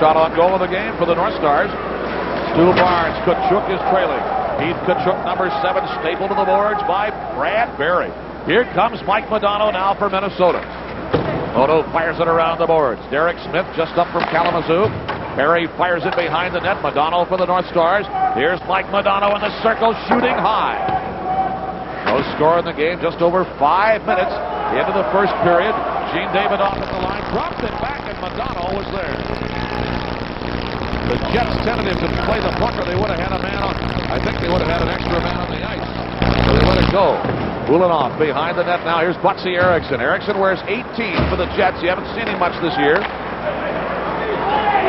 shot on goal of the game for the North Stars. Stu Barnes. Tkachuk is trailing. Heath Tkachuk, number 7, stapled to the boards by Brad Berry. Here comes Mike Modano now for Minnesota. Odo fires it around the boards. Derek Smith just up from Kalamazoo. Berry fires it behind the net. Modano for the North Stars. Here's Mike Modano in the circle, shooting high. No score in the game, just over 5 minutes into the first period. Gene Davidoff at the line, dropped it back, and Modano was there. The Jets tentative to play the puck, or they would have had a man on. I think they would have had an extra man on the ice. So they let it go. Ulanoff behind the net now. Here's Butsy Erickson. Erickson wears 18 for the Jets. You haven't seen him much this year.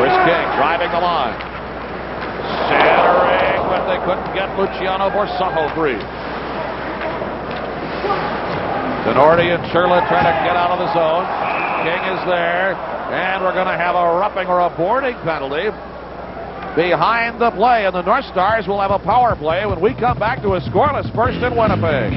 Chris King driving the line. Centering, but they couldn't get Luciano Borsato free. Denordi and Churla trying to get out of the zone. King is there, and we're going to have a roughing or a boarding penalty behind the play, and the North Stars will have a power play when we come back to a scoreless first in Winnipeg.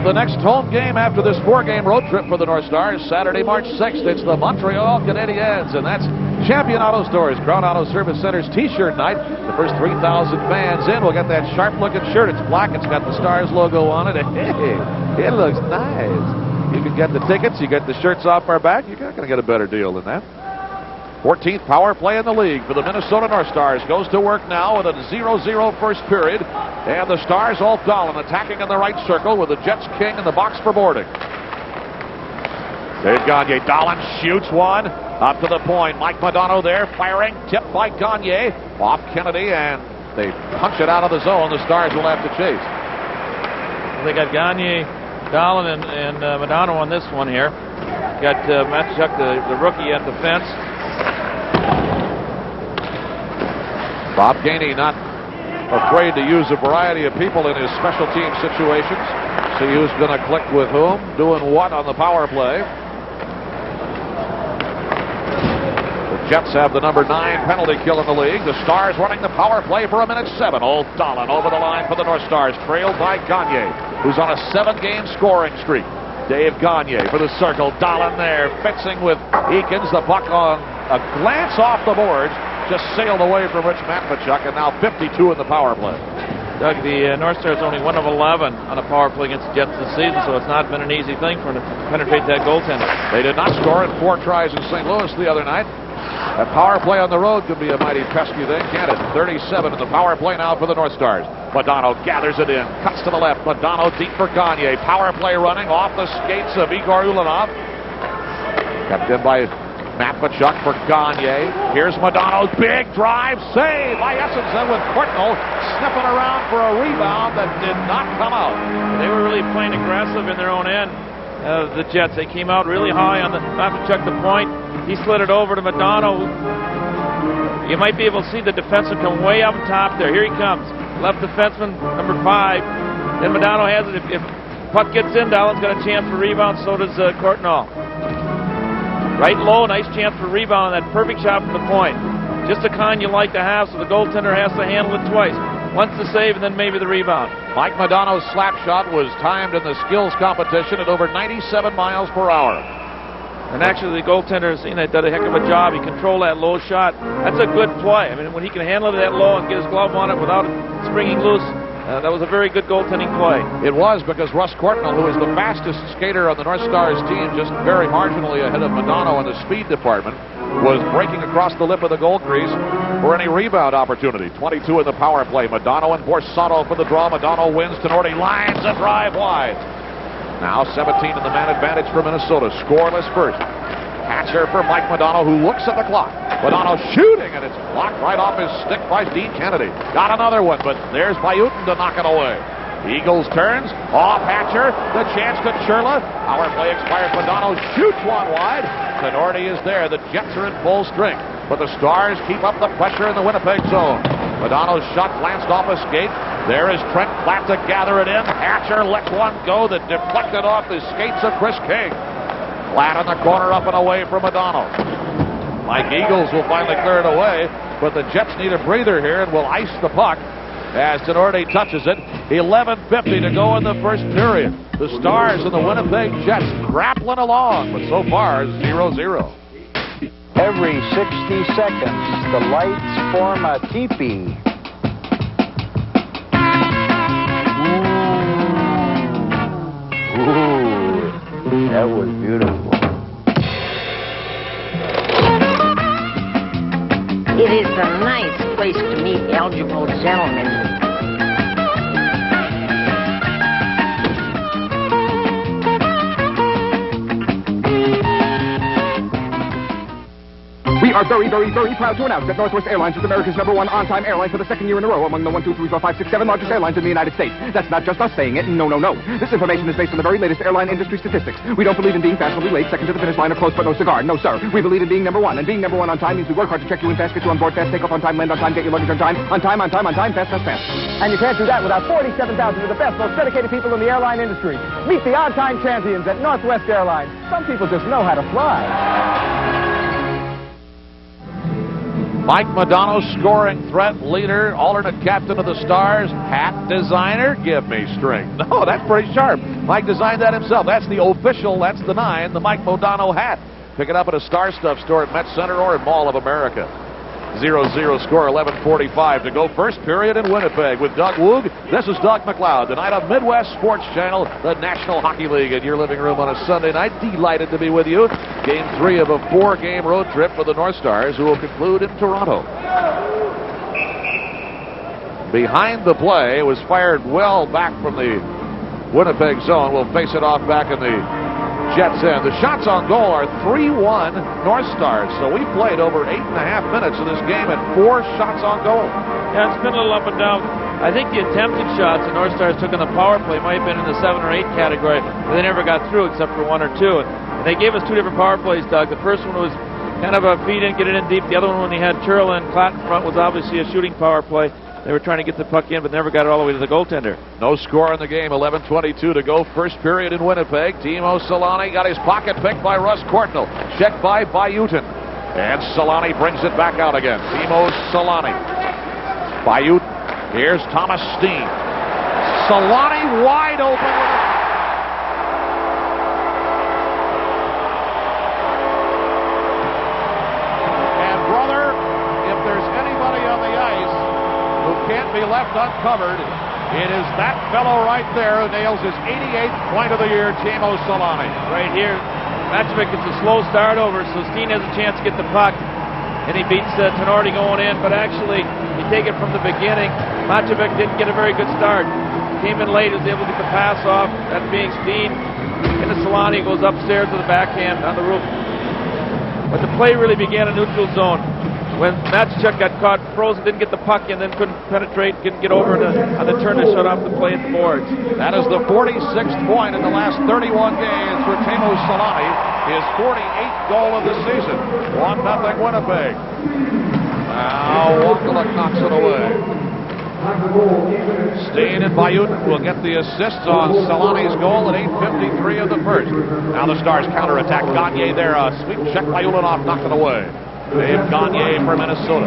The next home game after this 4-game road trip for the North Stars, Saturday, March 6th. It's the Montreal Canadiens, and that's Champion Auto Stores, Crown Auto Service Center's T-shirt night. The first 3,000 fans in will get that sharp-looking shirt. It's black. It's got the Stars logo on it. Hey, it looks nice. You can get the tickets. You get the shirts off our back. You're not going to get a better deal than that. 14th power play in the league for the Minnesota North Stars. Goes to work now with a 0-0 first period. And the Stars, Ulf Dahlin attacking in the right circle with the Jets King in the box for boarding. There's Gagne. Dahlin shoots one up to the point. Mike Modano there firing. Tipped by Gagne. Off Kennedy, and they punch it out of the zone. The Stars will have to chase. They got Gagne, Dahlin, and Modano on this one here. Got Matchuk, the rookie, at the fence. Bob Gainey not afraid to use a variety of people in his special team situations. See who's going to click with whom, doing what on the power play. The Jets have the number 9 penalty kill in the league. The Stars running the power play for 1:07. Old Dahlin over the line for the North Stars, trailed by Gagne, who's on a 7-game scoring streak. Dave Gagne for the circle. Dahlin there, fixing with Eakins. The puck on a glance off the boards. Just sailed away from Rich Matvichuk, and now 52 in the power play. Doug, the North Stars only 1 of 11 on a power play against the Jets this season, so it's not been an easy thing for them to penetrate that goaltender. They did not score in 4 tries in St. Louis the other night. A power play on the road could be a mighty pesky thing, can't it? 37 in the power play now for the North Stars. Modano gathers it in, cuts to the left. Modano deep for Gagne. Power play running off the skates of Igor Ulanov. Kept in by Matvichuk for Gagne. Here's Modano's big drive save by Essenson with Courtnall sniffing around for a rebound that did not come out. They were really playing aggressive in their own end. The Jets, they came out really high on the Matvichuk the point. He slid it over to Modano. You might be able to see the defenseman come way up top there. Here he comes. Left defenseman, number 5. Then Modano has it. If puck gets in, Dahlin's got a chance for rebound. So does Courtnall. Right low, nice chance for rebound. That perfect shot from the point. Just the kind you like to have, so the goaltender has to handle it twice. Once the save, and then maybe the rebound. Mike Modano's slap shot was timed in the skills competition at over 97 miles per hour. And actually, the goaltender did a heck of a job. He controlled that low shot. That's a good play. I mean, when he can handle it that low and get his glove on it without it springing loose, that was a very good goaltending play. It was, because Russ Courtnall, who is the fastest skater on the North Stars team, just very marginally ahead of Modano in the speed department, was breaking across the lip of the goal crease for any rebound opportunity. 22 in the power play. Modano and Borsato for the draw. Modano wins. Tenorti lines a drive wide. Now 17 in the man advantage for Minnesota. Scoreless first. Hatcher for Mike Modano, who looks at the clock. Modano shooting, and it's blocked right off his stick by Dean Kennedy. Got another one, but there's Bayutin to knock it away. Eagles turns, off Hatcher, the chance to Churla. Power play expired. Modano shoots one wide. Tenorti is there. The Jets are in full strength, but the Stars keep up the pressure in the Winnipeg zone. Modano's shot glanced off a skate. There is Trent Platt to gather it in. Hatcher lets one go that deflected off the skates of Chris King. Platt in the corner, up and away from Modano. Mike Eagles will finally clear it away, but the Jets need a breather here and will ice the puck as Tenorti touches it. 11:50 to go in the first period. The Stars and the Winnipeg Jets grappling along, but so far 0-0. Every 60 seconds, the lights form a teepee. Ooh, that was beautiful. It is a nice place to meet eligible gentlemen. We are very, very, very proud to announce that Northwest Airlines is America's #1 on-time airline for the second year in a row among the 1, 2, 3, 4, 5, 6, 7 largest airlines in the United States. That's not just us saying it. No, no, no. This information is based on the very latest airline industry statistics. We don't believe in being fashionably late, second to the finish line, or close but no cigar. No, sir. We believe in being #1. And being #1 on time means we work hard to check you in fast, get you on board fast, take off on time, land on time, get your luggage on time, fast, fast, fast. And you can't do that without 47,000 of the best, most dedicated people in the airline industry. Meet the on-time champions at Northwest Airlines. Some people just know how to fly. Mike Modano, scoring threat leader, alternate captain of the Stars, hat designer. Give me strength. No, that's pretty sharp. Mike designed that himself. That's the official, that's the 9, the Mike Modano hat. Pick it up at a Star Stuff store at Met Center or at Mall of America. 0-0 score, 11:45 to go. First period in Winnipeg with Doug Woog. This is Doug McLeod. Tonight on Midwest Sports Channel, the National Hockey League in your living room on a Sunday night. Delighted to be with you. Game 3 of a 4-game road trip for the North Stars, who will conclude in Toronto. Behind the play was fired well back from the Winnipeg zone. We'll face it off back in the Jets end. The shots on goal are 3-1 North Stars. So we played over 8.5 minutes of this game at 4 shots on goal. Yeah, it's been a little up and down. I think the attempted shots the North Stars took on the power play might have been in the 7 or 8 category, but they never got through except for 1 or 2. And they gave us 2 different power plays, Doug. The first one was kind of a feed in, get it in deep. The other one, when he had Churla and Klatt in front, was obviously a shooting power play. They were trying to get the puck in, but never got it all the way to the goaltender. No score in the game, 11:22 to go. First period in Winnipeg. Timo Solani got his pocket picked by Russ Courtnall. Checked by Bayutin. And Solani brings it back out again. Timo Solani. Bayutin. Here's Thomas Steen. Solani wide open with a... And brother, if there's anybody on the ice who can't be left uncovered, it is that fellow right there who nails his 88th point of the year, Timo Solani. Right here, Matchevic gets a slow start over, so Steen has a chance to get the puck, and he beats Tenorti going in, but actually, you take it from the beginning, Matchevic didn't get a very good start. Came in late, was able to get the pass off, that being Steen, and Solani goes upstairs to the backhand on the roof. But the play really began in neutral zone. When Matchuk got caught frozen, didn't get the puck and then couldn't penetrate, couldn't get over on the turn to shut off the play at the boards. That is the 46th point in the last 31 games for Timo Solani, his 48th goal of the season. 1-0 Winnipeg. Now Wakala knocks it away. Steen and Bayutin will get the assists on Solani's goal at 8:53 of the first. Now the Stars counterattack. Gagne there, a sweep check by Ulanov, knocked it away. Dave Gagne for Minnesota.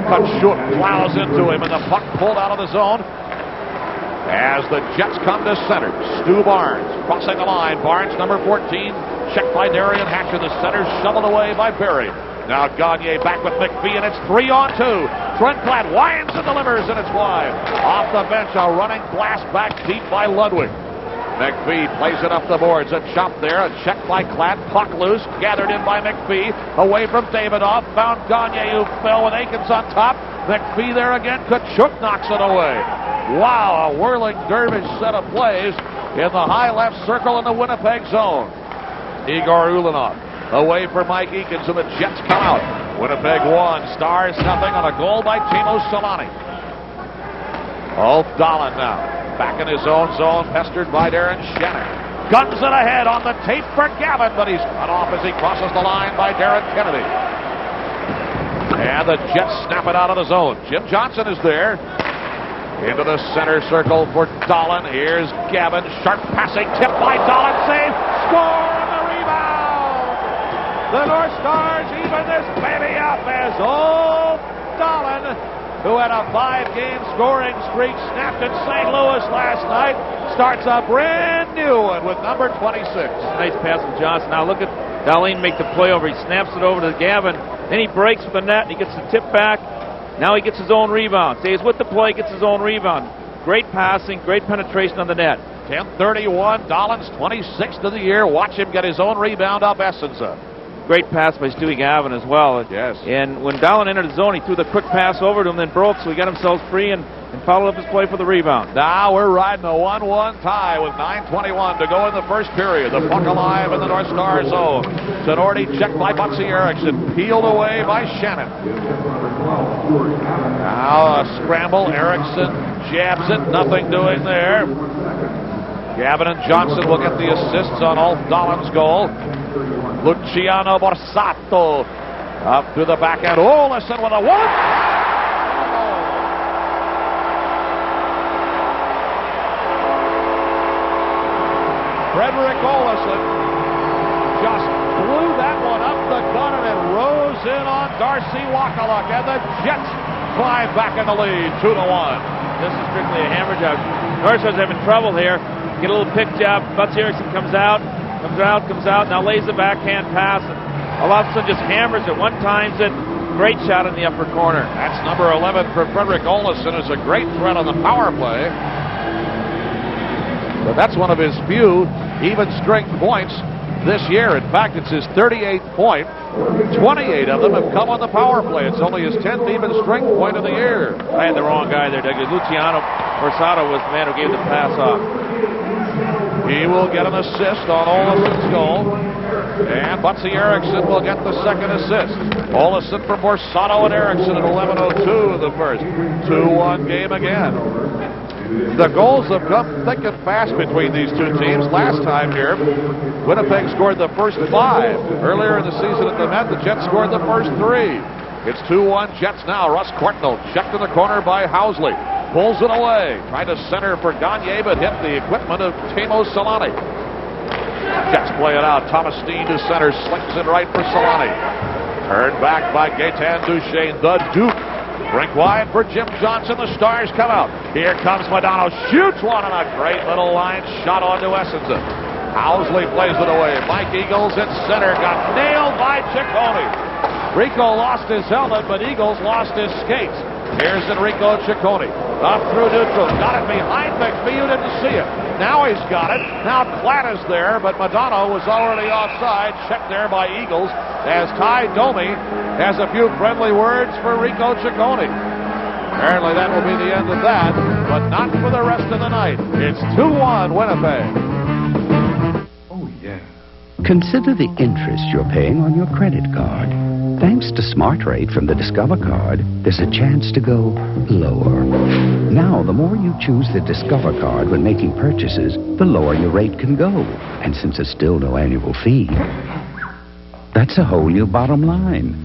Kachuk plows into him, and the puck pulled out of the zone as the Jets come to center. Stu Barnes crossing the line. Barnes, number 14, checked by Darian Hatcher. The center shoveled away by Berry. Now Gagne back with McPhee, and it's 3-on-2. Trent Platt winds and delivers, and it's wide. Off the bench, a running blast back deep by Ludwig. McPhee plays it up the boards. A chop there, a check by Klatt. Puck loose, gathered in by McPhee. Away from Davidoff. Found Gagne, who fell with Aikens on top. McPhee there again. Kachuk knocks it away. Wow, a whirling dervish set of plays in the high left circle in the Winnipeg zone. Igor Ulanov away for Mike Eakins, and the Jets come out. Winnipeg 1, Stars nothing on a goal by Timo Solani. Ulf Dahlin now. Back in his own zone, pestered by Darren Shannon. Guns it ahead on the tape for Gavin, but he's cut off as he crosses the line by Darren Kennedy. And the Jets snap it out of the zone. Jim Johnson is there. Into the center circle for Dahlin. Here's Gavin. Sharp passing, tipped by Dahlin. Save. Score on the rebound. The North Stars even this baby up as Ulf Dahlin, who had a 5-game scoring streak snapped in St. Louis last night, starts a brand new one with number 26. Nice pass from Johnson. Now look at Darlene make the play over. He snaps it over to Gavin. Then he breaks with the net. He gets the tip back. Now he gets his own rebound. Stays with the play, gets his own rebound. Great passing, great penetration on the net. 10:31. Dolan's 26th of the year. Watch him get his own rebound off Essensa. Great pass by Stewie Gavin as well. Yes. And when Dolan entered the zone, he threw the quick pass over to him, then broke, so he got himself free and followed up his play for the rebound. Now we're riding a 1-1 tie with 9:21 to go in the first period. The puck alive in the North Star zone. Sonority checked by Butsy Erickson. Peeled away by Shannon. Now a scramble. Erickson jabs it. Nothing doing there. Gavin and Johnson will get the assists on Ulf Dolan's goal. Luciano Borsato up to the backhand. Oh, listen with a one. Frederick Olesen just blew that one up the gun, and it rose in on Darcy Wakaluk, and the Jets climb back in the lead, 2-1. This is strictly a hammer job. Northshaw's having trouble here. Get a little pick job. Butts Erickson comes out. Now lays the backhand pass, and all of a sudden just hammers it. One times it. Great shot in the upper corner. That's number 11 for Frederick Olesen. Is a great threat on the power play. But that's one of his few even strength points this year. In fact, it's his 38th point. 28 of them have come on the power play. It's only his 10th even strength point of the year. I had the wrong guy there, Doug. Luciano Borsato was the man who gave the pass off. He will get an assist on Olesen's goal. And Butsy Erickson will get the second assist. Olesen from Borsato and Erickson at 11:02 the first. 2-1 game again. The goals have come thick and fast between these two teams. Last time here, Winnipeg scored the first 5. Earlier in the season at the Met, the Jets scored the first 3. It's 2-1 Jets now. Russ Courtnall checked in the corner by Housley. Pulls it away. Tried to center for Gagne, but hit the equipment of Teemu Selanne. Jets play it out. Thomas Steen to center. Slings it right for Selanne. Turned back by Gaetan Duchesne, the Duke. Brink wide for Jim Johnson. The Stars come out. Here comes Madonna. Shoots one, and a great little line shot onto Essensa. Housley plays it away. Mike Eagles at center. Got nailed by Ciccone. Rico lost his helmet, but Eagles lost his skates. Here's Enrico Ciccone. Up through neutral. Got it behind McPhee, who didn't see it. Now he's got it. Now Platt is there, but Madonna was already offside. Checked there by Eagles as Ty Domi has a few friendly words for Rico Ciccone. Apparently that will be the end of that, but not for the rest of the night. It's 2-1 Winnipeg. Oh, yeah. Consider the interest you're paying on your credit card. Thanks to Smart Rate from the Discover card, there's a chance to go lower. Now, the more you choose the Discover card when making purchases, the lower your rate can go. And since there's still no annual fee, that's a whole new bottom line.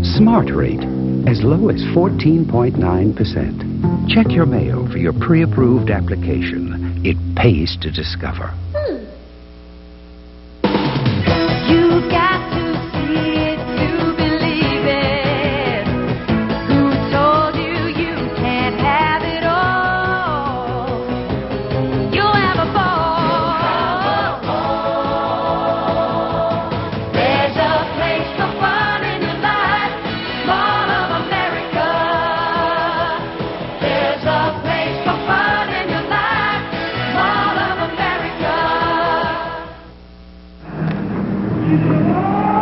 Smart Rate, as low as 14.9%. Check your mail for your pre-approved application. It pays to Discover. You got to see it to believe it. Who told you you can't have it all? You'll have a ball. There's a place for fun in your life, Mall of America. There's a place for fun in your life, Mall of America.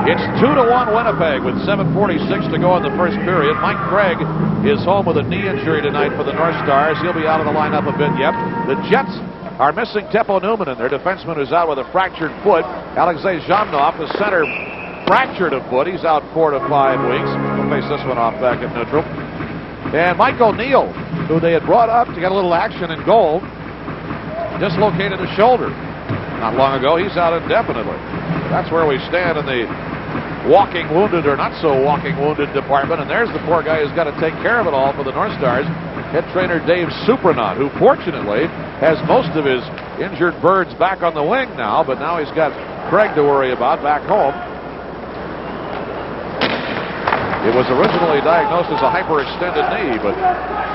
It's 2-1 Winnipeg with 7:46 to go in the first period. Mike Craig is home with a knee injury tonight for the North Stars. He'll be out of the lineup a bit yet. The Jets are missing Teppo Newman, and their defenseman is out with a fractured foot. Alexei Zhamnov, the center, fractured a foot. He's out 4 to 5 weeks. We'll face this one off back at neutral. And Mike O'Neill, who they had brought up to get a little action in goal, dislocated his shoulder not long ago. He's out indefinitely. That's where we stand in the walking wounded or not so walking wounded department, and there's the poor guy who's got to take care of it all for the North Stars, head trainer Dave Supranot, who fortunately has most of his injured birds back on the wing now, but now he's got Craig to worry about back home. It was originally diagnosed as a hyperextended knee, but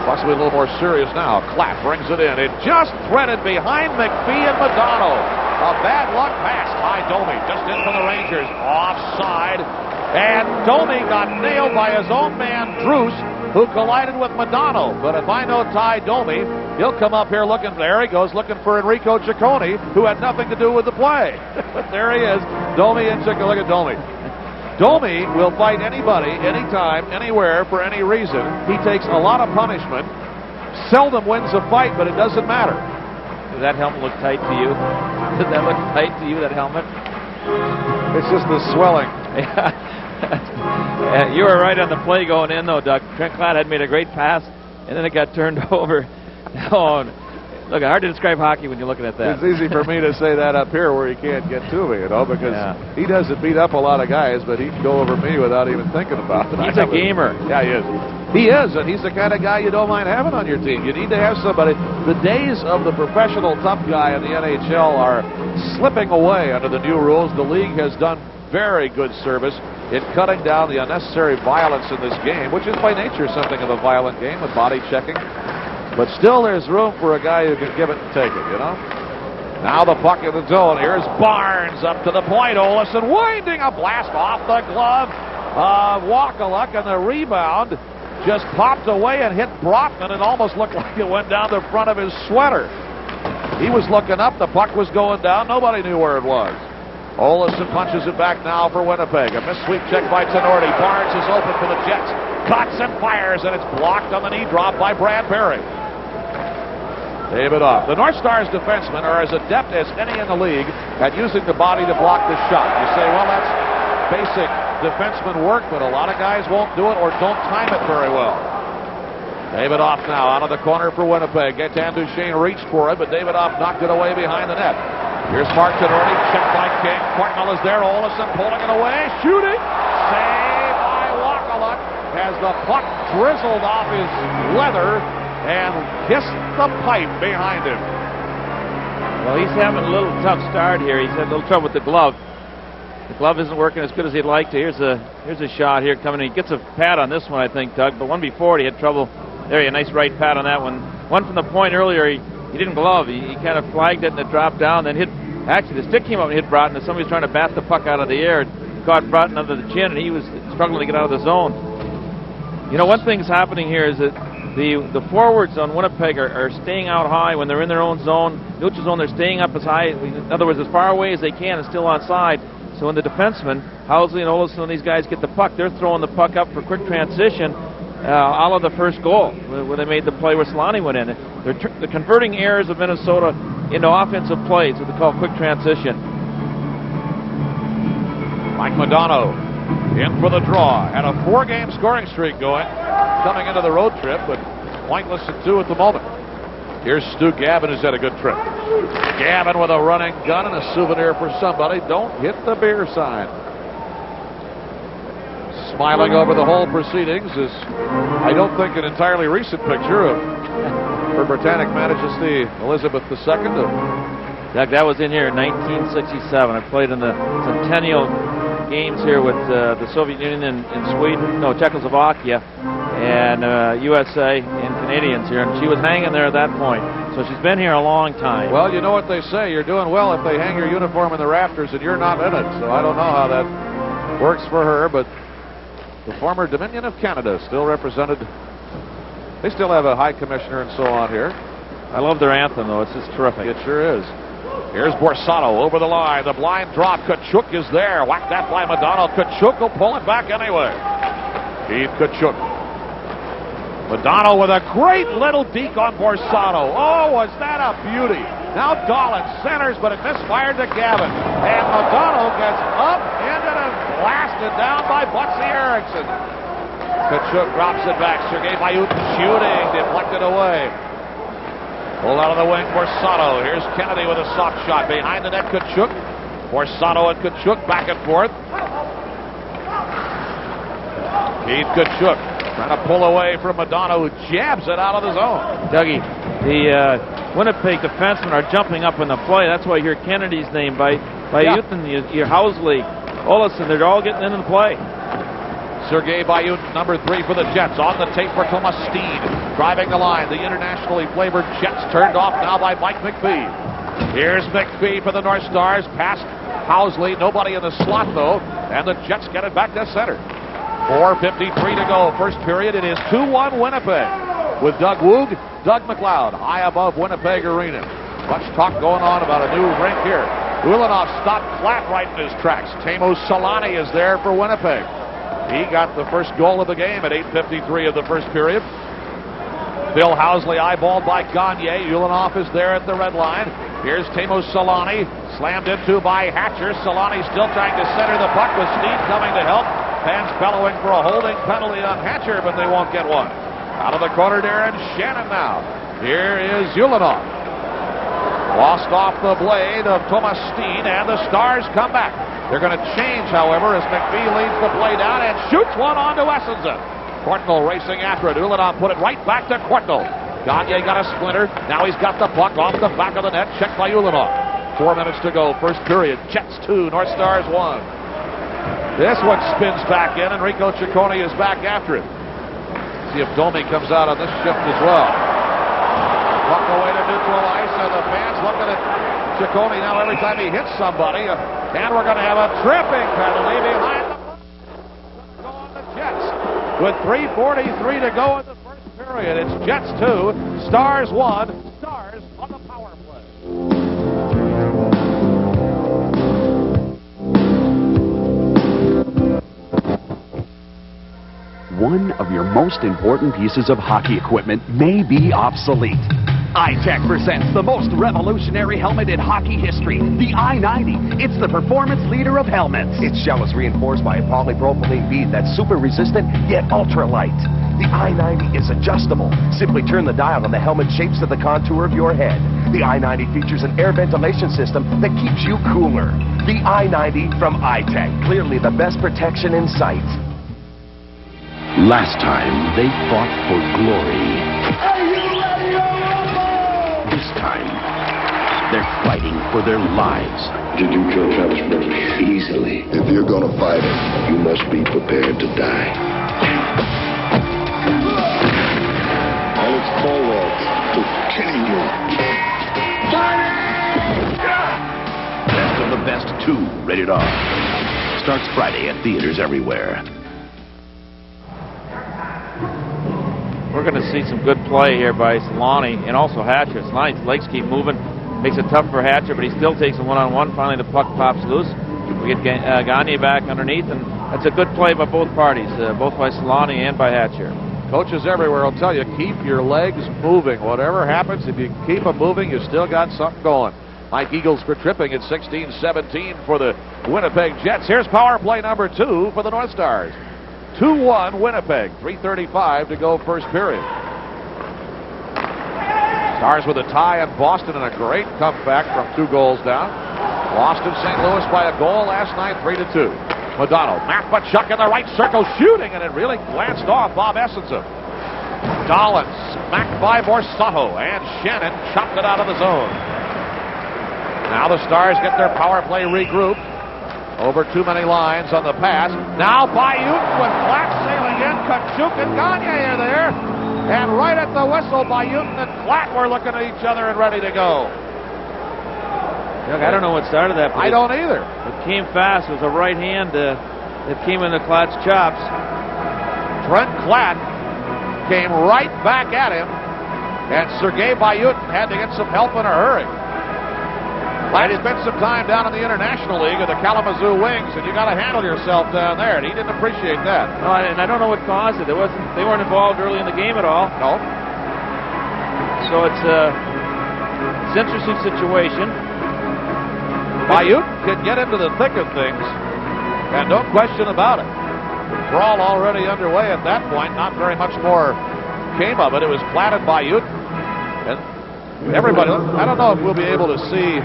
possibly a little more serious now. Clapp brings it in. It just threaded behind McPhee and Madonna. A bad luck pass. Ty Domi just in from the Rangers. Offside. And Domi got nailed by his own man, Druce, who collided with Madonna. But if I know Ty Domi, he'll come up here looking, there he goes, looking for Enrico Ciccone, who had nothing to do with the play. But there he is, Domi and Ciccone. Look at Domi. Domi will fight anybody, anytime, anywhere, for any reason. He takes a lot of punishment, seldom wins a fight, but it doesn't matter. Does that helmet look tight to you? Does that look tight to you, that helmet? It's just the swelling. You were right on the play going in, though, Doug. Trent Klatt had made a great pass, and then it got turned over. Oh, look, hard to describe hockey when you're looking at that. It's easy for me to say that up here where he can't get to me, you know, because he doesn't beat up a lot of guys, but he can go over me without even thinking about it. He's a gamer. Yeah, he is. He is, and he's the kind of guy you don't mind having on your team. You need to have somebody. The days of the professional tough guy in the NHL are slipping away under the new rules. The league has done very good service in cutting down the unnecessary violence in this game, which is by nature something of a violent game with body checking. But still, there's room for a guy who can give it and take it, you know? Now the puck in the zone. Here's Barnes up to the point. Olesen winding a blast off the glove of Wakaluk, and the rebound just popped away and hit Brotman. It almost looked like it went down the front of his sweater. He was looking up. The puck was going down. Nobody knew where it was. Olesen punches it back now for Winnipeg. A missed sweep check by Tenorti. Barnes is open for the Jets. Cuts and fires, and it's blocked on the knee drop by Brad Berry. Davidoff. The North Stars defensemen are as adept as any in the league at using the body to block the shot. You say, well, that's basic defenseman work, but a lot of guys won't do it or don't time it very well. Davidoff now out of the corner for Winnipeg. Gaetan Duchesne reached for it, but Davidoff knocked it away behind the net. Here's Mark Tenorti, checked by King. Courtnall is there. Olesen pulling it away, shooting. Save by Wakaluk as the puck drizzled off his leather and kissed the pipe behind him. Well, he's having a little tough start here. He's had a little trouble with the glove. The glove isn't working as good as he'd like to. Here's a shot here coming in. He gets a pad on this one, I think, Doug. But one before, he had trouble. There, a nice right pad on that one. One from the point earlier, he didn't glove. He kind of flagged it and it dropped down. Then hit. Actually, the stick came up and hit Broughton. And somebody was trying to bat the puck out of the air. It caught Broughton under the chin, and he was struggling to get out of the zone. You know, one thing's happening here is that the forwards on Winnipeg are staying out high when they're in their own zone. Neutral zone, they're staying up as high, in other words, as far away as they can and still onside. So when the defensemen, Housley and Olesen and these guys get the puck, they're throwing the puck up for quick transition, all of the first goal, where they made the play where Solani went in. They're converting errors of Minnesota into offensive plays, what they call quick transition. Mike Modano in for the draw. Had a 4-game scoring streak going coming into the road trip, but pointless at 2 at the moment. Here's Stu Gavin, who's had a good trip. Gavin with a running gun and a souvenir for somebody. Don't hit the beer sign. Smiling over the whole proceedings is, I don't think, an entirely recent picture of Her Britannic Majesty Elizabeth II. Doug, that was in here in 1967. I played in the Centennial Games here with the Soviet Union in Sweden, no, Czechoslovakia, and USA and Canadians here, and she was hanging there at that point. So she's been here a long time. Well, you know what they say, you're doing well if they hang your uniform in the rafters and you're not in it, so I don't know how that works for her, but the former Dominion of Canada still represented. They still have a high commissioner and so on here. I love their anthem, though. It's just terrific. It sure is. Here's Borsato over the line. The blind drop. Tkachuk is there. Whacked that by Madonna. Tkachuk will pull it back anyway. Keith Tkachuk. Madonna with a great little deke on Borsato. Oh, was that a beauty. Now Dolan centers, but it misfired to Gavin. And Madonna gets up, ended, and blasted down by Butsy Erickson. Tkachuk drops it back. Sergei Bayut shooting, deflected away. Pulled out of the wing, Borsato. Here's Kennedy with a soft shot. Behind the net, Tkachuk. Borsato and Tkachuk back and forth. Keith Tkachuk trying to pull away from Madonna, who jabs it out of the zone. Dougie, the Winnipeg defensemen are jumping up in the play. That's why you hear Kennedy's name by Bayut and your Housley, Olesen. They're all getting into the play. Sergei Bayut, number 3 for the Jets. On the tape for Thomas Steen. Driving the line. The internationally flavored Jets turned off now by Mike McPhee. Here's McPhee for the North Stars. Past Housley. Nobody in the slot, though. And the Jets get it back to center. 4:53 to go. First period. It is 2-1 Winnipeg. With Doug Woog, Doug McLeod, high above Winnipeg Arena. Much talk going on about a new rink here. Ulanov stopped flat right in his tracks. Teemu Selanne is there for Winnipeg. He got the first goal of the game at 8:53 of the first period. Phil Housley eyeballed by Gagne. Ulanov is there at the red line. Here's Teemu Selanne, slammed into by Hatcher. Selanne still trying to center the puck with Steen coming to help. Fans bellowing for a holding penalty on Hatcher, but they won't get one. Out of the corner, Darren Shannon now. Here is Ulanov. Lost off the blade of Thomas Steen, and the Stars come back. They're going to change, however, as McPhee leads the play down and shoots one onto Essensen. Courtnall racing after it. Ulanov put it right back to Courtnall. Gagne got a splinter. Now he's got the puck off the back of the net. Checked by Ulanov. 4 minutes to go. First period. Jets 2, North Stars 1. This one spins back in, and Rico Ciccone is back after it. See if Domi comes out on this shift as well. Puck away to neutral ice, and the fans looking at Ciccone now every time he hits somebody. And we're going to have a tripping penalty behind the puck. Go on the Jets. With 3:43 to go in the first period, it's Jets 2, Stars 1. Stars on the power play. One of your most important pieces of hockey equipment may be obsolete. iTech presents the most revolutionary helmet in hockey history, the I-90. It's the performance leader of helmets. Its shell is reinforced by a polypropylene bead that's super resistant yet ultra light. The I-90 is adjustable. Simply turn the dial and the helmet shapes to the contour of your head. The I-90 features an air ventilation system that keeps you cooler. The I-90 from iTech, clearly the best protection in sight. Last time, they fought for glory. This time, they're fighting for their lives. Did you kill Travis Brooks? Easily. If you're gonna fight it, you must be prepared to die. I look forward to killing you. Best of the Best 2, rated R. Starts Friday at theaters everywhere. We're going to see some good play here by Selanne and also Hatcher. Selanne's legs keep moving. Makes it tough for Hatcher, but he still takes a one-on-one. Finally, the puck pops loose. We get Gagne back underneath, and that's a good play by both parties, both by Selanne and by Hatcher. Coaches everywhere will tell you, keep your legs moving. Whatever happens, if you keep them moving, you still got something going. Mike Eagles for tripping at 16-17 for the Winnipeg Jets. Here's power play number 2 for the North Stars. 2-1 Winnipeg. 3:35 to go first period. Stars with a tie in Boston and a great comeback from 2 goals down. Lost in St. Louis by a goal last night, 3-2. Modano, Matchbachuk in the right circle shooting, and it really glanced off Bob Essensen. Dolan smacked by Borsato, and Shannon chopped it out of the zone. Now the Stars get their power play regrouped. Over too many lines on the pass. Now Bayuk with Klatt sailing in. Tkachuk and Gagne are there. And right at the whistle, Bayuk and Klatt were looking at each other and ready to go. Look, I don't know what started that. I don't either. It came fast. It was a right hand that came into Klatt's chops. Trent Klatt came right back at him. And Sergei Bayuk had to get some help in a hurry. Klatt spent some time down in the International League of the Kalamazoo Wings, and you got to handle yourself down there, and he didn't appreciate that. No, and I don't know what caused it. They weren't involved early in the game at all. No. So it's an interesting situation. Bayuk can get into the thick of things, and no question about it. The brawl already underway at that point. Not very much more came of it. It was Klatt and Bayuk, and everybody. I don't know if we'll be able to see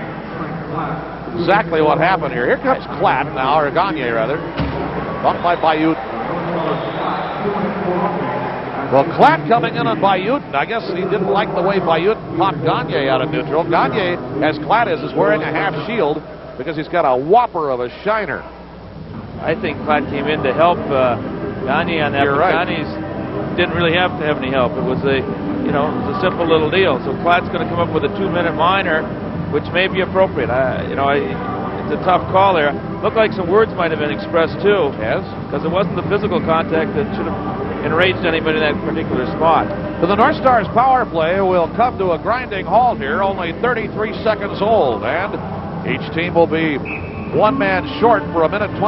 exactly what happened here. Here comes Klatt now, or Gagne rather. Bumped by Bayuk. Well, Klatt coming in on Bayuk. I guess he didn't like the way Bayuk popped Gagne out of neutral. Gagne, as Klatt is wearing a half shield because he's got a whopper of a shiner. I think Klatt came in to help Gagne on that. You're right. Gagne didn't really have to have any help. It was a simple little deal. So Klatt's going to come up with a 2-minute minor. which may be appropriate. It's a tough call there. Looked like some words might have been expressed too. Yes. Because it wasn't the physical contact that should have enraged anybody in that particular spot. So the North Stars power play will come to a grinding halt here, only 33 seconds old, and each team will be one man short for 1:27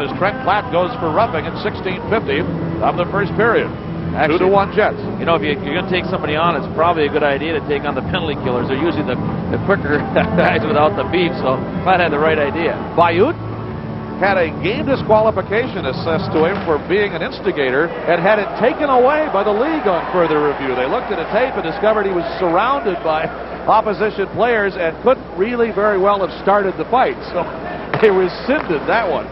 as Trent Platt goes for roughing at 16:50 of the first period. Actually, 2-1 Jets. You know, if you're going to take somebody on, it's probably a good idea to take on the penalty killers. They're usually the quicker guys without the beef, so Platt had the right idea. Bayut had a game disqualification assessed to him for being an instigator and had it taken away by the league on further review. They looked at a tape and discovered he was surrounded by opposition players and couldn't really very well have started the fight, so they rescinded that one.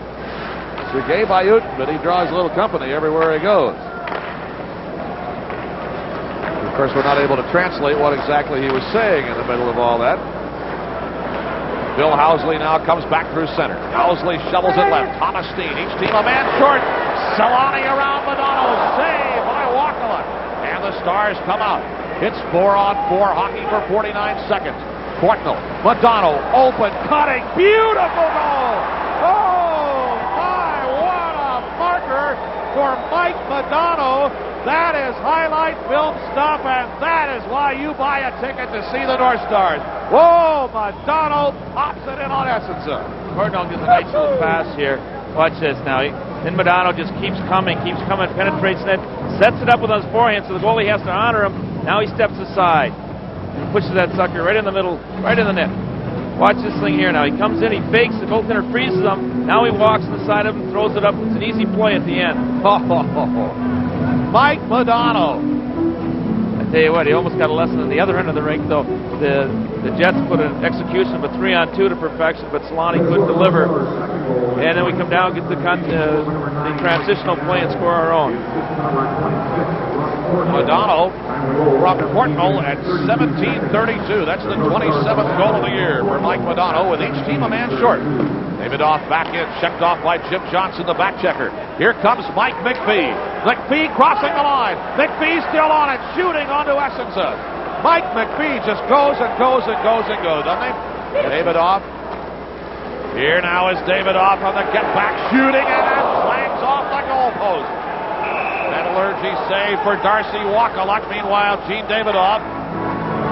Sergei Bayut, but he draws a little company everywhere he goes. Of course, we're not able to translate what exactly he was saying in the middle of all that. Bill Housley now comes back through center. Housley shovels it left. Thomas Steen, each team a man short. Solani around Madonna. Save by Wakala. And the Stars come out. It's 4-on-4 hockey for 49 seconds. Courtnall, Madonna, open, cutting, beautiful goal. Oh, my, what a marker for Mike Madonna. That is highlight film stuff, and that is why you buy a ticket to see the North Stars. Whoa, Madonna pops it in on Essenson. Courtnall gives a nice little pass here. Watch this now. Then Madonna just keeps coming, penetrates net, sets it up with his forehand, so the goalie has to honor him. Now he steps aside and pushes that sucker right in the middle, right in the net. Watch this thing here now. He comes in, he fakes, the goaltender freezes him. Now he walks to the side of him, throws it up. It's an easy play at the end. Mike Madonna. I tell you what, he almost got a lesson on the other end of the rink, though. The Jets put an execution of a 3-on-2 to perfection, but Solani couldn't deliver. And then we come down, get the transitional play, and score our own. Madonna from Courtnall at 17:32. That's the 27th goal of the year for Mike Madonna, with each team a man short. Davidoff back in, checked off by Jim Johnson, the back checker. Here comes Mike McPhee. McPhee crossing the line. McPhee still on it, shooting onto Essenson. Mike McPhee just goes and goes and goes and goes, doesn't he? Davidoff. Here now is Davidoff on the get back, shooting, and then slams off the goalpost. Metallurgy save for Darcy Wakaluk. Meanwhile, Gene Davidoff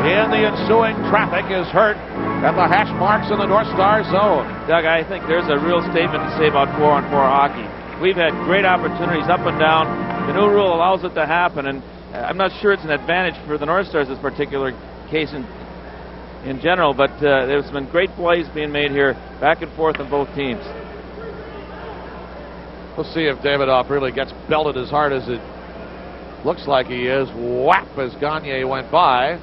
in the ensuing traffic is hurt at the hash marks in the North Star zone. Doug, I think there's a real statement to say about 4-on-4 hockey. We've had great opportunities up and down. The new rule allows it to happen, and I'm not sure it's an advantage for the North Stars, this particular case in general, but there's been great plays being made here, back and forth on both teams. We'll see if Davidoff really gets belted as hard as it looks like he is. Whap as Gagne went by.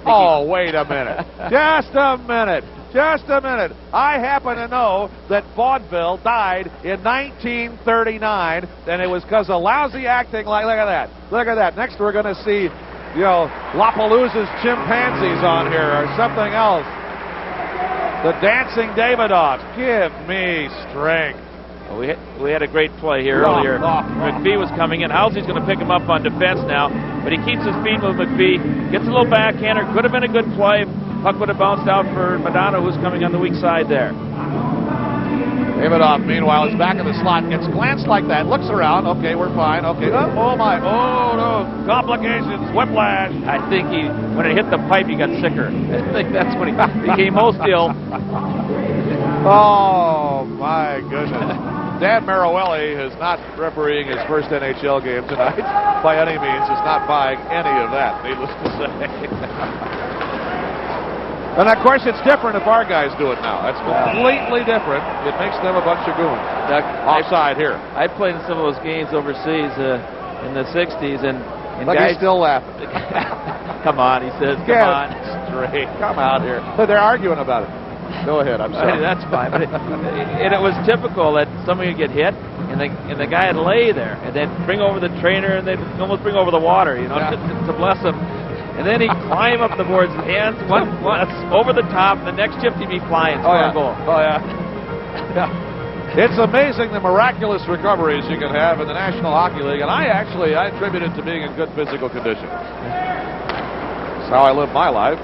Oh, wait a minute. Just a minute. Just a minute. I happen to know that vaudeville died in 1939, and it was because of lousy acting. Like, look at that. Look at that. Next we're going to see, Lapalooza's chimpanzees on here or something else. The dancing Davidoff. Give me strength. We had a great play here earlier. McPhee was coming in. Housley's going to pick him up on defense now, but he keeps his feet with McPhee. Gets a little backhander. Could have been a good play. Puck would have bounced out for Madonna, who's coming on the weak side there. Davidoff, meanwhile, is back in the slot. Gets glanced like that. Looks around. Okay, we're fine. Okay. Oh, my. Oh, no. Complications. Whiplash. I think when it hit the pipe, he got sicker. I think that's when he became most ill. Oh, my goodness. Dan Marawelli is not refereeing his first NHL game tonight by any means. Is not buying any of that, needless to say. And of course, it's different if our guys do it now. That's completely different. It makes them a bunch of goons. Offside here. I played in some of those games overseas in the 60s, and like guys he's still laughing. Come on, he says. Come on. Straight. Come out here. They're arguing about it. Go ahead. I'm sorry. That's fine. But it was typical that somebody would get hit, and the guy would lay there, and then bring over the trainer, and they'd almost bring over the water, to bless him. And then he'd climb up the boards, hands once over the top, and the next shift he'd be flying for a goal. Oh, yeah. It's amazing the miraculous recoveries you can have in the National Hockey League, and I attribute it to being in good physical condition. That's how I live my life.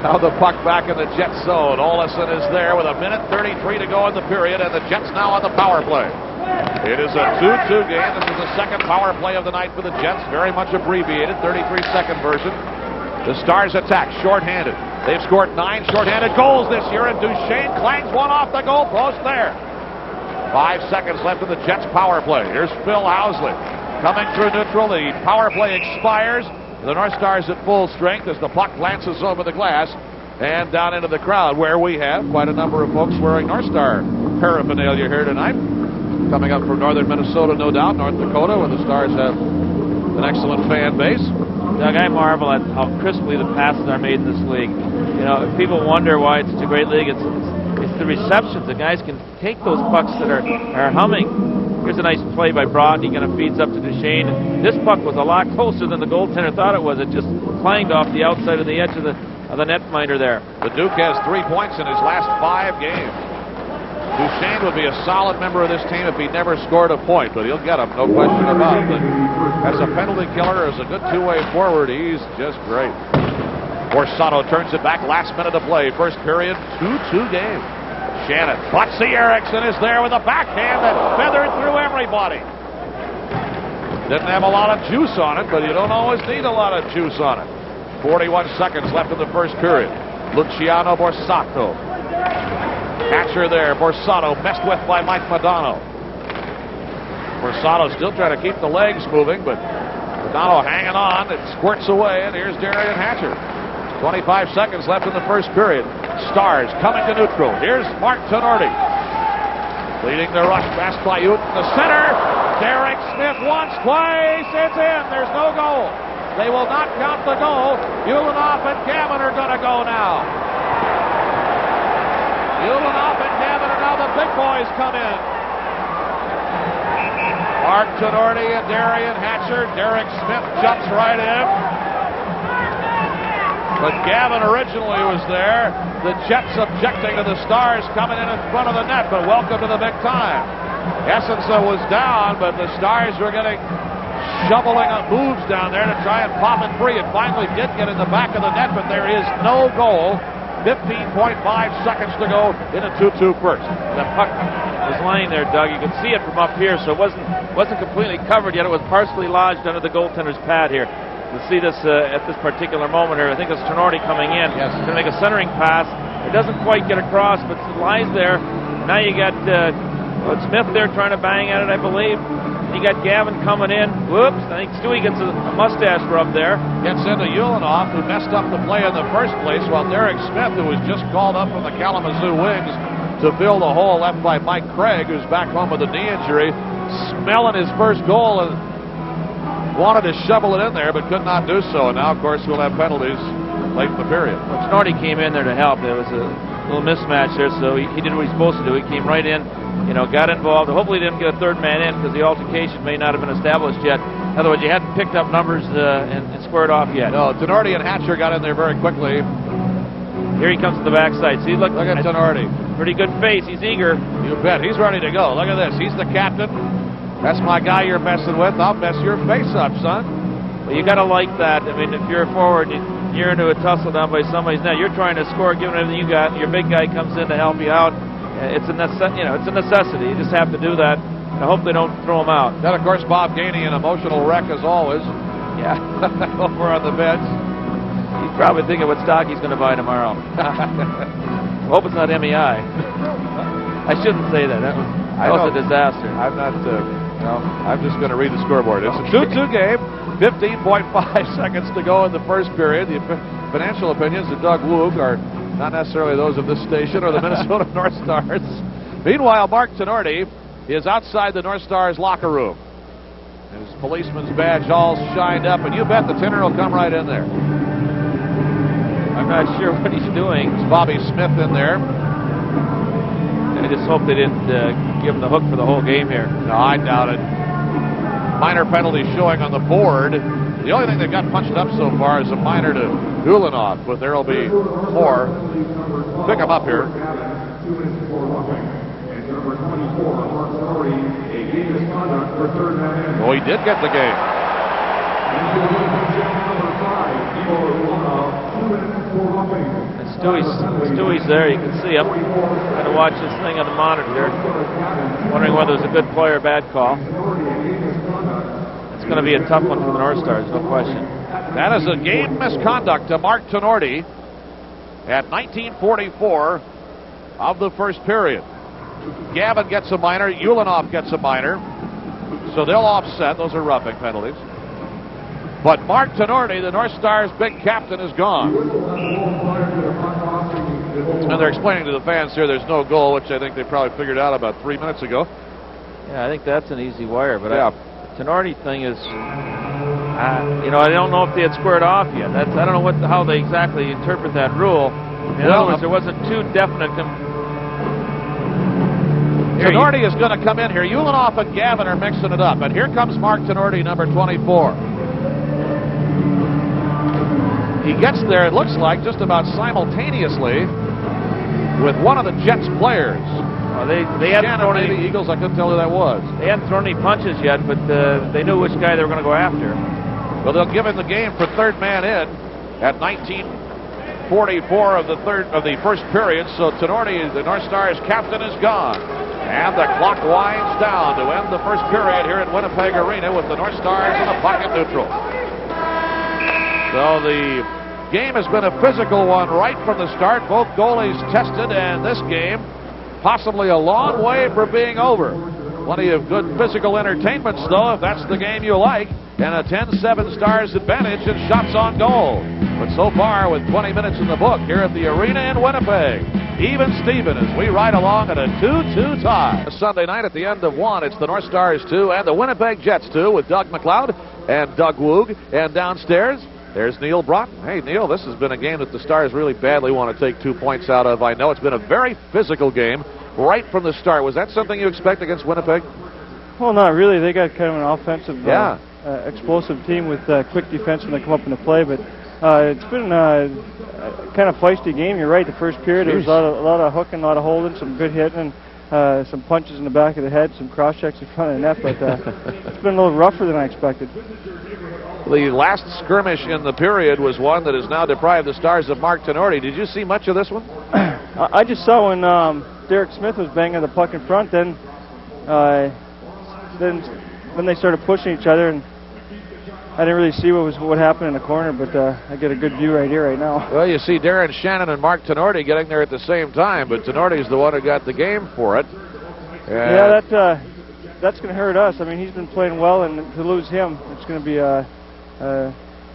Now the puck back in the Jets zone. Olesen is there with 1:33 to go in the period, and the Jets now on the power play. It is a 2-2 game. This is the second power play of the night for the Jets. Very much abbreviated, 33-second version. The Stars attack shorthanded. They've scored 9 shorthanded goals this year, and Duchesne clangs one off the goal post there. 5 seconds left in the Jets power play. Here's Phil Housley coming through neutral. The power play expires. The North Stars at full strength as the puck glances over the glass and down into the crowd, where we have quite a number of folks wearing North Star paraphernalia here tonight. Coming up from northern Minnesota, no doubt, North Dakota, where the Stars have an excellent fan base. Doug, I marvel at how crisply the passes are made in this league. You know, people wonder why it's such a great league. It's the receptions. The guys can take those pucks that are humming. Here's a nice play by Broad. He kind of feeds up to Duchesne. This puck was a lot closer than the goaltender thought it was. It just clanged off the outside of the edge of the netminder there. The Duke has 3 points in his last 5 games. Duchesne would be a solid member of this team if he never scored a point, but he'll get them, no question about it. But as a penalty killer, as a good two-way forward, he's just great. Borsato turns it back, last minute of play. First period, 2-2 game. Shannon, Butsy Erickson is there with a backhand that feathered through everybody. Didn't have a lot of juice on it, but you don't always need a lot of juice on it. 41 seconds left in the first period. Luciano Borsato. Catcher there, Borsato, messed with by Mike Madonna. Borsato still trying to keep the legs moving, but Madonna hanging on. It squirts away, and here's Darian Hatcher. 25 seconds left in the first period. Stars coming to neutral. Here's Mark Tenorti. Leading the rush, pass by Ute in the center. Derek Smith once, twice, it's in. There's no goal. They will not count the goal. Ulanoff and Gavin are going to go now. Ulanoff and Gavin are now the big boys come in. Mark Tenorti and Darian Hatcher. Derek Smith jumps right in. But Gavin originally was there. The Jets objecting to the Stars coming in front of the net, but welcome to the big time. Essensa was down, but the Stars were getting shoveling up moves down there to try and pop it free. It finally did get in the back of the net, but there is no goal. 15.5 seconds to go in a 2-2 first. The puck was lying there, Doug. You could see it from up here, so it wasn't completely covered yet. It was partially lodged under the goaltender's pad here. You see this at this particular moment here. I think it's Tenorti coming in. Yes. Going to make a centering pass. It doesn't quite get across, but it lies there. Now you got Smith there trying to bang at it, I believe. You got Gavin coming in. Whoops. I think Stewie gets a mustache rub there. Gets into Ulanoff, who messed up the play in the first place, while Derek Smith, who was just called up from the Kalamazoo Wings to fill the hole left by Mike Craig, who's back home with a knee injury, smelling his first goal and wanted to shovel it in there, but could not do so. And now, of course, we'll have penalties late in the period. Well, Tenorti came in there to help. There was a little mismatch there, so he did what he's supposed to do. He came right in, got involved. Hopefully he didn't get a third man in because the altercation may not have been established yet. In other words, you hadn't picked up numbers and squared off yet. No, Tenorti and Hatcher got in there very quickly. Here he comes to the backside. See, look at Tenorti. Pretty good face. He's eager. You bet. He's ready to go. Look at this. He's the captain. That's my guy you're messing with. I'll mess your face up, son. Well, you got to like that. I mean, if you're a forward, you're into a tussle down by somebody's net. You're trying to score, giving everything you got, and your big guy comes in to help you out. It's a necessity. You just have to do that. And I hope they don't throw him out. Then, of course, Bob Gainey, an emotional wreck as always. Yeah, over on the bench. He's probably thinking what stock he's going to buy tomorrow. I hope it's not MEI. I shouldn't say that. That was a disaster. I'm not. I'm just going to read the scoreboard. It's a 2-2 game. 15.5 seconds to go in the first period. The financial opinions of Doug Woog are not necessarily those of this station or the Minnesota North Stars. Meanwhile, Mark Tenorti is outside the North Stars locker room. His policeman's badge all shined up, and you bet the tinner will come right in there. I'm not sure what he's doing. It's Bobby Smith in there. I just hope they didn't give him the hook for the whole game here. No, I doubt it. Minor penalty showing on the board. The only thing that got punched up so far is a minor to Ulanoff, but there will be more. Pick him up here. Oh, he did get the game. Stewie's there. You can see him. Got to watch this thing on the monitor. Wondering whether it was a good play or bad call. It's going to be a tough one for the North Stars, no question. That is a game misconduct to Mark Tenorti at 19:44 of the first period. Gavin gets a minor. Ulanov gets a minor. So they'll offset. Those are roughing penalties. But Mark Tenorti, the North Stars' big captain, is gone. And they're explaining to the fans here there's no goal, which I think they probably figured out about 3 minutes ago. Yeah, I think that's an easy wire. But yeah. The Tenorti thing is, you know, I don't know if they had squared off yet. I don't know how they exactly interpret that rule. In other words, there wasn't too definite. Tenorti is going to come in here. Ulanov and Gavin are mixing it up. And here comes Mark Tenorti, number 24. He gets there, it looks like, just about simultaneously with one of the Jets players. They hadn't thrown any Eagles. I couldn't tell who that was. They hadn't thrown any punches yet, but they knew which guy they were going to go after. Well, they'll give him the game for third man in at 19:44 of the first period. So Tenorti, the North Stars captain, is gone. And the clock winds down to end the first period here at Winnipeg Arena with the North Stars in the puck at neutral. So the game has been a physical one right from the start. Both goalies tested, and this game possibly a long way from being over. Plenty of good physical entertainments, though, if that's the game you like. And a 10-7 Stars advantage in shots on goal. But so far, with 20 minutes in the book here at the arena in Winnipeg, even Steven as we ride along at a 2-2 tie. Sunday night at the end of one, it's the North Stars 2 and the Winnipeg Jets 2 with Doug McLeod and Doug Woog. And downstairs, there's Neil Broughton. Hey, Neil, this has been a game that the Stars really badly want to take 2 points out of. I know it's been a very physical game right from the start. Was that something you expect against Winnipeg? Well, not really. They got kind of an offensive, explosive team with quick defense when they come up into play. But it's been kind of feisty game. You're right. The first period, there was a lot of hooking, a lot of holding, some good hitting, and some punches in the back of the head, some cross checks in front of the net. But it's been a little rougher than I expected. The last skirmish in the period was one that has now deprived the Stars of Mark Tenorti. Did you see much of this one? I just saw when Derek Smith was banging the puck in front. Then they started pushing each other, and I didn't really see what happened in the corner, but I get a good view right here, right now. Well, you see Darren Shannon and Mark Tenorti getting there at the same time, but Tenorti's the one who got the game for it. Yeah, that's going to hurt us. I mean, he's been playing well, and to lose him, it's going to be a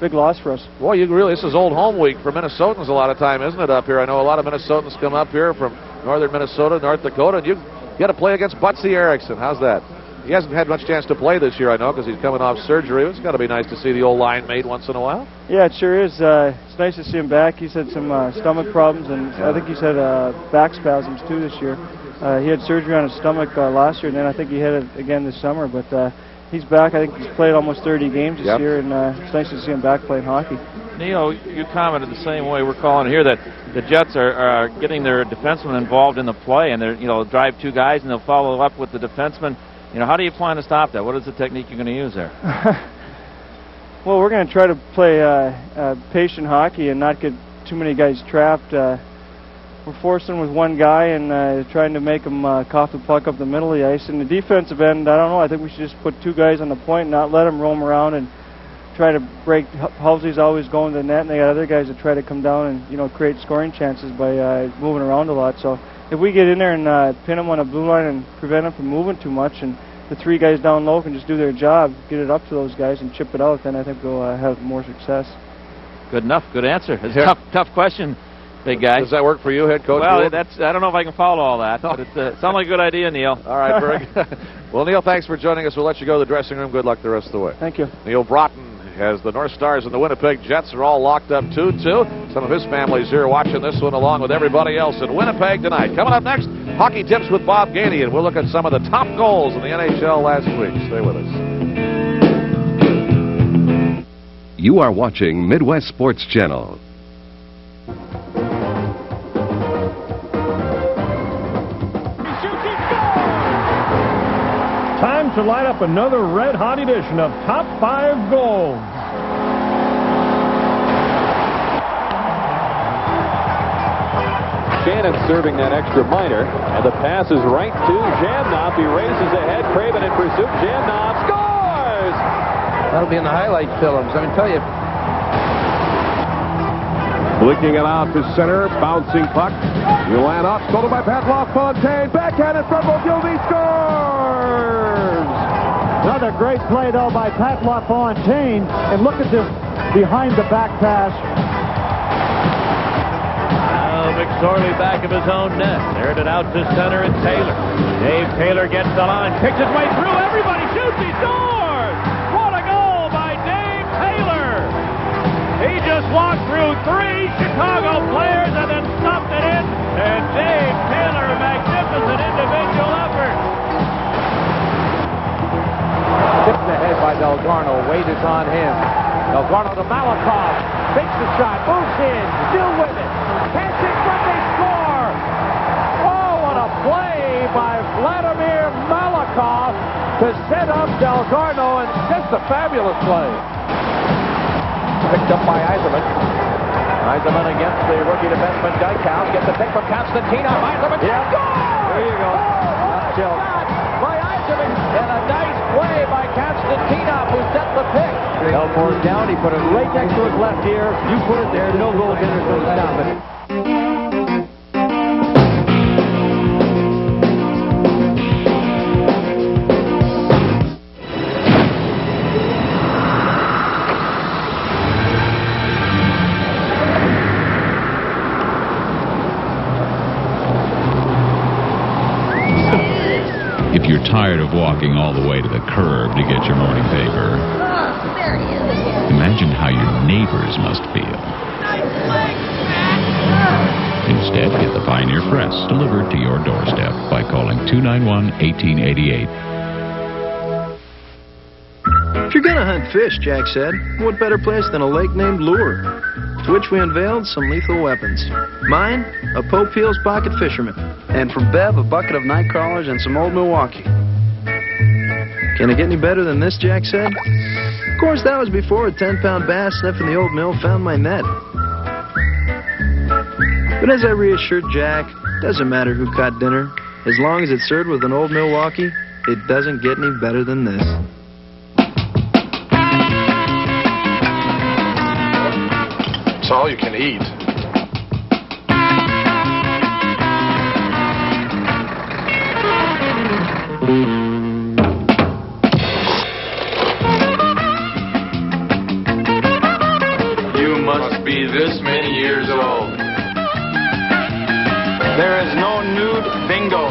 big loss for us. Well, this is old home week for Minnesotans a lot of time, isn't it, up here? I know a lot of Minnesotans come up here from northern Minnesota, North Dakota, and you get to play against Butsy Erickson. How's that? He hasn't had much chance to play this year, I know, because he's coming off surgery. It's got to be nice to see the old line mate once in a while. Yeah, it sure is. It's nice to see him back. He's had some stomach problems, and I think he's had back spasms, too, this year. He had surgery on his stomach last year, and then I think he had it again this summer. But he's back. I think he's played almost 30 games this year, and it's nice to see him back playing hockey. Neil, you commented the same way we're calling here, that the Jets are getting their defensemen involved in the play, and they're drive two guys, and they'll follow up with the defenseman. How do you plan to stop that? What is the technique you're going to use there? Well, we're going to try to play patient hockey and not get too many guys trapped. We're forcing with one guy and trying to make them cough the puck up the middle of the ice. In the defensive end, I don't know. I think we should just put two guys on the point and not let them roam around and try to break. Halsey's always going to the net, and they got other guys that try to come down and create scoring chances by moving around a lot. So if we get in there and pin them on a blue line and prevent them from moving too much, and the three guys down low can just do their job, get it up to those guys and chip it out, then I think we'll have more success. Good enough. Good answer. It's a tough question, big guy. Does that work for you, head coach? Well, I don't know if I can follow all that, but it sounds like a good idea, Neil. All right, very good. Well, Neil, thanks for joining us. We'll let you go to the dressing room. Good luck the rest of the way. Thank you. Neil Broughton has the North Stars and the Winnipeg Jets are all locked up 2-2. Some of his family's here watching this one along with everybody else in Winnipeg tonight. Coming up next, Hockey Tips with Bob Gainey, and we'll look at some of the top goals in the NHL last week. Stay with us. You are watching Midwest Sports Channel. Time to light up another red-hot edition of Top 5 Goals. Shannon serving that extra minor. And the pass is right to Jamnop. He races ahead. Craven in pursuit. Jamnop scores! That'll be in the highlight films. I mean, tell you. Flicking it out to center. Bouncing puck. Ulan up. Stolen by Pat LaFontaine. Backhanded from Ogilvy. Scores! Another great play, though, by Pat LaFontaine. And look at this behind-the-back pass. McSorley back of his own net. Aired it out to center and Taylor. Dave Taylor gets the line, picks his way through. Everybody shoots. He scores! What a goal by Dave Taylor! He just walked through 3 Chicago players and then stuffed it in. And Dave Taylor, a magnificent individual effort. Tipped ahead by Delgarno. Weight is on him. Delgarno to Malakoff. Takes the shot. Moves in. Still with it. Can't see when they score. Oh, what a play by Vladimir Malakoff to set up Delgarno, and just a fabulous play. Picked up by Eiserman. Eiserman against the rookie defenseman Dykhouse. Gets the pick from Constantinov. Eiserman. Yeah. There you go. Oh, shot by Eiserman. And a nice play by Constantinov, who set the pick. Elmore's down. He put it right next to his left ear. You put it there. No goaltender's going to stop it. If you're tired of walking all the way to the curb to get your morning paper, There he is again. imagine how your neighbors must feel. Instead, get the Pioneer Press delivered to your doorstep by calling 291-1888. If you're gonna hunt fish, Jack said, what better place than a lake named Lure, to which we unveiled some lethal weapons. Mine, a Pope Hill's pocket fisherman. And from Bev, a bucket of night crawlers and some old Milwaukee. Can it get any better than this, Jack said? Of course, that was before a 10-pound bass sniffing the old mill found my net. But as I reassured Jack, doesn't matter who caught dinner. As long as it's served with an old Milwaukee, it doesn't get any better than this. It's all you can eat. You must be this many years old. There is no nude bingo.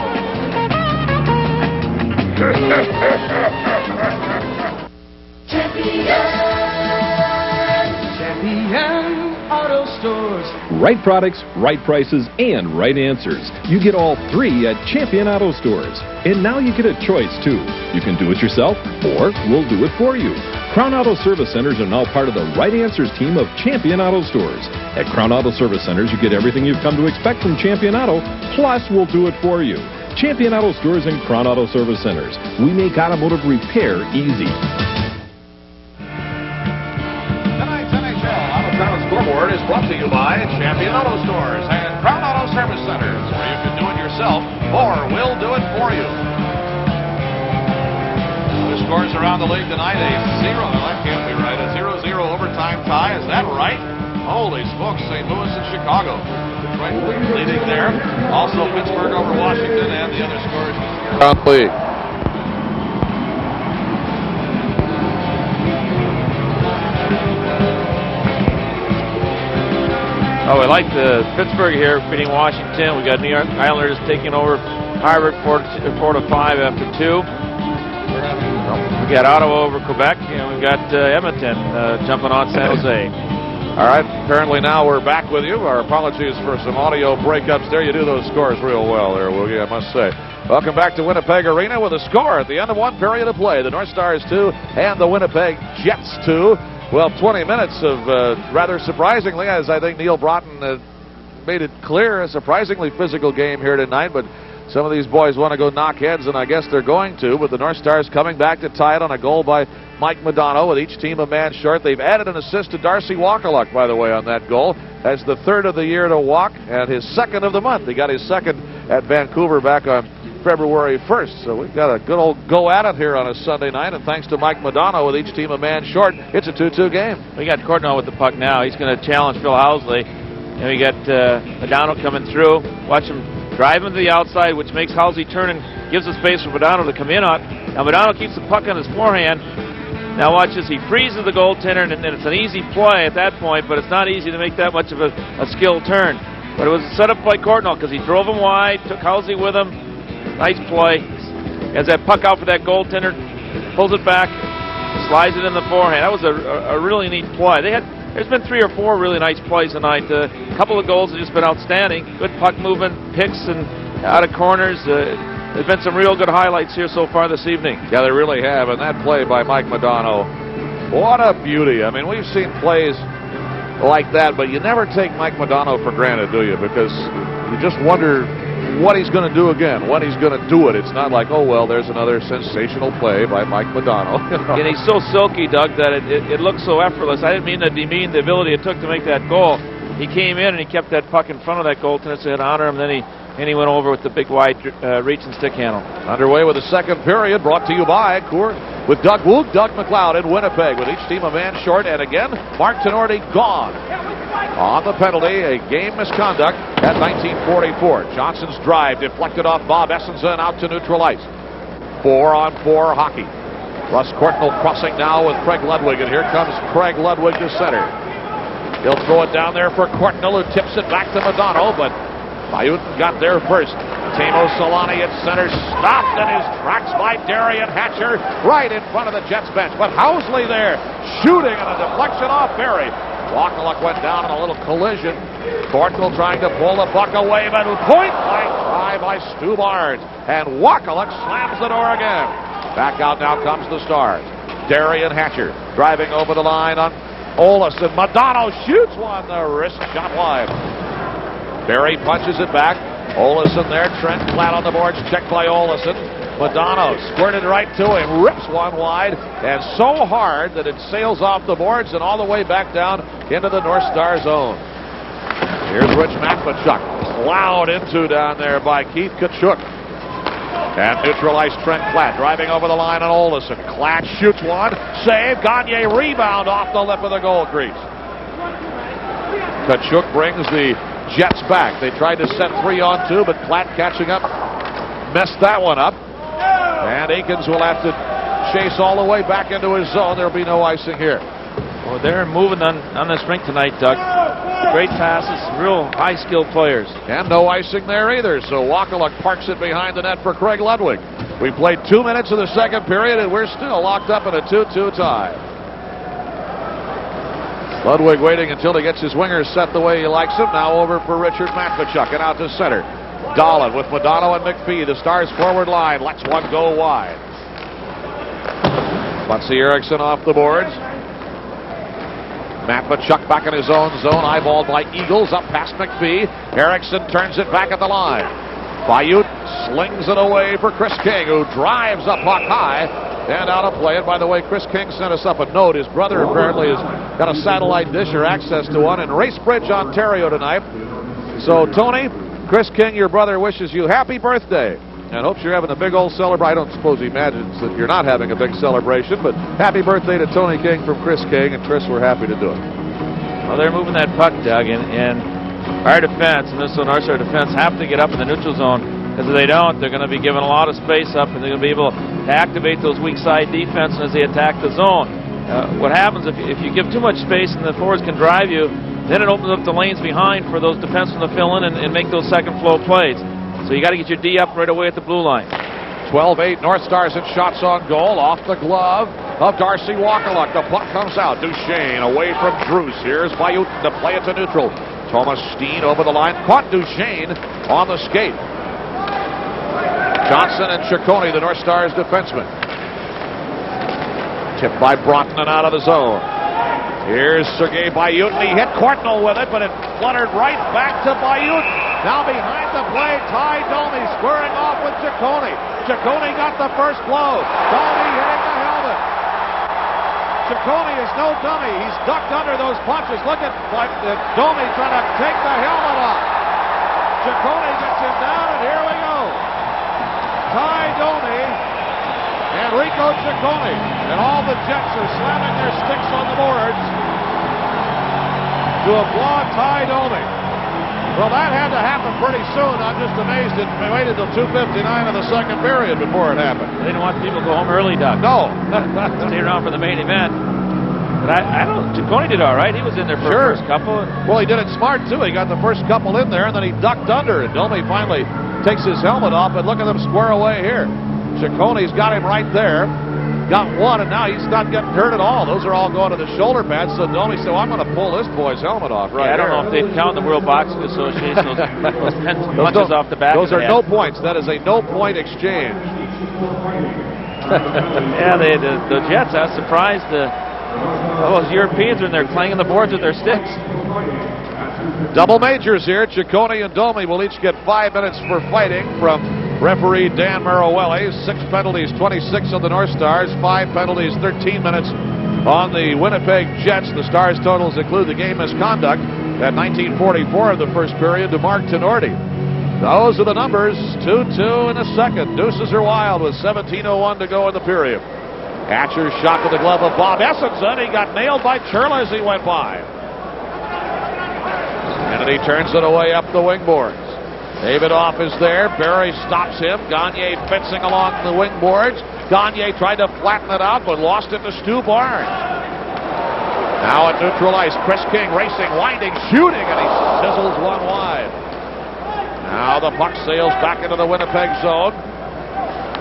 Champion Auto Stores. Right products, right prices, and right answers. You get all 3 at Champion Auto Stores. And now you get a choice, too. You can do it yourself, or we'll do it for you. Crown Auto Service Centers are now part of the Right Answers team of Champion Auto Stores. At Crown Auto Service Centers, you get everything you've come to expect from Champion Auto, plus we'll do it for you. Champion Auto Stores and Crown Auto Service Centers. We make automotive repair easy. Tonight's NHL Out-of-Town Scoreboard is brought to you by Champion Auto Stores and Crown Auto Service Centers, where you can do it yourself or we'll do it for you. The scores around the league tonight, a 0. That can't be right. A 0-0 overtime tie. Is that right? Holy smokes, St. Louis and Chicago. Detroit leading there. Also Pittsburgh over Washington and the other scores around the league. Oh, we like the Pittsburgh here beating Washington. We got New York Islanders taking over Harvard 4-5 after 2. We got Ottawa over Quebec, and we got Edmonton jumping on San Jose. All right, currently now we're back with you. Our apologies for some audio breakups there. You do those scores real well there, Woogie, I must say. Welcome back to Winnipeg Arena with a score at the end of 1 period of play. The North Stars 2 and the Winnipeg Jets 2. Well, 20 minutes of rather surprisingly, as I think Neil Broughton made it clear, a surprisingly physical game here tonight, but some of these boys want to go knock heads, and I guess they're going to, but the North Stars coming back to tie it on a goal by Mike Modano with each team a man short. They've added an assist to Darcy Walkerluck, by the way, on that goal. as the third of the year to walk and his second of the month. He got his second at Vancouver back on February 1st. So we've got a good old go at it here on a Sunday night, and thanks to Mike Madonna with each team a man short, it's a 2-2 game. We got Courtnall with the puck now. He's going to challenge Phil Housley. And we got Madonna coming through. Watch him drive him to the outside, which makes Housley turn and gives the space for Madonna to come in on. Now Madonna keeps the puck on his forehand. Now watch as he freezes the goaltender, and it's an easy play at that point, but it's not easy to make that much of a skilled turn. But it was set up by Courtnall because he drove him wide, took Housley with him. Nice play. Has that puck out for that goaltender, pulls it back, slides it in the forehand. That was a really neat play. There's been 3 or 4 really nice plays tonight. A couple of goals have just been outstanding. Good puck movement, picks and out of corners. There's been some real good highlights here so far this evening. Yeah, they really have. And that play by Mike Madonna, what a beauty. I mean, we've seen plays like that, but you never take Mike Madonna for granted, do you? Because you just wonder what he's going to do again, when he's going to do it. It's not like, oh, well, there's another sensational play by Mike Madonna. And he's so silky, Doug, that it looks so effortless. I didn't mean to demean the ability it took to make that goal. He came in and he kept that puck in front of that goaltender, so it honor him, then he went over with the big wide reach and stick handle. Underway with the second period, brought to you by Coors with Doug Woog, Doug McLeod in Winnipeg, with each team a man short, and again, Mark Tenorti gone. On the penalty, a game misconduct at 1944. Johnson's drive deflected off Bob Essenson out to neutral ice. 4-on-4 hockey. Russ Courtnall crossing now with Craig Ludwig, and here comes Craig Ludwig to center. He'll throw it down there for Courtnall, who tips it back to Madonna, but Bayoutin got there first. Timo Solani at center, stopped in his tracks by Darian Hatcher right in front of the Jets bench. But Housley there, shooting and a deflection off Barry. Wakaluk went down in a little collision. Courtnall trying to pull the puck away, but point-blank try by Stu Barnes. And Wakaluk slams the door again. Back out now comes the Stars. Darian Hatcher driving over the line on Olesen. Madonna shoots one, the wrist shot wide. Barry punches it back. Olesen there, Trent flat on the boards, checked by Olesen. Madonna squirted right to him, rips one wide, and so hard that it sails off the boards and all the way back down into the North Star zone. Here's Rich Matvichuk, plowed into down there by Keith Tkachuk. And neutralized Trent Klatt, driving over the line on Olesen. Klatt shoots one, save, Gagne rebound off the lip of the goal crease. Tkachuk brings the Jets back. They tried to set 3-on-2, but Klatt catching up messed that one up. And Aikens will have to chase all the way back into his zone. There'll be no icing here. Well, they're moving on this rink tonight, Doug. Great passes, real high-skilled players. And no icing there either, so Wakaluk parks it behind the net for Craig Ludwig. We played 2 minutes of the second period, and we're still locked up in a 2-2 tie. Ludwig waiting until he gets his wingers set the way he likes them. Now over for Richard Matvichuk and out to center. Dahlin with Madonna and McPhee, the Stars forward line, lets one go wide. Bunsey Eriksson off the boards. Matvichuk back in his own zone, eyeballed by Eagles, up past McPhee. Eriksson turns it back at the line. Bayut slings it away for Chris King, who drives up puck high and out of play. And by the way, Chris King sent us up a note. His brother apparently has got a satellite dish or access to one in Racebridge, Ontario tonight. So, Tony, Chris King, your brother, wishes you happy birthday and hopes you're having a big old celebration. I don't suppose he imagines that you're not having a big celebration, but happy birthday to Tony King from Chris King, and Chris, we're happy to do it. Well, they're moving that puck, Doug, and our defense, and this North Star defense, have to get up in the neutral zone, because if they don't, they're going to be giving a lot of space up, and they're going to be able to activate those weak side defense as they attack the zone. What happens if you give too much space and the forwards can drive you, then it opens up the lanes behind for those defensemen to fill in and make those second flow plays. So you got to get your D up right away at the blue line. 12-8 North Stars and shots on goal, off the glove of Darcy Wakaluk. The puck comes out. Duchesne away from Druce. Here's Bayut to play it to neutral. Thomas Steen over the line, caught Duchesne on the skate. Johnson and Ciccone, the North Stars defenseman. Tipped by Broughton and out of the zone. Here's Sergei Bayut. He hit Courtnall with it, but it fluttered right back to Bayut. Now behind the play, Ty Domi squaring off with Ciccone. Ciccone got the first blow. Domi hitting the helmet. Ciccone is no dummy. He's ducked under those punches. Look at Domi trying to take the helmet off. Ciccone gets him down, and here we go. Ty Domi and Rico Ciccone. And all the Jets are slamming their sticks on the boards to applaud Ty Domi. Well, that had to happen pretty soon. I'm just amazed it waited until 2:59 of the second period before it happened. They didn't want people to go home early, Doug. No. Stay around for the main event. But I don't. Ciccone did all right. He was in there for the first couple. Well, he did it smart, too. He got the first couple in there, and then he ducked under. And Domi finally takes his helmet off, and look at them square away here. Ciccone's got him right there. Got one, and now he's not getting hurt at all. Those are all going to the shoulder pads. So Domi said, well, I'm going to pull this boy's helmet off right I don't know if they count the World Boxing Association those punches off the back. Those are no points. That is a no-point exchange. Yeah, the Jets. I was surprised. Those Europeans are in there clanging the boards with their sticks. Double majors here. Ciccone and Domi will each get 5 minutes for fighting from referee Dan Maruelli. 6 penalties, 26 on the North Stars. 5 penalties, 13 minutes on the Winnipeg Jets. The Stars totals include the game misconduct at 19:44 of the first period to Mark Tenorti. Those are the numbers. 2-2 in the second. Deuces are wild with 17:01 to go in the period. Hatcher's shot to the glove of Bob Essenson. He got nailed by Churla as he went by. Kennedy turns it away up the wing boards. Davidoff is there. Barry stops him. Gagne fencing along the wing boards. Gagne tried to flatten it out, but lost it to Stu Barnes. Now at neutral ice, Chris King racing, winding, shooting, and he sizzles one wide. Now the puck sails back into the Winnipeg zone.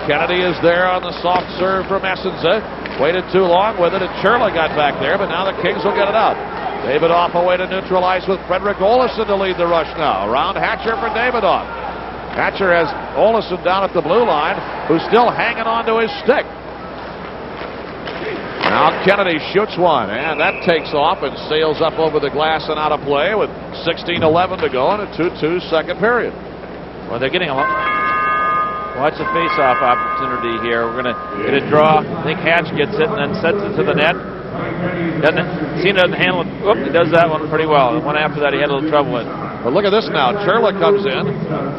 Kennedy is there on the soft serve from Essenza. Waited too long with it, and Churla got back there, but now the Kings will get it out. Davidoff away to neutral ice with Frederick Olofsson to lead the rush now. Around Hatcher for Davidoff. Hatcher has Olofsson down at the blue line, who's still hanging on to his stick. Now Kennedy shoots one, and that takes off and sails up over the glass and out of play with 16:11 to go in a 2-2 second period. Well, they're getting a lot. Watch the face-off opportunity here. We're going to get a draw. I think Hatch gets it and then sets it to the net. Cena doesn't handle it. Oop, he does that one pretty well. The one after that he had a little trouble with. But look at this now. Churla comes in.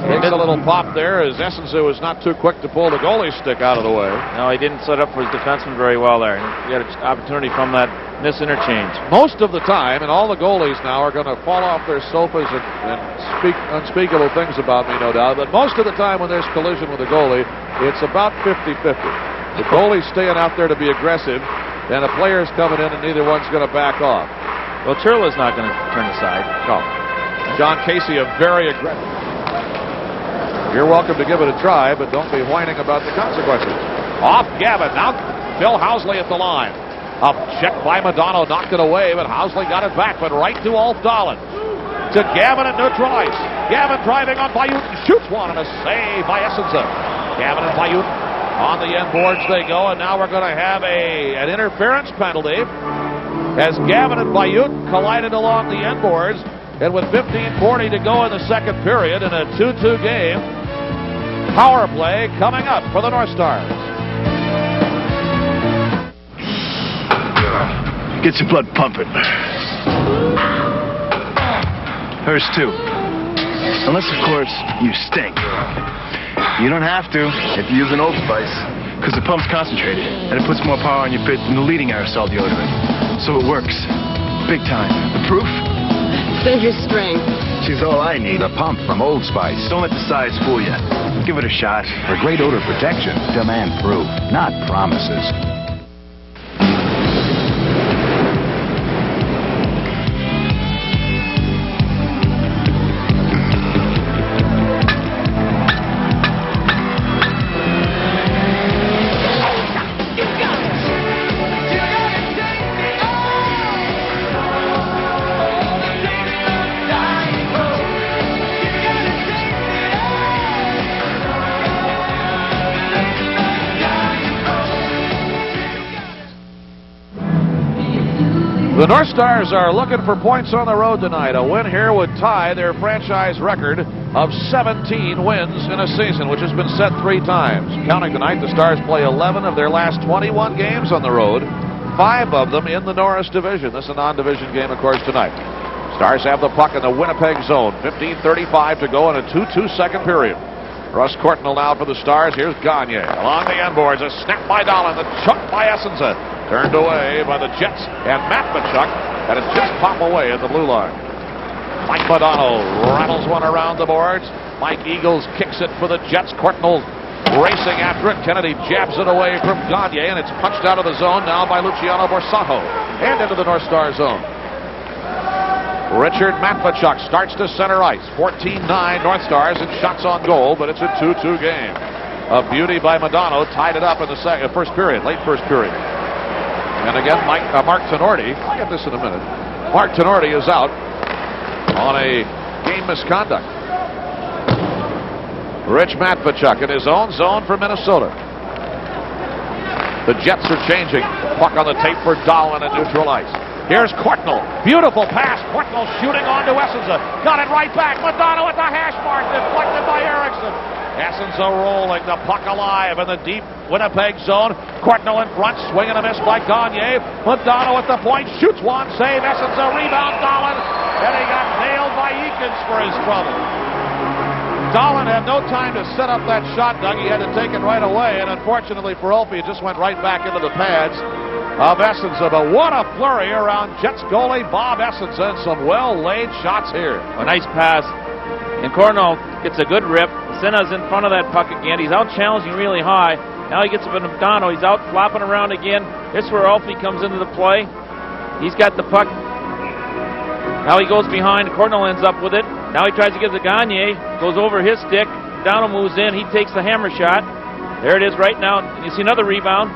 Takes a little pop there as Essenza was not too quick to pull the goalie stick out of the way. No, he didn't set up for his defenseman very well there. He had an opportunity from that miss interchange. Most of the time, and all the goalies now are going to fall off their sofas and speak unspeakable things about me, no doubt. But most of the time when there's collision with a goalie, it's about 50-50. The goalie's staying out there to be aggressive, and a player's coming in, and neither one's going to back off. Well, Churla's not going to turn aside. No. John Casey, a very aggressive. You're welcome to give it a try, but don't be whining about the consequences. Off Gavin. Now Phil Housley at the line. Up check by Madonna, knocked it away, but Housley got it back, but right to Ulf Dahlin. To Gavin at neutral ice. Gavin driving on Bayut, shoots one, and a save by Essenza. Gavin and Bayut on the end boards they go, and now we're going to have an interference penalty as Gavin and Bayut collided along the end boards, and with 15:40 to go in the second period in a 2-2 game, power play coming up for the North Stars. Get your blood pumping. Hers too. Unless, of course, you stink. You don't have to if you use an Old Spice, because the pump's concentrated, and it puts more power on your pit than the leading aerosol deodorant. So it works. Big time. The proof? Save your strength. She's all I need. The pump from Old Spice. Don't let the size fool you. Give it a shot. For great odor protection, demand proof, not promises. The North Stars are looking for points on the road tonight. A win here would tie their franchise record of 17 wins in a season, which has been set 3 times. Counting tonight, the Stars play 11 of their last 21 games on the road. 5 of them in the Norris division. This is a non-division game, of course, tonight. Stars have the puck in the Winnipeg zone. 15:35 to go in a 2-2 second period. Russ Courtnall now for the Stars. Here's Gagne. Along the end boards, a snap by Dahlin, the chuck by Essenza. Turned away by the Jets and Matvichuk, and it just popped away at the blue line. Mike Modano rattles one around the boards. Mike Eagles kicks it for the Jets. Courtnall racing after it. Kennedy jabs it away from Gagne, and it's punched out of the zone now by Luciano Borsato and into the North Star zone. Richard Matvichuk starts to center ice. 14-9 North Stars and shots on goal, but it's a 2-2 game. A beauty by Modano tied it up in the first period, late first period. And again, Mark Tenorti, I'll get this in a minute. Mark Tenorti is out on a game misconduct. Rich Matvichuk in his own zone for Minnesota. The Jets are changing. Puck on the tape for Dahlin at neutral ice. Here's Courtnall. Beautiful pass. Courtnall shooting on to Essenza. Got it right back. Modano at the hash mark. Deflected by Erickson. Essenza rolling. The puck alive in the deep Winnipeg zone. Courtnall in front. Swing and a miss by Gagne. Modano at the point. Shoots one. Save. Essenza. Rebound. Dahlin. And he got nailed by Eakins for his trouble. Dahlin had no time to set up that shot, Doug. He had to take it right away. And unfortunately for Opie, it just went right back into the pads of Essenza. But what a flurry around Jets goalie Bob Essenza, and some well-laid shots here. A nice pass. And Courtnall gets a good rip. Senna's in front of that puck again. He's out challenging really high. Now he gets up in Modano. He's out flopping around again. This is where Alfie comes into the play. He's got the puck. Now he goes behind. Courtnall ends up with it. Now he tries to get the Gagne. Goes over his stick. Modano moves in. He takes the hammer shot. There it is right now. You see another rebound.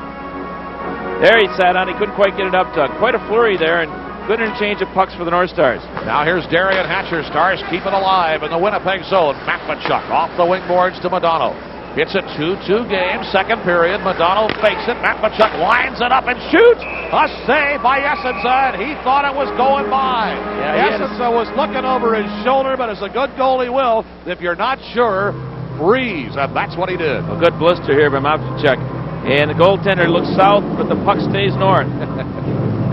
There he sat on. He couldn't quite get it up, Doug. Quite a flurry there, and good interchange of pucks for the North Stars. Now here's Darian Hatcher. Stars keep it alive in the Winnipeg zone. Matvichuk off the wing boards to Modano. It's a 2-2 game, second period. Modano fakes it. Matvichuk lines it up and shoots. A save by Essenza, and he thought it was going by. Essenza was looking over his shoulder, but as a good goalie will, if you're not sure, freeze, and that's what he did. A good blister here by Matvichuk. And the goaltender looks south, but the puck stays north.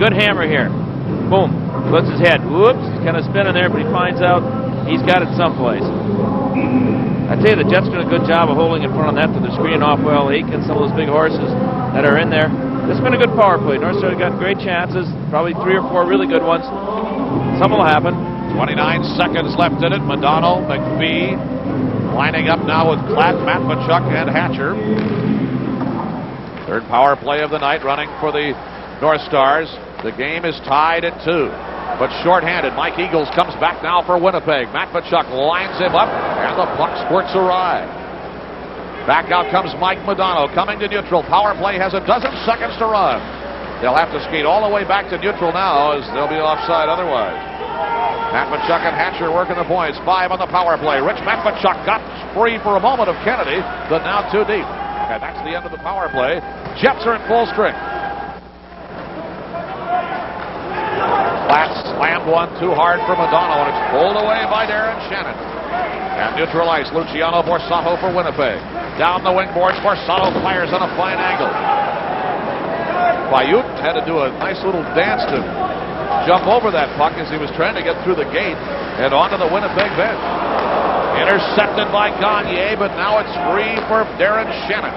Good hammer here. Boom. Puts his head. Whoops. He's kind of spinning there, but he finds out he's got it someplace. I tell you, the Jets doing a good job of holding in front of that. They're screening off well. Aikens, some of those big horses that are in there. This has been a good power play. North Star got great chances. Probably 3 or 4 really good ones. Something will happen. 29 seconds left in it. Modano, McPhee lining up now with Klatt, Matvichuk, and Hatcher. Third power play of the night running for the North Stars. The game is tied at 2, but shorthanded. Mike Eagles comes back now for Winnipeg. Matvichuk lines him up, and the puck squirts awry. Back out comes Mike Modano coming to neutral. Power play has a dozen seconds to run. They'll have to skate all the way back to neutral now, as they'll be offside otherwise. Matvichuk and Hatcher working the points. 5 on the power play. Rich Matvichuk got free for a moment of Kennedy, but now too deep. And that's the end of the power play. Jets are in full strength. Klatt slammed one too hard for Modano, and it's pulled away by Darren Shannon. And neutral ice, Luciano Borsato for Winnipeg. Down the wing boards, Borsato fires on a fine angle. Bayut had to do a nice little dance to jump over that puck as he was trying to get through the gate and onto the Winnipeg bench. Intercepted by Gagne, but now it's free for Darren Shannon.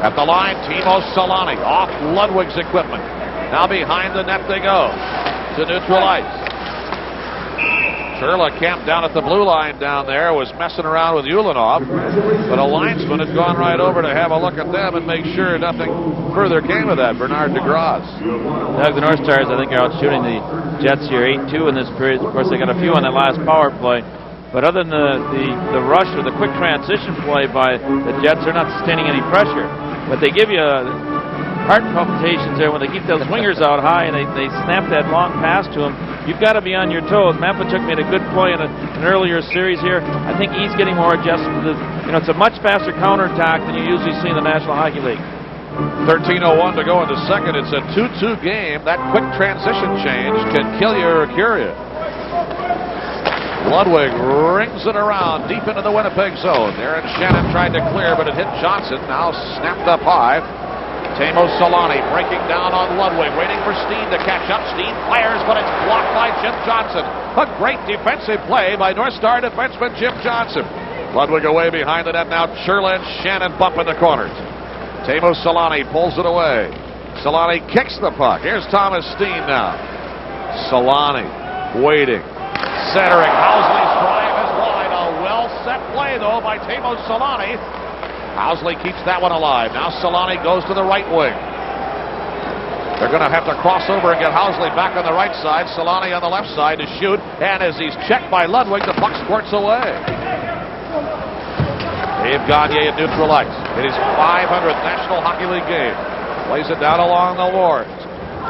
At the line, Timo Solani off Ludwig's equipment. Now behind the net they go to neutral ice. Sherla camped down at the blue line down there, was messing around with Ulanov, but a linesman had gone right over to have a look at them and make sure nothing further came of that. Bernard DeGrasse. Doug, the North Stars, I think, are out shooting the Jets here 8-2 in this period. Of course, they got a few on that last power play. But other than the rush or the quick transition play by the Jets, they're not sustaining any pressure. But they give you heart palpitations there when they keep those wingers out high and they snap that long pass to him. You've got to be on your toes. Matvichuk made a good play in an earlier series here. I think he's getting more adjusted to this. You know, it's a much faster counterattack than you usually see in the National Hockey League. 13:01 to go in the second. It's a 2-2 game. That quick transition change can kill you or cure you. Ludwig rings it around deep into the Winnipeg zone. Darren Shannon tried to clear, but it hit Johnson. Now snapped up high. Teemu Solani breaking down on Ludwig, waiting for Steen to catch up. Steen fires, but it's blocked by Jim Johnson. A great defensive play by North Star defenseman Jim Johnson. Ludwig away behind the net now. Sherlin, Shannon bump in the corners. Teemu Solani pulls it away. Solani kicks the puck. Here's Thomas Steen now. Solani waiting. Centering. Housley's drive is wide. A well-set play, though, by Teemu Solani. Housley keeps that one alive. Now Solani goes to the right wing. They're going to have to cross over and get Housley back on the right side. Solani on the left side to shoot. And as he's checked by Ludwig, the puck squirts away. Dave Gagne at neutral ice. It is 500th National Hockey League game. Plays it down along the boards.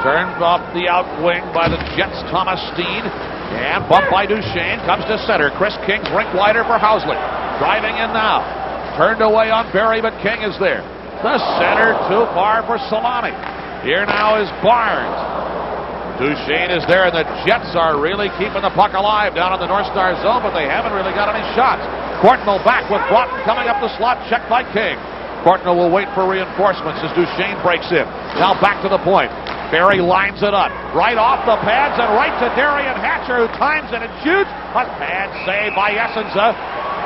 Turned off the out wing by the Jets' Thomas Steen. And bumped by Duchesne. Comes to center. Chris King's rink wider for Housley. Driving in now. Turned away on Barry, but King is there. The center too far for Solani. Here now is Barnes. Duchesne is there, and the Jets are really keeping the puck alive down in the North Star zone, but they haven't really got any shots. Courtnall back with Broughton coming up the slot, checked by King. Courtnall will wait for reinforcements as Duchesne breaks in. Now back to the point. Barry lines it up. Right off the pads and right to Darian Hatcher, who times it and shoots. A pad save by Essenza,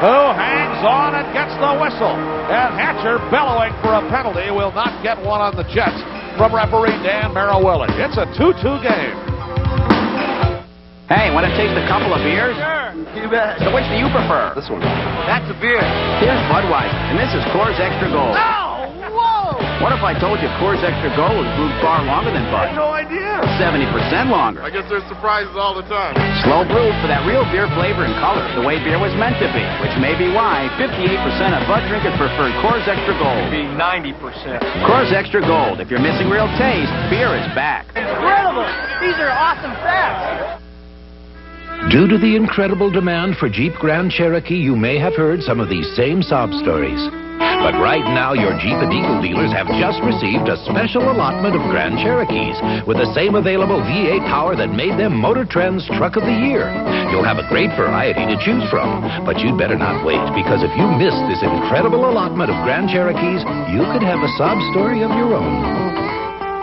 who hangs on and gets the whistle. And Hatcher, bellowing for a penalty, will not get one on the Jets from referee Dan Marawilli. It's a 2-2 game. Hey, want to taste a couple of beers? Sure. You bet. So which do you prefer? This one. That's a beer. Here's Budweiser, and this is Coors Extra Gold. No! Whoa! What if I told you Coors Extra Gold was brewed far longer than Bud? I had no idea. 70% longer. I guess there's surprises all the time. Slow brewed for that real beer flavor and color, the way beer was meant to be, which may be why 58% of Bud drinkers prefer Coors Extra Gold. Be 90%. Coors Extra Gold. If you're missing real taste, beer is back. Incredible! These are awesome facts. Due to the incredible demand for Jeep Grand Cherokee, you may have heard some of these same sob stories. But right now, your Jeep and Eagle dealers have just received a special allotment of Grand Cherokees with the same available V8 power that made them Motor Trend's Truck of the Year. You'll have a great variety to choose from, but you'd better not wait, because if you miss this incredible allotment of Grand Cherokees, you could have a sob story of your own.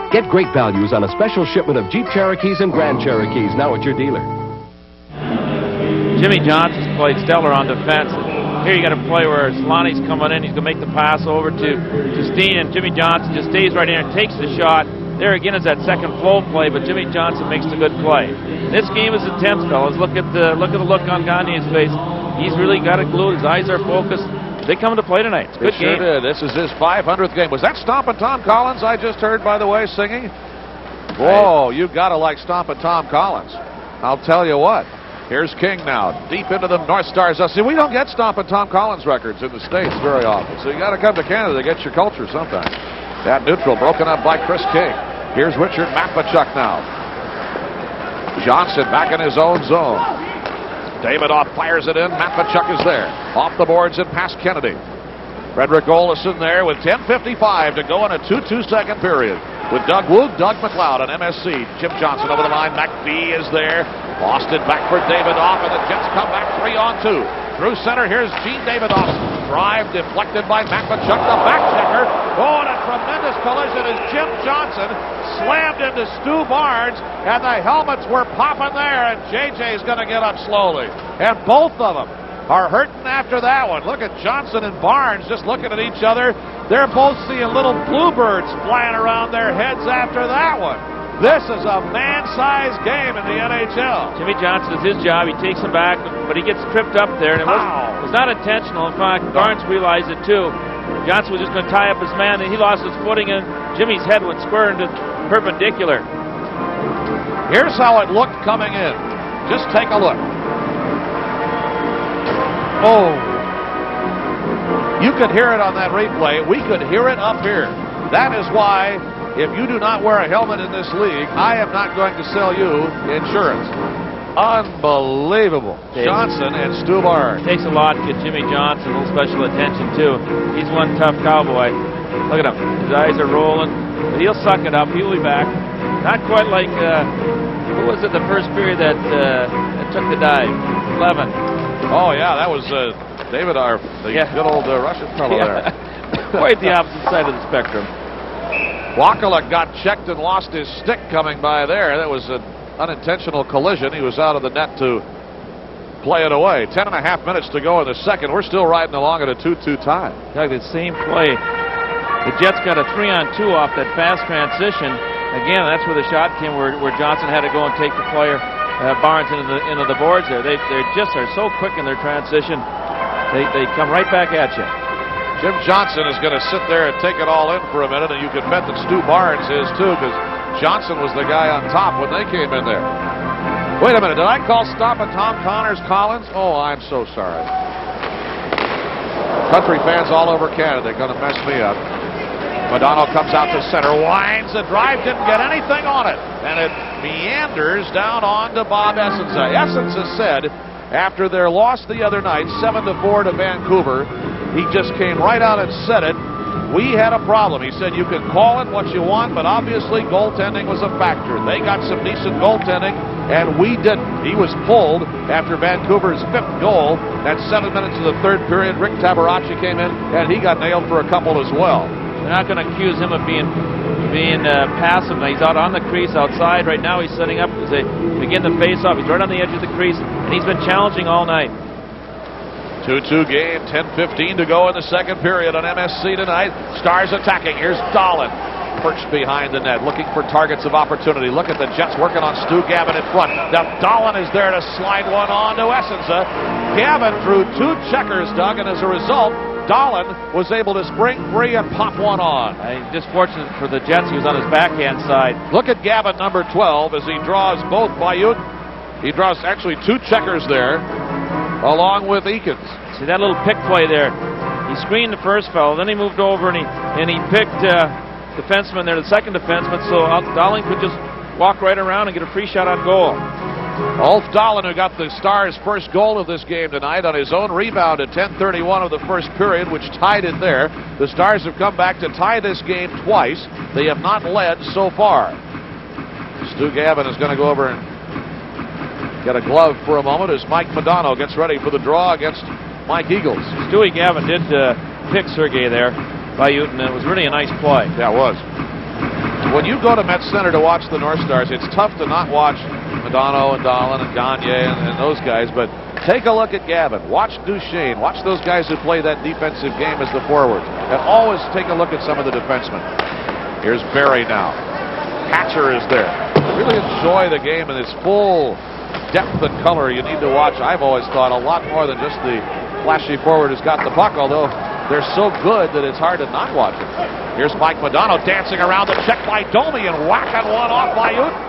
Get great values on a special shipment of Jeep Cherokees and Grand Cherokees now at your dealer. Jimmy Johnson's played stellar on defense. Here you got a play where Solani's coming in. He's going to make the pass over to Steen, and Jimmy Johnson just stays right in and takes the shot. There again is that second flow play, but Jimmy Johnson makes a good play. This game is intense, fellas. Look at the look on Gagne's face. He's really got it glued. His eyes are focused. They come to play tonight. It's a good game. Sure did. This is his 500th game. Was that Stompin' Tom Collins I just heard, by the way, singing? Whoa, you got to like Stompin' Tom Collins. I'll tell you what. Here's King now, deep into the North Stars. See, we don't get Stompin' Tom Collins records in the States very often, so you got to come to Canada to get your culture sometime. That neutral broken up by Chris King. Here's Richard Matvichuk now. Johnson back in his own zone. Davidoff fires it in. Matvichuk is there. Off the boards and past Kennedy. Frederick Olesen there with 10:55 to go in a 2-2 second period. With Doug Wood, Doug McLeod on MSC. Jim Johnson over the line. McPhee is there. Lost it back for Davidoff, and the Jets come back 3-on-2. Through center, here's Gene Davidoff's drive deflected by Matvichuk, the back checker. Oh, and a tremendous collision as Jim Johnson slammed into Stu Barnes, and the helmets were popping there, and JJ's going to get up slowly. And both of them are hurting after that one. Look at Johnson and Barnes just looking at each other. They're both seeing little bluebirds flying around their heads after that one. This is a man-sized game in the NHL. Jimmy Johnson is his job. He takes him back, but he gets tripped up there, and it was not intentional. In fact, Barnes realized it too. Johnson was just going to tie up his man, and he lost his footing, and Jimmy's head went square into perpendicular. Here's how it looked coming in. Just take a look. Oh. You could hear it on that replay. We could hear it up here. That is why, if you do not wear a helmet in this league, I am not going to sell you insurance. Unbelievable. Johnson and Stu Barnes. It takes a lot to get Jimmy Johnson a little special attention, too. He's one tough cowboy. Look at him. His eyes are rolling. But he'll suck it up. He'll be back. Not quite like, who was it the first period that took the dive? Levin. Oh, yeah, that was David, the good old Russian fellow there. Quite the opposite side of the spectrum. Wakala got checked and lost his stick coming by there. That was an unintentional collision. He was out of the net to play it away. 10.5 minutes to go in the second. We're still riding along at a 2-2 tie. Doug, the same play. The Jets got a 3-on-2 off that fast transition. Again, that's where the shot came, where Johnson had to go and take the player Barnes into the boards there. They just are so quick in their transition. They come right back at you. Jim Johnson is going to sit there and take it all in for a minute, and you can bet that Stu Barnes is too, because Johnson was the guy on top when they came in there. Wait a minute, did I call stop at Tom Connors Collins? Oh, I'm so sorry. Country fans all over Canada are going to mess me up. Madonna comes out to center, winds the drive, didn't get anything on it, and it meanders down on to Bob Essenza. Essenza said, after their loss the other night, 7-4 to Vancouver, he just came right out and said it. We had a problem. He said you can call it what you want, but obviously goaltending was a factor. They got some decent goaltending, and we didn't. He was pulled after Vancouver's 5th goal. At 7 minutes of the third period, Rick Tabaracci came in, and he got nailed for a couple as well. They're not going to accuse him of being passive. He's out on the crease outside. Right now he's setting up as they begin the face-off. He's right on the edge of the crease, and he's been challenging all night. 2-2 game, 10:15 to go in the second period on MSC tonight. Stars attacking. Here's Dahlin, perched behind the net, looking for targets of opportunity. Look at the Jets working on Stu Gavin in front. Now Dahlin is there to slide one on to Essenza. Gavin threw 2 checkers, Doug, and as a result, Dahlin was able to spring free and pop one on. Just fortunate for the Jets, he was on his backhand side. Look at Gavin, number 12, as he draws both Bayut. He draws actually 2 checkers there, along with Eakins. See that little pick play there? He screened the first fellow, then he moved over and he picked defenseman there, the second defenseman, so Dahlin could just walk right around and get a free shot on goal. Ulf Dahlin, who got the Stars' first goal of this game tonight on his own rebound at 10:31 of the first period, which tied it there. The Stars have come back to tie this game twice. They have not led so far. Stu Gavin is going to go over and get a glove for a moment as Mike Madonna gets ready for the draw against Mike Eagles. Stewie Gavin did pick Sergei there by Uton. It was really a nice play. Yeah, it was. When you go to Met Center to watch the North Stars, it's tough to not watch Madonna and Dahlin and Gagne and those guys, but take a look at Gavin. Watch Duchesne. Watch those guys who play that defensive game as the forward. And always take a look at some of the defensemen. Here's Barry now. Hatcher is there. Really enjoy the game in its full depth and color you need to watch. I've always thought a lot more than just the flashy forward who's got the puck, although they're so good that it's hard to not watch it. Here's Mike Madonna dancing around the check by Domi and whacking one off by Uton.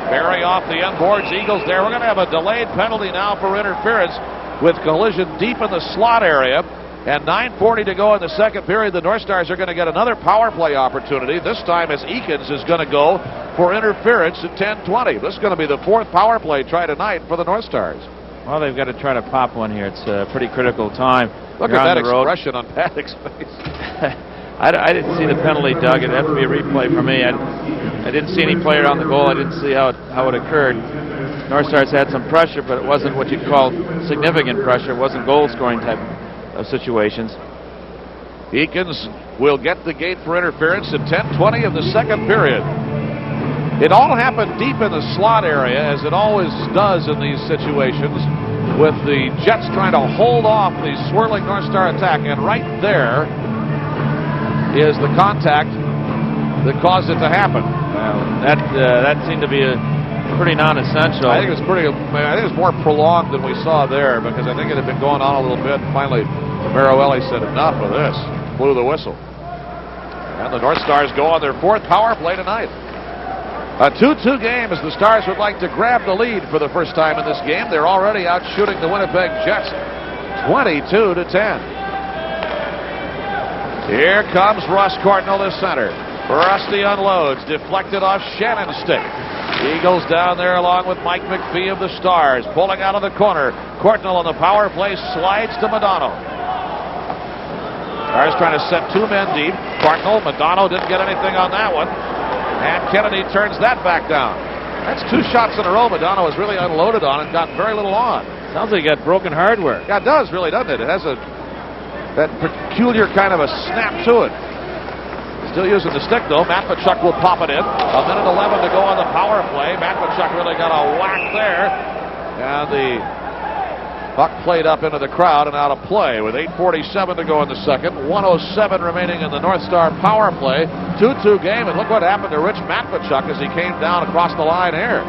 Barry off the end boards. Eagles there. We're going to have a delayed penalty now for interference with collision deep in the slot area. And 9:40 to go in the second period. The North Stars are going to get another power play opportunity. This time as Eakins is going to go for interference at 10:20. This is going to be the 4th power play try tonight for the North Stars. Well, they've got to try to pop one here. It's a pretty critical time. Look at that expression on Paddock's face. I didn't see the penalty, Doug. It'd have to be a replay for me. I didn't see any player on the goal. I didn't see how it occurred. North Stars had some pressure, but it wasn't what you'd call significant pressure. It wasn't goal-scoring type of situations. Eakins will get the gate for interference at 10:20 of the second period. It all happened deep in the slot area, as it always does in these situations, with the Jets trying to hold off the swirling North Star attack. And right there is the contact that caused it to happen. Well, that seemed to be a pretty non-essential. I think it was more prolonged than we saw there, because I think it had been going on a little bit. And finally, Maroelli said, "Enough of this." Blew the whistle. And the North Stars go on their 4th power play tonight. A 2-2 game as the Stars would like to grab the lead for the first time in this game. They're already out shooting the Winnipeg Jets 22-10. Here comes Russ Courtnall to center. Rusty unloads, deflected off Shannon's stick. Eagles down there along with Mike McPhee of the Stars, pulling out of the corner. Courtnall on the power play slides to Madonna. Stars trying to set 2 men deep. Courtnall, Madonna didn't get anything on that one. And Kennedy turns that back down. That's 2 shots in a row Madonna was really unloaded on and got very little on. Sounds like he got broken hardware. Yeah, it does, really, doesn't it? It has that peculiar kind of a snap to it. Still using the stick, though. Matvichuk will pop it in. A minute 11 to go on the power play. Matvichuk really got a whack there. And the puck played up into the crowd and out of play with 8:47 to go in the second. 1:07 remaining in the North Star power play. 2-2 game, and look what happened to Rich Matvichuk as he came down across the line here.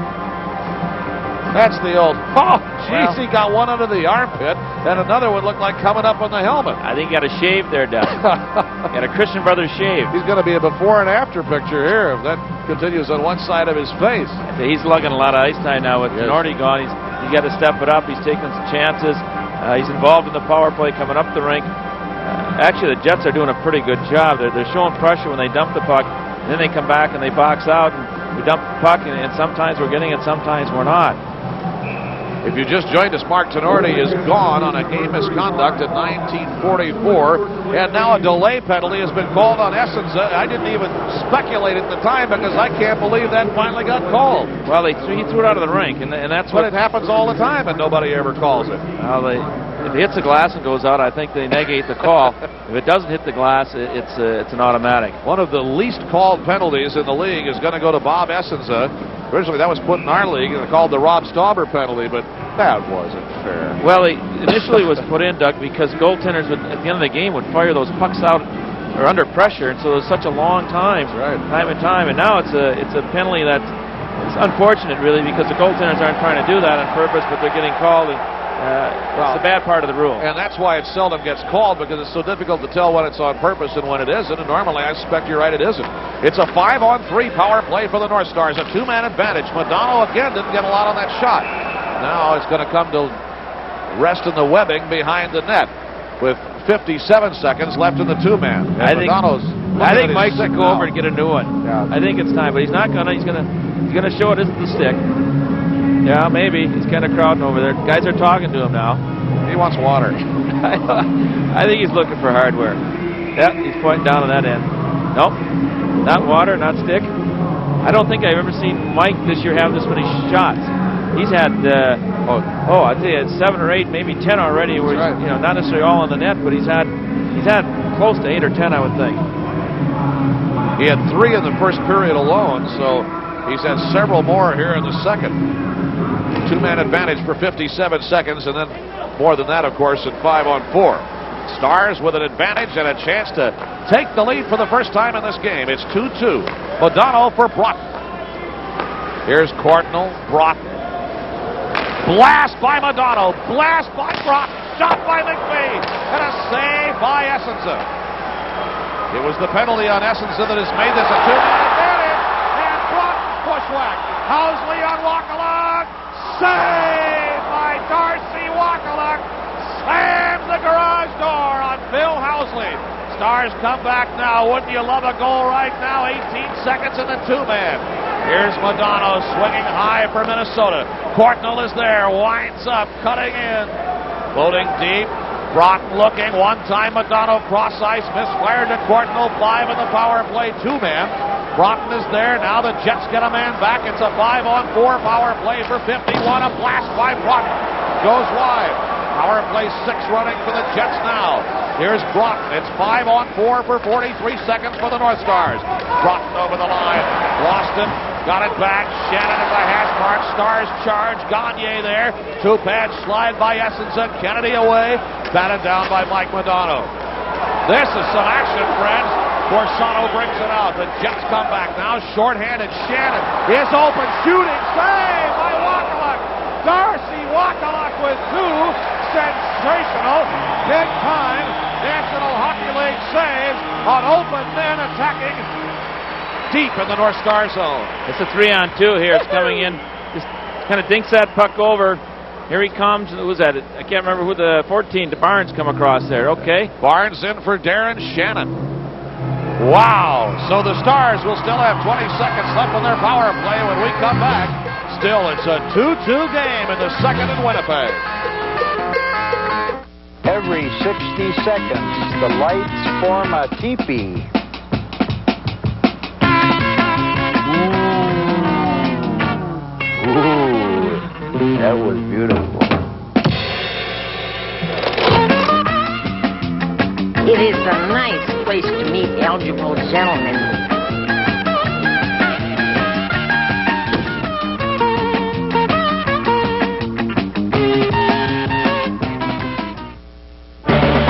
That's the old, oh, jeez, he got one under the armpit, and another one looked like coming up on the helmet. I think he got a shave there, Doug. Got a Christian Brothers shave. He's going to be a before and after picture here if that continues on one side of his face. He's lugging a lot of ice time now with Norty gone. He's got to step it up. He's taking some chances. He's involved in the power play coming up the rink. Actually, the Jets are doing a pretty good job. They're showing pressure when they dump the puck, and then they come back and they box out, and we dump the puck, and sometimes we're getting it, sometimes we're not. If you just joined us, Mark Tenorti is gone on a game misconduct at 1944, and now a delay penalty has been called on Essens. I didn't even speculate at the time because I can't believe that finally got called. Well, he threw it out of the rink, and that's what it happens all the time, and nobody ever calls it. Well, if it hits the glass and goes out, I think they negate the call. If it doesn't hit the glass, it's an automatic. One of the least called penalties in the league is going to go to Bob Essens. Originally, that was put in our league and called the Rob Stauber penalty, but that wasn't fair. Well, initially it was put in, Doug, because goaltenders at the end of the game would fire those pucks out or under pressure, and so there's such a long time, time and time. And now it's a penalty that's unfortunate, really, because the goaltenders aren't trying to do that on purpose, but they're getting called. And, it's a bad part of the rule. And that's why it seldom gets called, because it's so difficult to tell when it's on purpose and when it isn't. And normally, I suspect you're right, it isn't. It's a 5-on-3 power play for the North Stars, a two-man advantage. Madonna again didn't get a lot on that shot. Now it's going to come to rest in the webbing behind the net with 57 seconds left in the two-man. I think Mike should go over and get a new one. Yeah. I think it's time, but he's not gonna. He's gonna show it isn't the stick. Yeah, maybe. He's kind of crowding over there. Guys are talking to him now. He wants water. I think he's looking for hardware. Yep, he's pointing down on that end. Nope, not water, not stick. I don't think I've ever seen Mike this year have this many shots. He's had, I'd say 7 or 8, maybe 10 already. Where he's, not necessarily all on the net, but he's had close to 8 or 10, I would think. He had 3 in the first period alone, so he's had several more here in the second. Two-man advantage for 57 seconds, and then more than that, of course, in 5-on-4. Stars with an advantage and a chance to take the lead for the first time in this game. It's 2-2. Modano for Broughton. Here's Cardinal, Broughton. Blast by Modano. Blast by Broughton. Shot by McPhee. And a save by Essensa. It was the penalty on Essensa that has made this a two-man advantage. And Broughton bushwhack. Housley on Wakaluk. Saved by Darcy Wakaluk. Slams the garage door on Bill Housley. Stars come back now. Wouldn't you love a goal right now? 18 seconds in the two-man. Here's Modano swinging high for Minnesota. Courtnall is there. Winds up. Cutting in. Loading deep. Broughton looking. One-time Modano cross ice. Misfired to Courtnall. 5 in the power play. Two-man. Broughton is there. Now the Jets get a man back. It's a 5-on-4 power play for 51. A blast by Broughton. Goes wide. Power play 6 running for the Jets now. Here's Broughton. It's 5-on-4 for 43 seconds for the North Stars. Broughton over the line. Lost it. Got it back. Shannon at the hash mark. Stars charge. Gagne there. 2-pad slide by Essensa. Kennedy away. Batted down by Mike Modano. This is some action, friends. Borsano brings it out. The Jets come back now. Short-handed. Shannon is open. Shooting. Save by Wakaluk. Darcy Wakaluk with 2 sensational big-time National Hockey League saves on open men attacking deep in the North Star zone. It's a 3-on-2 here. It's coming in. Just kind of dinks that puck over. Here he comes. Who's that? I can't remember who the 14. Barnes come across there. Okay. Barnes in for Darren Shannon. Wow. So the Stars will still have 20 seconds left on their power play when we come back. Still, it's a 2-2 game in the second in Winnipeg. Every 60 seconds, the lights form a teepee. Ooh, that was beautiful. It is a nice place to meet eligible gentlemen.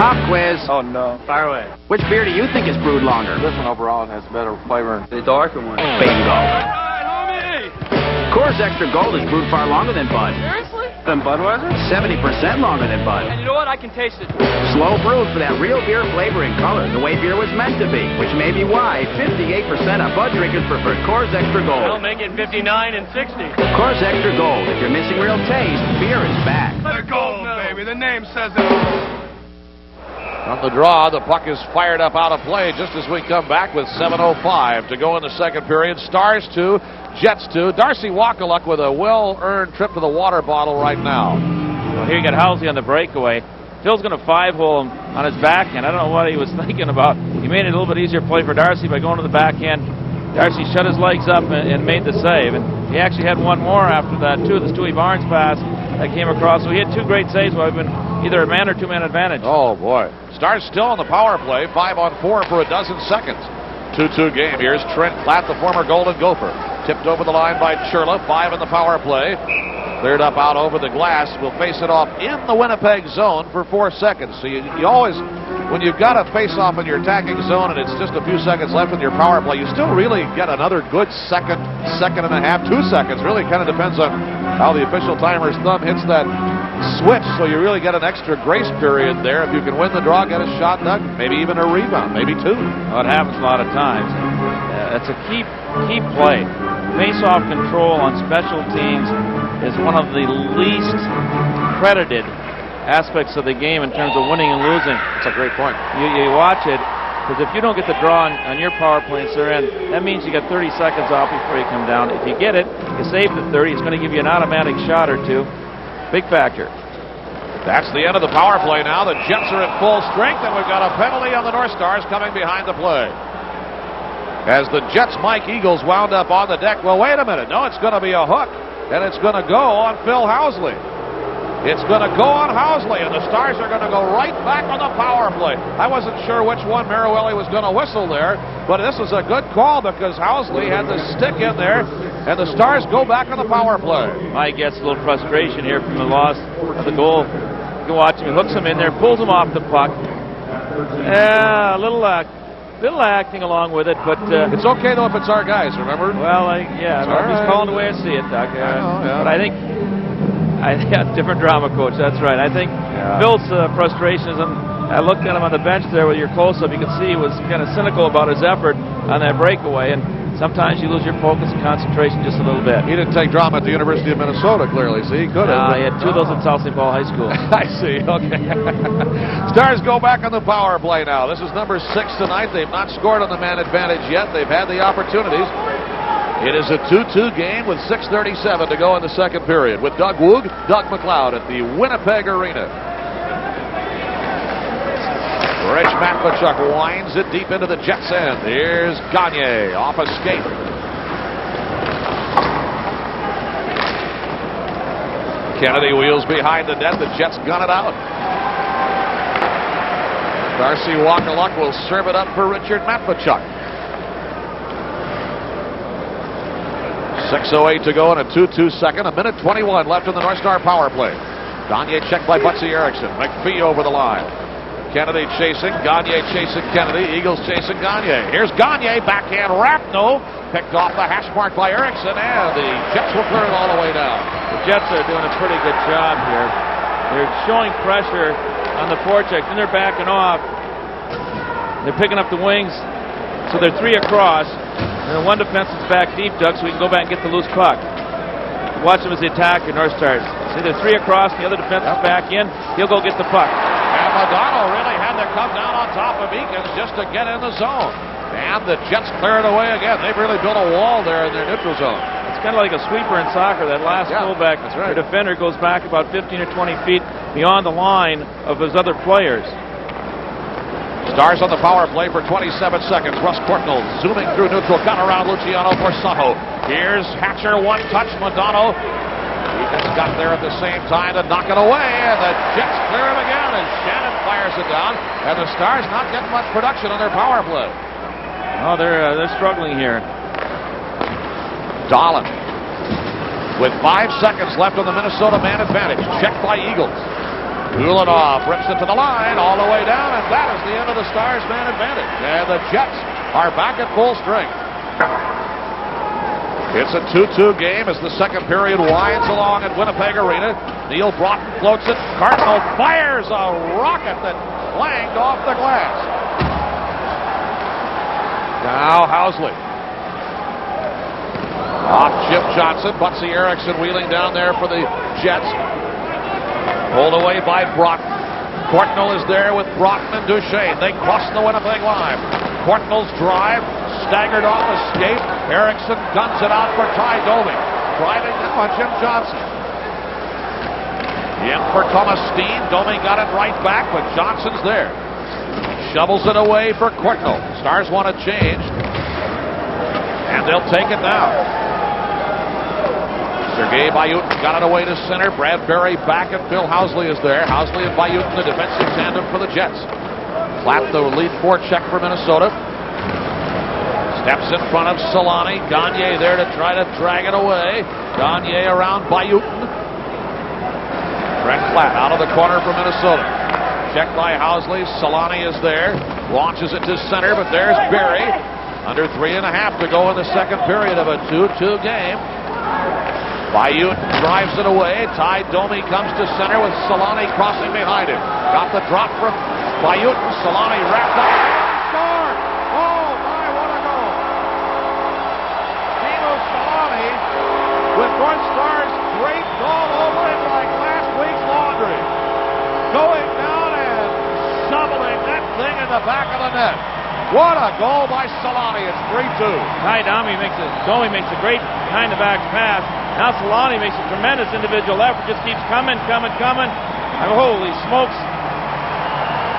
Pop quiz. Oh, no. Fire away. Which beer do you think is brewed longer? This one overall has better flavor. The darker one. Bingo. Coors Extra Gold is brewed far longer than Bud. Seriously? Than Budweiser? 70% longer than Bud. And you know what? I can taste it. Slow brewed for that real beer flavor and color, the way beer was meant to be, which may be why 58% of Bud drinkers prefer Coors Extra Gold. I'll make it 59 and 60. Coors Extra Gold. If you're missing real taste, beer is back. The gold, baby. The name says it all. From the draw, the puck is fired up out of play just as we come back with 7:05 to go in the second period. Stars 2, Jets 2. Darcy Wakaluk with a well-earned trip to the water bottle right now. Well, here you got Housley on the breakaway. Phil's going to 5-hole him on his backhand. I don't know what he was thinking about. He made it a little bit easier play for Darcy by going to the backhand. Darcy shut his legs up and made the save. And he actually had one more after that, too. The Stewie Barnes pass that came across. So he had two great saves while we've been either a man or two-man advantage. Oh, boy. Stars still on the power play, 5-on-4 for a dozen seconds. 2-2 game. Here's Trent Platt, the former Golden Gopher. Tipped over the line by Churla, 5 in the power play. Cleared up out over the glass. Will face it off in the Winnipeg zone for 4 seconds. So you always, when you've got a face-off in your attacking zone and it's just a few seconds left in your power play, you still really get another good second and a half, 2 seconds. Really kind of depends on how the official timer's thumb hits that switch, so you really get an extra grace period there. If you can win the draw, get a shot done, maybe even a rebound, maybe 2. Well, it happens a lot of times. It's a key play. Face-off control on special teams is one of the least credited aspects of the game in terms of winning and losing. That's a great point. You watch it, because if you don't get the draw on your power play and surrender, that means you got 30 seconds off before you come down. If you get it, you save the 30, it's going to give you an automatic shot or two. Big factor. That's the end of the power play now. The Jets are at full strength, and we've got a penalty on the North Stars coming behind the play. As the Jets' Mike Eagles wound up on the deck. Well, wait a minute. No, it's going to be a hook, and it's going to go on Phil Housley. It's going to go on Housley, and the Stars are going to go right back on the power play. I wasn't sure which one Merriwelli was going to whistle there, but this was a good call because Housley had the stick in there, and the Stars go back on the power play. Mike gets a little frustration here from the loss of the goal. You can watch him. He hooks him in there, pulls him off the puck. Yeah, a little acting along with it, but it's okay though if it's our guys. Remember? Well, yeah, he's calling the way I see it, Doc. But I think different drama coach. That's right. I think Phil's frustration is. I looked at him on the bench there with your close-up. You could see he was kind of cynical about his effort on that breakaway, and sometimes you lose your focus and concentration just a little bit. He didn't take drama at the University of Minnesota, clearly. See, he could have. He had 2 of those at South St. Paul High School. I see. Okay. Stars go back on the power play now. This is number 6 tonight. They've not scored on the man advantage yet. They've had the opportunities. It is a 2-2 game with 6:37 to go in the second period. With Doug Woog, Doug McLeod at the Winnipeg Arena. Rich Matvachuk winds it deep into the Jets' end. Here's Gagne off a skate. Kennedy wheels behind the net. The Jets gun it out. Darcy Wakaluk will serve it up for Richard Matvachuk. 6:08 to go in a 2-2 second. 1:21 left in the North Star power play. Gagne checked by Butsy Erickson. McPhee over the line. Kennedy chasing. Gagne chasing Kennedy. Eagles chasing Gagne. Here's Gagne. Backhand Rapno. Picked off the hash mark by Erickson. And the Jets will clear it all the way down. The Jets are doing a pretty good job here. They're showing pressure on the forecheck. Then they're backing off. They're picking up the wings. So they're 3 across. And one defense is back deep, Doug, so we can go back and get the loose puck. Watch them as they attack the North Stars. See, they're 3 across. The other defense is back in. He'll go get the puck. And Madonna really had to come down on top of Eakins just to get in the zone. And the Jets clear it away again. They've really built a wall there in their neutral zone. It's kind of like a sweeper in soccer. That last pullback, that's right. The defender goes back about 15 or 20 feet beyond the line of his other players. Stars on the power play for 27 seconds. Russ Courtnall zooming through neutral. Got around Luciano for Saho. Here's Hatcher. One touch. Madonna. He gets got there at the same time to knock it away, and the Jets clear him again as Shannon fires it down, and the Stars not getting much production on their power play. Oh, they're struggling here. Dahlin with 5 seconds left on the Minnesota man advantage. Checked by Eagles. Ulanov rips it to the line all the way down, and that is the end of the Stars man advantage. And the Jets are back at full strength. It's a 2-2 game as the second period winds along at Winnipeg Arena. Neil Broughton floats it. Cardinal fires a rocket that clanged off the glass. Now Housley. Off Jim Johnson. Butsy Erickson wheeling down there for the Jets. Pulled away by Broughton. Courtnall is there with Broughton and Duchesne. They cross the Winnipeg line. Courtnall's drive. Staggered off, escape. Erickson guns it out for Ty Domi. Driving now on Jim Johnson. In for Thomas Steen. Domi got it right back, but Johnson's there. Shovels it away for Courtnall. Stars want to change. And they'll take it now. Sergei Bayutin got it away to center. Bradbury back, and Phil Housley is there. Housley and Bayutin, the defensive tandem for the Jets. Flat the lead forecheck for Minnesota. Steps in front of Solani. Gagne there to try to drag it away. Gagne around Bayutin. Brent Flat out of the corner for Minnesota. Checked by Housley. Solani is there. Launches it to center, but there's Berry. Under 3.5 to go in the second period of a 2-2 game. Bayutin drives it away. Ty Domi comes to center with Solani crossing behind him. Got the drop from Bayutin. Solani wrapped up. Scored! Oh, my, what a goal! Timo Solani with North Stars' great goal over him like last week's laundry. Going down and shoveling that thing in the back of the net. What a goal by Solani. It's 3-2. Ty Domi makes a great behind-the-back pass. Now Solani makes a tremendous individual effort. Just keeps coming. Holy smokes.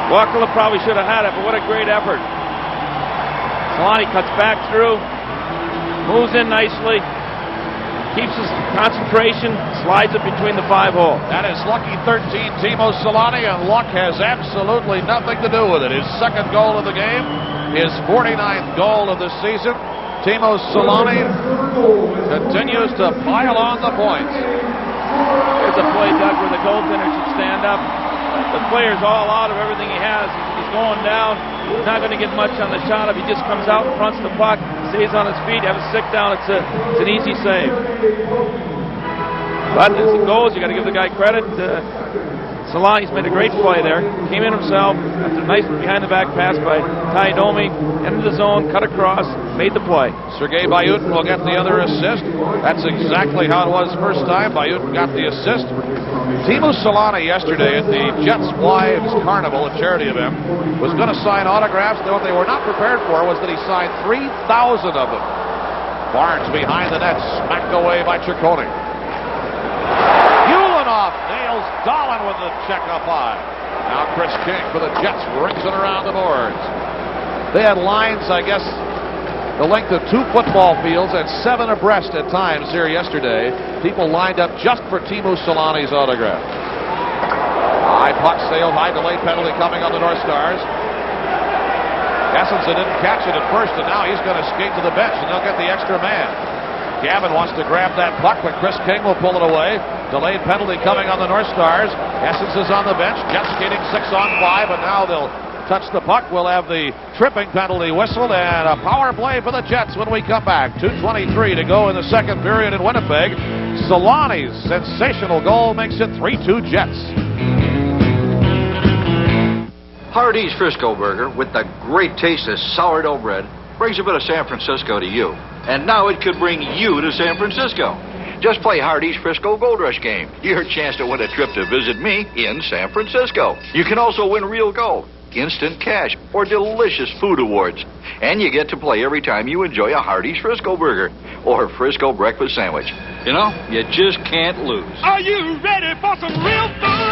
Wakala probably should have had it, but what a great effort. Solani cuts back through. Moves in nicely. Keeps his concentration. Slides it between the 5-hole. That is lucky 13, Timo Solani, and luck has absolutely nothing to do with it. His second goal of the game. His 49th goal of the season. Timo Solani continues to pile on the points. Here's a play, Doug, where the goaltender should stand up. The player's all out of everything he has. He's going down. He's not going to get much on the shot. If he just comes out and fronts the puck, stays on his feet, have a stick down, it's an easy save. But as it goes, you got to give the guy credit. Solani's made a great play there. Came in himself after a nice behind-the-back pass by Ty Domi. Entered the zone, cut across, made the play. Sergei Bayutin will get the other assist. That's exactly how it was first time. Bayutin got the assist. Timo Solani yesterday at the Jets Wives Carnival, a charity event, was going to sign autographs. What they were not prepared for was that he signed 3,000 of them. Barnes behind the net, smacked away by Ciccone. Ulanov nails Dahlin with the check up high. Now Chris King for the Jets rings it around the boards. They had lines, I guess, the length of 2 football fields and 7 abreast at times here yesterday. People lined up just for Timo Solani's autograph. High puck sailed high, delayed penalty coming on the North Stars. Essenson didn't catch it at first, and now he's going to skate to the bench, and they'll get the extra man. Gavin wants to grab that puck, but Chris King will pull it away. Delayed penalty coming on the North Stars. Essence is on the bench. Jets skating 6-on-5, but now they'll touch the puck. We'll have the tripping penalty whistled and a power play for the Jets when we come back. 2:23 to go in the second period in Winnipeg. Solani's sensational goal makes it 3-2 Jets. Hardee's Frisco Burger, with the great taste of sourdough bread, brings a bit of San Francisco to you. And now it could bring you to San Francisco. Just play Hardee's Frisco Gold Rush game. Your chance to win a trip to visit me in San Francisco. You can also win real gold, instant cash, or delicious food awards. And you get to play every time you enjoy a Hardee's Frisco Burger or Frisco breakfast sandwich. You know, you just can't lose. Are you ready for some real fun?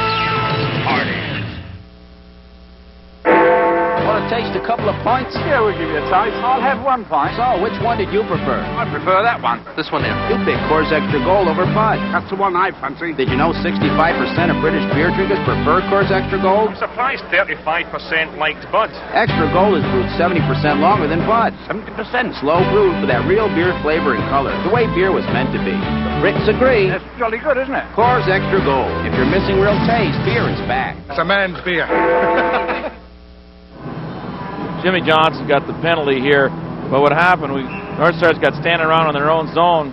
What a taste a couple of points? Yeah, we'll give you a taste. I'll have 1 point. So, which one did you prefer? I prefer that one. This one here. You picked Coors Extra Gold over Bud. That's the one I fancy. Did you know 65% of British beer drinkers prefer Coors Extra Gold? I'm surprised 35% liked Bud. Extra Gold is brewed 70% longer than Bud. 70%. Slow brewed for that real beer flavor and color, the way beer was meant to be. The Brits agree. That's jolly good, isn't it? Coors Extra Gold. If you're missing real taste, beer is back. It's a man's beer. Jimmy Johnson got the penalty here, but what happened, North Stars got standing around on their own zone,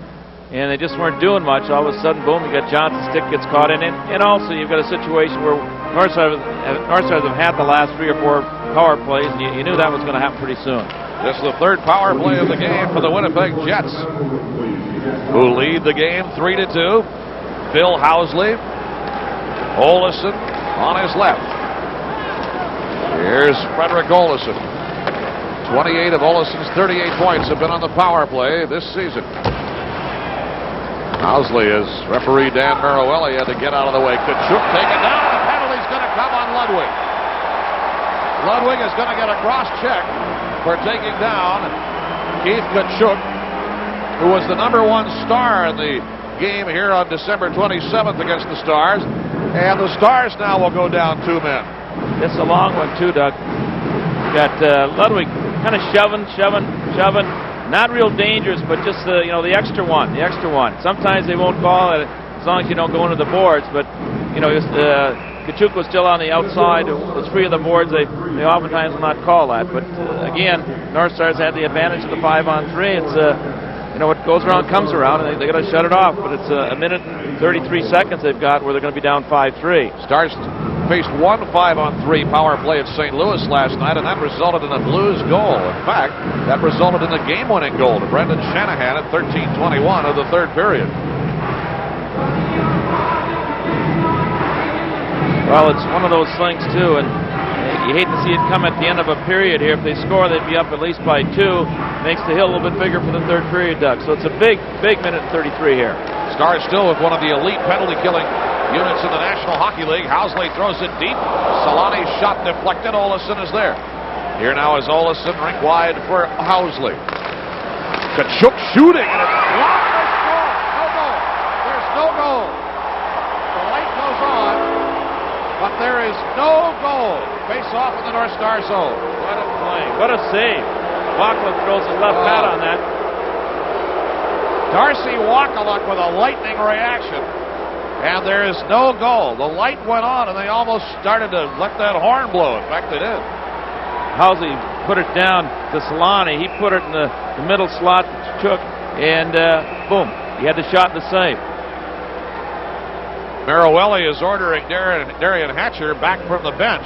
and they just weren't doing much. All of a sudden, boom, you got Johnson's stick gets caught in it, and also you've got a situation where North Stars have had the last 3 or 4 power plays, and you knew that was going to happen pretty soon. This is the third power play of the game for the Winnipeg Jets, who lead the game 3-2. Phil Housley, Olesen on his left. Here's Frederick Olesen. 28 of Olesen's 38 points have been on the power play this season. Housley, as referee Dan Maroelli had to get out of the way. Kachuk taken down. The penalty's going to come on Ludwig. Ludwig is going to get a cross check for taking down Keith Kachuk, who was the #1 star in the game here on December 27th against the Stars. And the Stars now will go down 2 men. It's a long one, too, Doug. Got Ludwig kind of shoving. Not real dangerous, but just the extra one. Sometimes they won't call it as long as you don't go into the boards. But Kachuk was still on the outside. It was free of the boards. They oftentimes will not call that. But again, North Stars had the advantage of the 5-on-3. It's what goes around comes around, and they got to shut it off. But it's a minute and 33 seconds they've got where they're going to be down 5-3. Stars faced 1 5-on-3 power play at St. Louis last night, and that resulted in a Blues goal. In fact, that resulted in the game-winning goal to Brendan Shanahan at 13:21 of the third period. Well, it's one of those things, too, and you hate to see it come at the end of a period here. If they score, they'd be up at least by 2. Makes the hill a little bit bigger for the third period, Doug. So it's a big minute and 33 here. Stars still with one of the elite penalty-killing units in the National Hockey League. Housley throws it deep. Solani's shot deflected. Olesen is there. Here now is Olesen, rink wide for Housley. Kachuk shooting, and it's blocked. No goal. There's no goal. The light goes on, but there is no goal. Face off in the North Star zone. What a play. What a save. Wakaluk throws his left pad on that. Darcy Wakaluk with a lightning reaction. And there is no goal. The light went on, and they almost started to let that horn blow. In fact, they did. Housley put it down to Solani. He put it in the middle slot to Chook, and boom, he had the shot and the save. Maroelli is ordering Darian Hatcher back from the bench.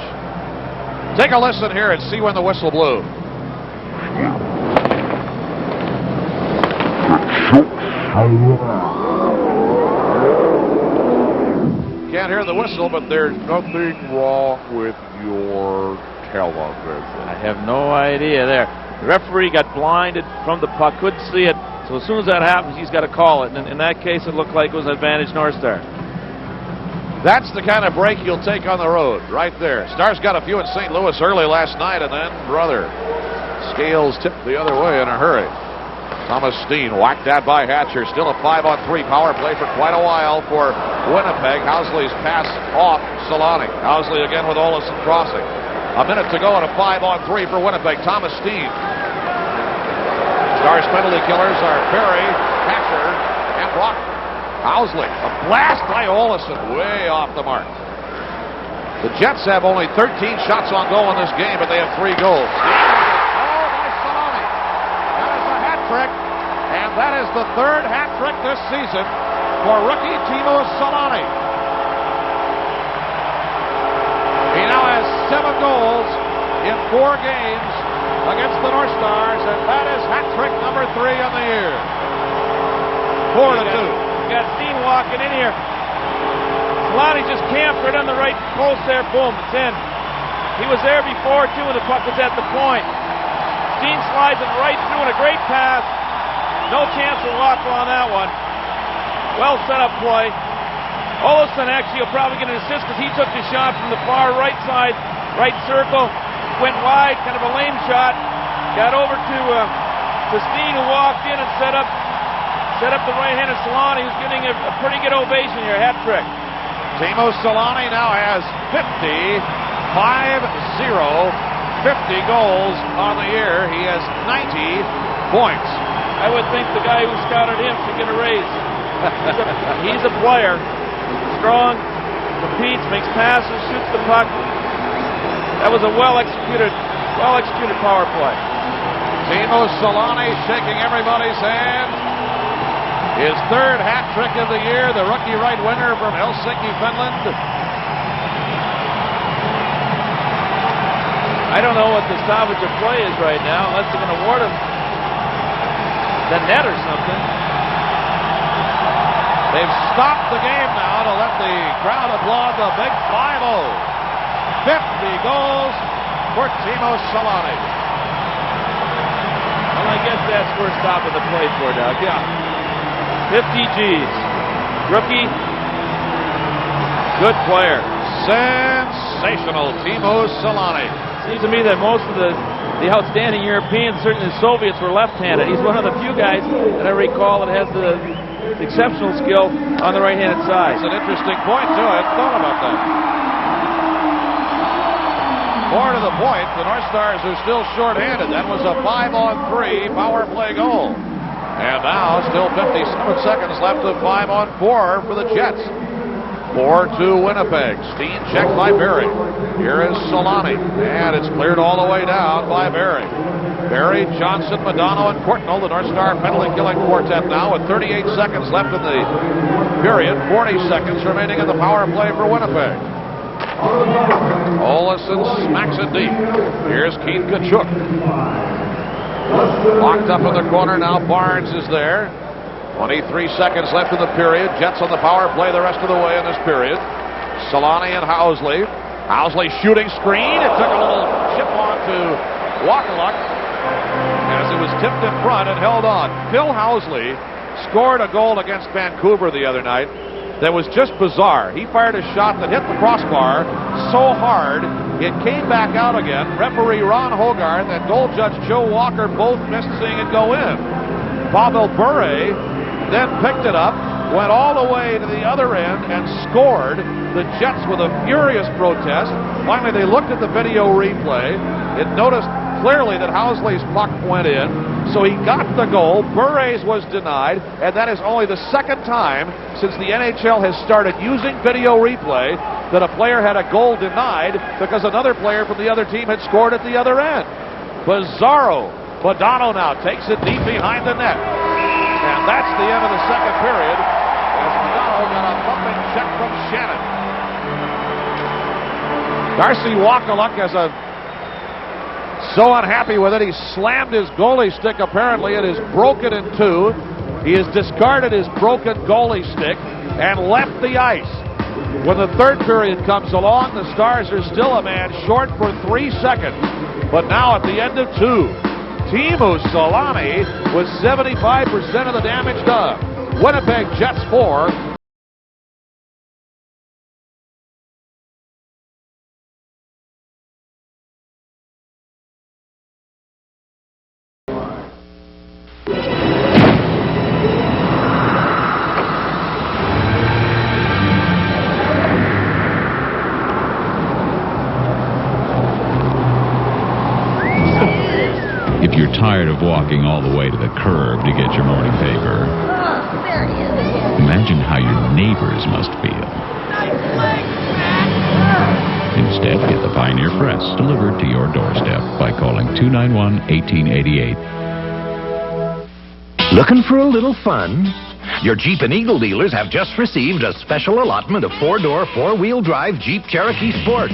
Take a listen here and see when the whistle blew. Can't hear the whistle, but there's nothing wrong with your television. I have no idea there. The referee got blinded from the puck, couldn't see it. So as soon as that happens, he's got to call it. And in that case, it looked like it was an advantage North Star. That's the kind of break you'll take on the road, right there. Stars got a few in St. Louis early last night, and then, brother, scales tipped the other way in a hurry. Thomas Steen whacked that by Hatcher. Still a 5-on-3 power play for quite a while for Winnipeg. Housley's pass off Solani. Housley again with Olesen crossing. A minute to go and a 5-on-3 for Winnipeg. Thomas Steen. Stars penalty killers are Perry, Hatcher, and Brock. Housley. A blast by Olesen way off the mark. The Jets have only 13 shots on goal in this game, but they have 3 goals. Trick, and that is the 3rd hat trick this season for rookie Timo Solani. He now has 7 goals in 4 games against the North Stars, and that is hat trick number 3 on the year. 4-2. You got Steen walking in here. Solani just camped right on the right post there. Boom, it's in. He was there before, too, when the puck was at the point. Steen slides it right through in a great pass. No chance of Wackle on that one. Well set up play. Olesen actually will probably get an assist because he took the shot from the far right side, right circle. went wide, kind of a lame shot. Got over to Steen, who walked in and set up the right-handed Solani, who's getting a pretty good ovation here. Hat trick. Timo Solani now has 50 goals on the year. He has 90 points. I would think the guy who scouted him should get a raise. He's a player. Strong, competes, makes passes, shoots the puck. That was a well-executed power play. Timo Solani shaking everybody's hand. His third hat trick of the year, the rookie right winger from Helsinki, Finland. I don't know what the salvage of play is right now, unless they're going to award him the net or something. They've stopped the game now to let the crowd applaud the big 5-0. 50 goals for Timo Solani. Well, I guess that's worth stopping the play for, Doug. Yeah. 50 G's. Rookie. Good player. Sensational Timo Solani. Seems to me that most of the outstanding Europeans, certainly the Soviets, were left-handed. He's one of the few guys that I recall that has the exceptional skill on the right-handed side. That's an interesting point, too. I hadn't thought about that. More to the point, the North Stars are still short-handed. That was a 5-on-3 power play goal. And now, still 57 seconds left of 5-on-4 for the Jets. 4-2 Winnipeg. Steen checked by Barry. Here is Solani. And it's cleared all the way down by Barry. Barry, Johnson, Madonna, and Courtnall, the North Star penalty-killing quartet now with 38 seconds left in the period. 40 seconds remaining in the power play for Winnipeg. Olesen smacks it deep. Here's Keith Tkachuk. Locked up in the corner now. Barnes is there. 23 seconds left in the period. Jets on the power play the rest of the way in this period. Solani and Housley. Housley shooting screen. It took a little chip on to Wakaluk as it was tipped in front and held on. Phil Housley scored a goal against Vancouver the other night that was just bizarre. He fired a shot that hit the crossbar so hard it came back out again. Referee Ron Hogarth and goal judge Joe Walker both missed seeing it go in. Pavel Bure then picked it up, went all the way to the other end and scored. The Jets with a furious protest. Finally they looked at the video replay. It noticed clearly that Housley's puck went in, so he got the goal. Bure's was denied, and that is only the second time since the NHL has started using video replay that a player had a goal denied because another player from the other team had scored at the other end. Bizarro. Badano now takes it deep behind the net. And that's the end of the second period as Badano got a bumping check from Shannon. Darcy Wakaluk has so unhappy with it, he slammed his goalie stick. Apparently it is broken in two. He has discarded his broken goalie stick and left the ice. When the third period comes along, the Stars are still a man short for 3 seconds. But now at the end of two, Timo Solani with 75% of the damage done. Winnipeg Jets 4. If you're tired of walking all the way to the curb to get your morning paper, imagine how your neighbors must feel. Instead, get the Pioneer Press delivered to your doorstep by calling 291-1888. Looking for a little fun? Your Jeep and Eagle dealers have just received a special allotment of 4-door, 4-wheel drive Jeep Cherokee Sports.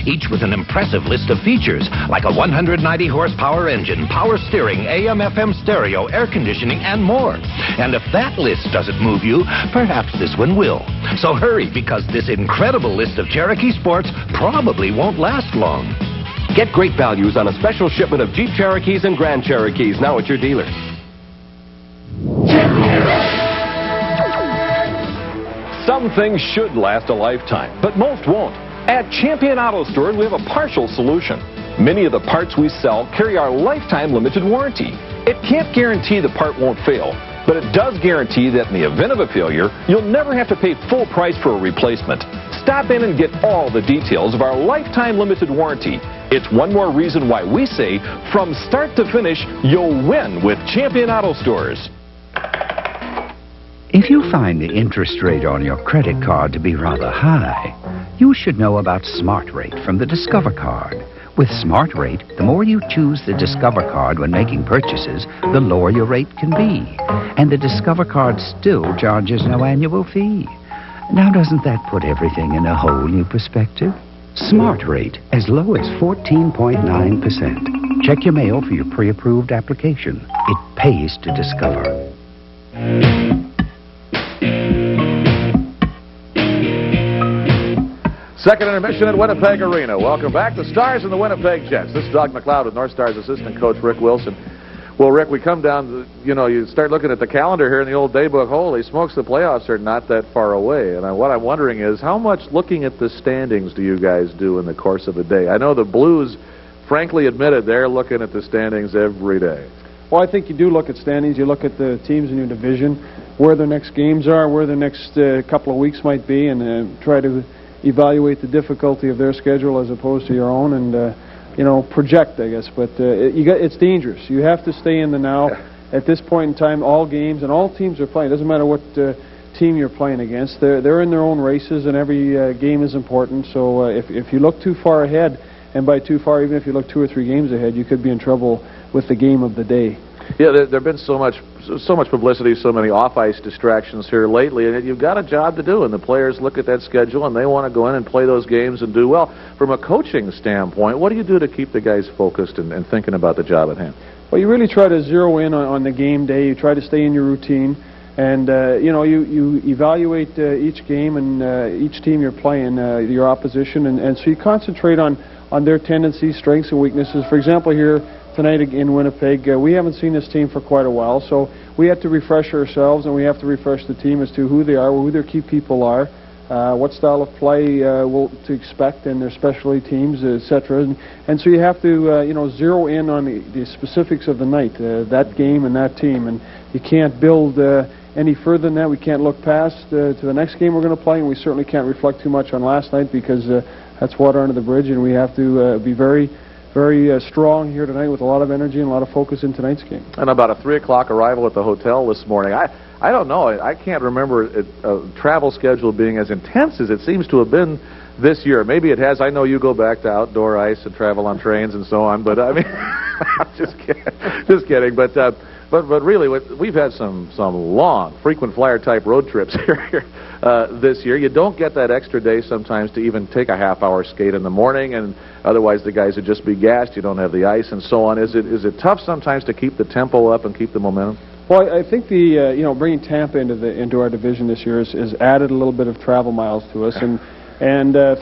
Each with an impressive list of features, like a 190-horsepower engine, power steering, AM/FM stereo, air conditioning, and more. And if that list doesn't move you, perhaps this one will. So hurry, because this incredible list of Cherokee Sports probably won't last long. Get great values on a special shipment of Jeep Cherokees and Grand Cherokees now at your dealer. Some things should last a lifetime, but most won't. At Champion Auto Stores, we have a partial solution. Many of the parts we sell carry our lifetime limited warranty. It can't guarantee the part won't fail, but it does guarantee that in the event of a failure, you'll never have to pay full price for a replacement. Stop in and get all the details of our lifetime limited warranty. It's one more reason why we say, from start to finish, you'll win with Champion Auto Stores. If you find the interest rate on your credit card to be rather high, you should know about Smart Rate from the Discover card. With Smart Rate, the more you choose the Discover card when making purchases, the lower your rate can be. And the Discover card still charges no annual fee. Now, doesn't that put everything in a whole new perspective? Smart Rate, as low as 14.9%. Check your mail for your pre-approved application. It pays to Discover. Second intermission at Winnipeg Arena. Welcome back. The Stars and the Winnipeg Jets. This is Doug McLeod with North Stars assistant coach Rick Wilson. Well, Rick, we come down, you start looking at the calendar here in the old daybook. Holy smokes, the playoffs are not that far away. And what I'm wondering is, how much looking at the standings do you guys do in the course of a day? I know the Blues, frankly admitted, they're looking at the standings every day. Well, I think you do look at standings. You look at the teams in your division, where their next games are, where the next couple of weeks might be, and try to evaluate the difficulty of their schedule as opposed to your own, and project, I guess. But it's dangerous. You have to stay in the now. At this point in time, all games and all teams are playing. It doesn't matter what team you're playing against. They're in their own races, and every game is important. So if you look too far ahead, and by too far, even if you look 2 or 3 games ahead, you could be in trouble with the game of the day. Yeah, there have been so much publicity, so many off-ice distractions here lately, and you've got a job to do, and the players look at that schedule, and they want to go in and play those games and do well. From a coaching standpoint, what do you do to keep the guys focused and thinking about the job at hand? Well, you really try to zero in on the game day. You try to stay in your routine, and you evaluate each game and each team you're playing, your opposition, and so you concentrate on their tendencies, strengths, and weaknesses. For example, here tonight in Winnipeg, we haven't seen this team for quite a while, so we have to refresh ourselves, and we have to refresh the team as to who they are, who their key people are, what style of play to expect in their specialty teams, etc. And so you have to zero in on the specifics of the night, that game and that team, and you can't build any further than that. We can't look past to the next game we're going to play, and we certainly can't reflect too much on last night, because that's water under the bridge, and we have to be very strong here tonight with a lot of energy and a lot of focus in tonight's game. And about a 3 o'clock arrival at the hotel this morning. I don't know. I can't remember a travel schedule being as intense as it seems to have been this year. Maybe it has. I know you go back to outdoor ice and travel on trains and so on. But I mean, I'm just kidding. But really, we've had some long, frequent flyer type road trips here this year. You don't get that extra day sometimes to even take a half-hour skate in the morning, and otherwise the guys would just be gassed. You don't have the ice and so on. Is it tough sometimes to keep the tempo up and keep the momentum? Well, I think the bringing Tampa into our division this year has added a little bit of travel miles to us, and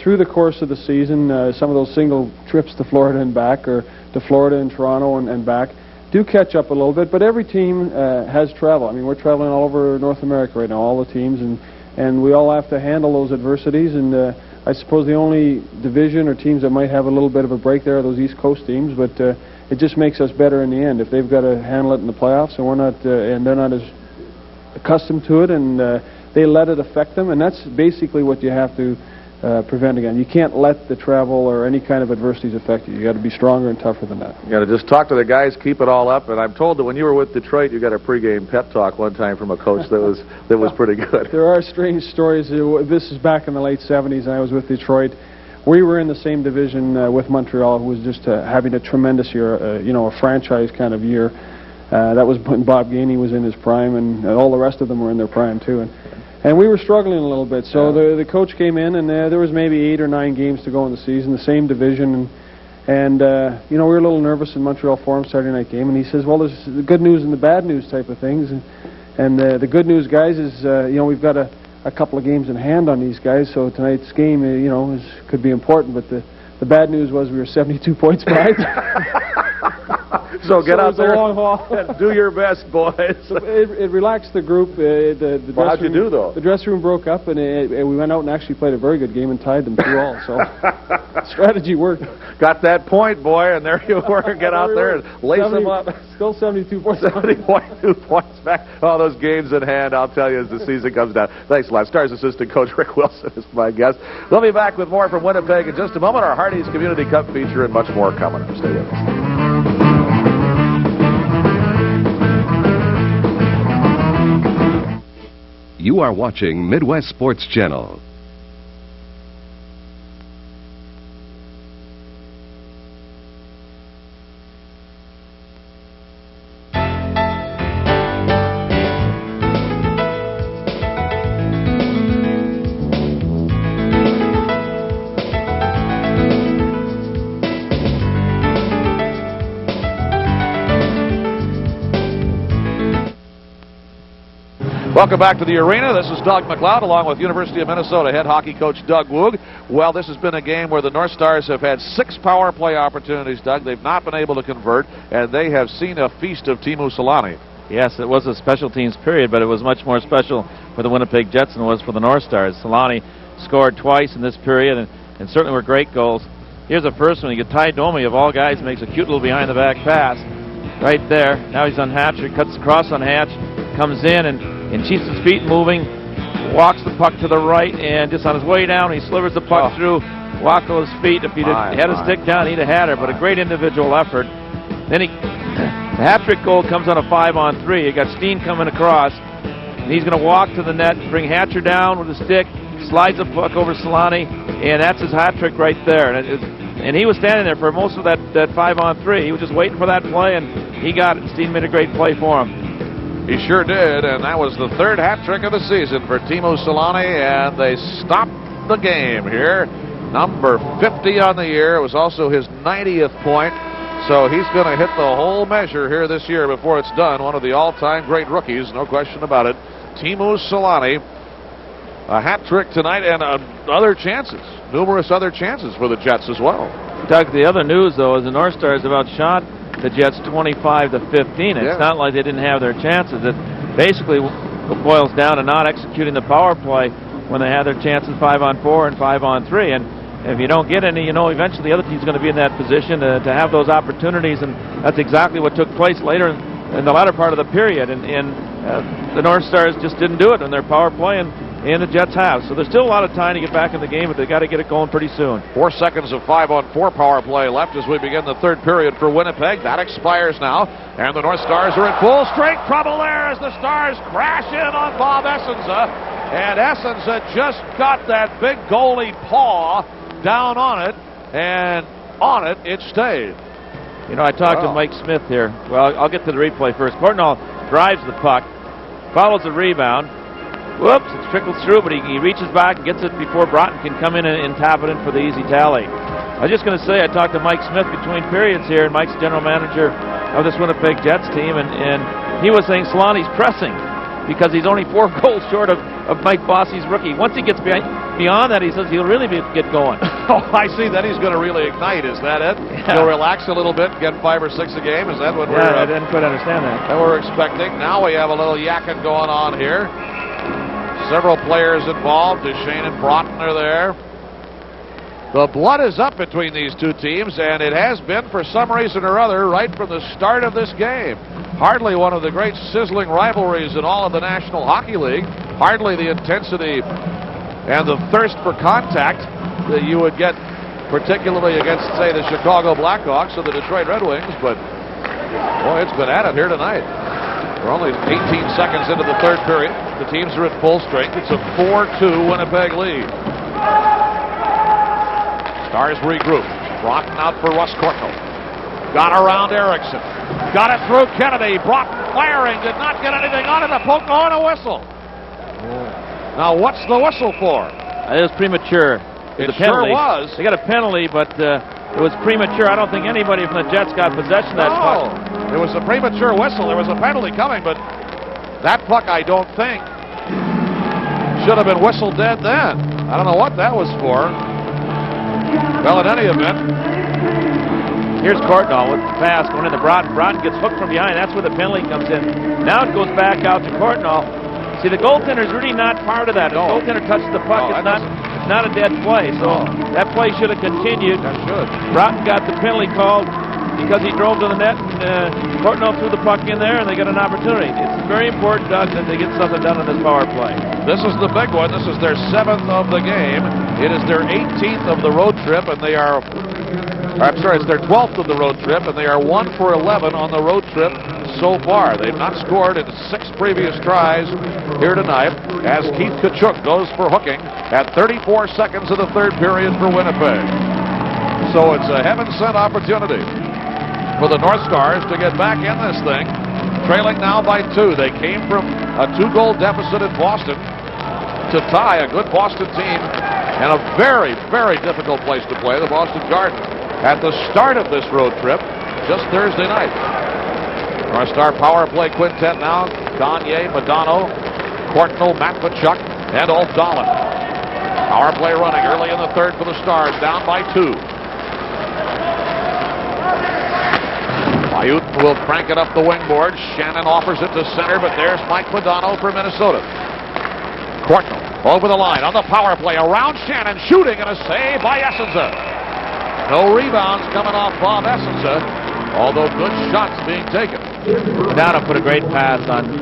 through the course of the season, some of those single trips to Florida and back, or to Florida and Toronto and back, do catch up a little bit. But every team has travel. I mean, we're traveling all over North America right now, all the teams, and we all have to handle those adversities. And I suppose the only division or teams that might have a little bit of a break there are those East Coast teams, but it just makes us better in the end if they've got to handle it in the playoffs, and we're not, and they're not as accustomed to it, and they let it affect them. And that's basically what you have to prevent again. You can't let the travel or any kind of adversities affect you. You got to be stronger and tougher than that. You got to just talk to the guys, keep it all up. And I'm told that when you were with Detroit, you got a pregame pep talk one time from a coach that was pretty good. There are strange stories. This is back in the late 70s, and I was with Detroit. We were in the same division with Montreal, who was just having a tremendous year, a franchise kind of year. That was when Bob Gainey was in his prime, and all the rest of them were in their prime too. And we were struggling a little bit, so the coach came in, and there was maybe 8 or 9 games to go in the season, the same division, and we were a little nervous in Montreal for him Saturday night game, and he says, well, there's the good news and the bad news type of things, and the good news, guys, is we've got a couple of games in hand on these guys, so tonight's game could be important, but the bad news was we were 72 points behind. So get out there long haul. and do your best, boys. It relaxed the group. Well, how'd you do, though? The dressing room broke up, and we went out and actually played a very good game and tied them 2-2. So Strategy worked. Got that point, boy, and there you were. Get out there and lace them up. Still 72 points. 70.2 points back. All those games in hand, I'll tell you, as the season comes down. Thanks a lot. Stars assistant coach Rick Wilson is my guest. We'll be back with more from Winnipeg in just a moment. Our Hardee's Community Cup feature and much more coming up. Stay with us. You are watching Midwest Sports Channel. Welcome back to the arena. This is Doug McLeod along with University of Minnesota head hockey coach Doug Woog. Well, this has been a game where the North Stars have had 6 power play opportunities, Doug. They've not been able to convert, and they have seen a feast of Teemu Selanne. Yes, it was a special teams period, but it was much more special for the Winnipeg Jets than it was for the North Stars. Selanne scored twice in this period, and certainly were great goals. Here's the first one. You get Ty Domi, of all guys, makes a cute little behind-the-back pass right there. Now he's on Hatch. He cuts across on Hatch, comes in and keeps his feet moving, walks the puck to the right, and just on his way down, he slivers the puck through, walked on his feet. If he'd had a stick down, he'd have had her, but a great individual effort. Then the hat-trick goal comes on a 5-on-3. You got Steen coming across, and he's going to walk to the net, bring Hatcher down with a stick, slides the puck over Selanne, and that's his hat-trick right there. And he was standing there for most of that 5-on-3. He was just waiting for that play, and he got it. Steen made a great play for him. He sure did, and that was the 3rd hat trick of the season for Teemu Selanne, and they stopped the game here. Number 50 on the year. It was also his 90th point, so he's going to hit the whole measure here this year before it's done. One of the all-time great rookies, no question about it. Teemu Selanne, a hat trick tonight, and other chances, numerous other chances for the Jets as well. Doug, the other news, though, is the North Stars have outshot the Jets 25-15. It's not like they didn't have their chances. It basically boils down to not executing the power play when they had their chances 5-on-4 and 5-on-3. And if you don't get any, you know, eventually the other team's going to be in that position to have those opportunities, and that's exactly what took place later in the latter part of the period. And the North Stars just didn't do it in their power play, and the Jets have. So there's still a lot of time to get back in the game, but they've got to get it going pretty soon. 4 seconds of 5-on-4 power play left as we begin the 3rd period for Winnipeg. That expires now, and the North Stars are in full strength trouble there as the Stars crash in on Bob Essenza. And Essenza just got that big goalie paw down on it, and on it stayed. You know, I talked to Mike Smith here. Well, I'll get to the replay first. Courtnall drives the puck, follows the rebound. Whoops, it trickles through, but he reaches back and gets it before Broughton can come in and tap it in for the easy tally. I was just going to say, I talked to Mike Smith between periods here, and Mike's general manager of this Winnipeg Jets team, and he was saying Selanne's pressing because he's only 4 goals short of Mike Bossy's rookie. Once he gets beyond that, he says he'll really get going. Oh, I see. Then he's going to really ignite. Is that it? Yeah. He'll relax a little bit, get 5 or 6 a game. Is that what we're... I didn't quite understand that. That we're expecting. Now we have a little yakking going on here. Several players involved. Duchesne and Broughton are there. The blood is up between these two teams, and it has been for some reason or other right from the start of this game. Hardly one of the great sizzling rivalries in all of the National Hockey League. Hardly the intensity and the thirst for contact that you would get particularly against, say, the Chicago Blackhawks or the Detroit Red Wings, but boy, it's been at it here tonight. We're only 18 seconds into the 3rd period. The teams are at full strength. It's a 4-2 Winnipeg lead. Stars regroup. Broughton out for Russ Courtnall. Got around Erickson. Got it through Kennedy. Broughton firing. Did not get anything on it. A poke on a whistle. Now, what's the whistle for? It was premature. It sure was. They got a penalty, but it was premature. I don't think anybody from the Jets got possession of that puck. It was a premature whistle. There was a penalty coming, but that puck, I don't think, should have been whistled dead then. I don't know what that was for. Well, in any event, here's Courtnall with the pass going into Broughton. Broughton gets hooked from behind. That's where the penalty comes in. Now it goes back out to Courtnall. See, the goaltender's really not part of that. The goaltender touches the puck. It's not a dead play. So that play should have continued. That should. Broughton got the penalty called because he drove to the net, and Courtnall threw the puck in there, and they got an opportunity. It's very important, Doug, that they get something done on this power play. This is the big one. This is their 7th of the game. It is their 18th of the road trip, and they are... I'm sorry, it's their 12th of the road trip, and they are 1 for 11 on the road trip so far. They've not scored in 6 previous tries here tonight, as Keith Tkachuk goes for hooking at 34 seconds of the third period for Winnipeg. So it's a heaven-sent opportunity for the North Stars to get back in this thing, trailing now by 2. They came from a 2-goal deficit in Boston to tie a good Boston team and a very, very difficult place to play, the Boston Garden, at the start of this road trip just Thursday night. North Star power play quintet now: Gagne, Madonna, Courtnall, Matvachuk, and O'Donnell. Power play running early in the third for the Stars, down by 2. Bayoutin will crank it up the wing board. Shannon offers it to center, but there's Mike Madonna for Minnesota. Courtnall over the line on the power play, around Shannon, shooting, and a save by Essenza. No rebounds coming off Bob Essenza, although good shots being taken. Madonna put a great pass on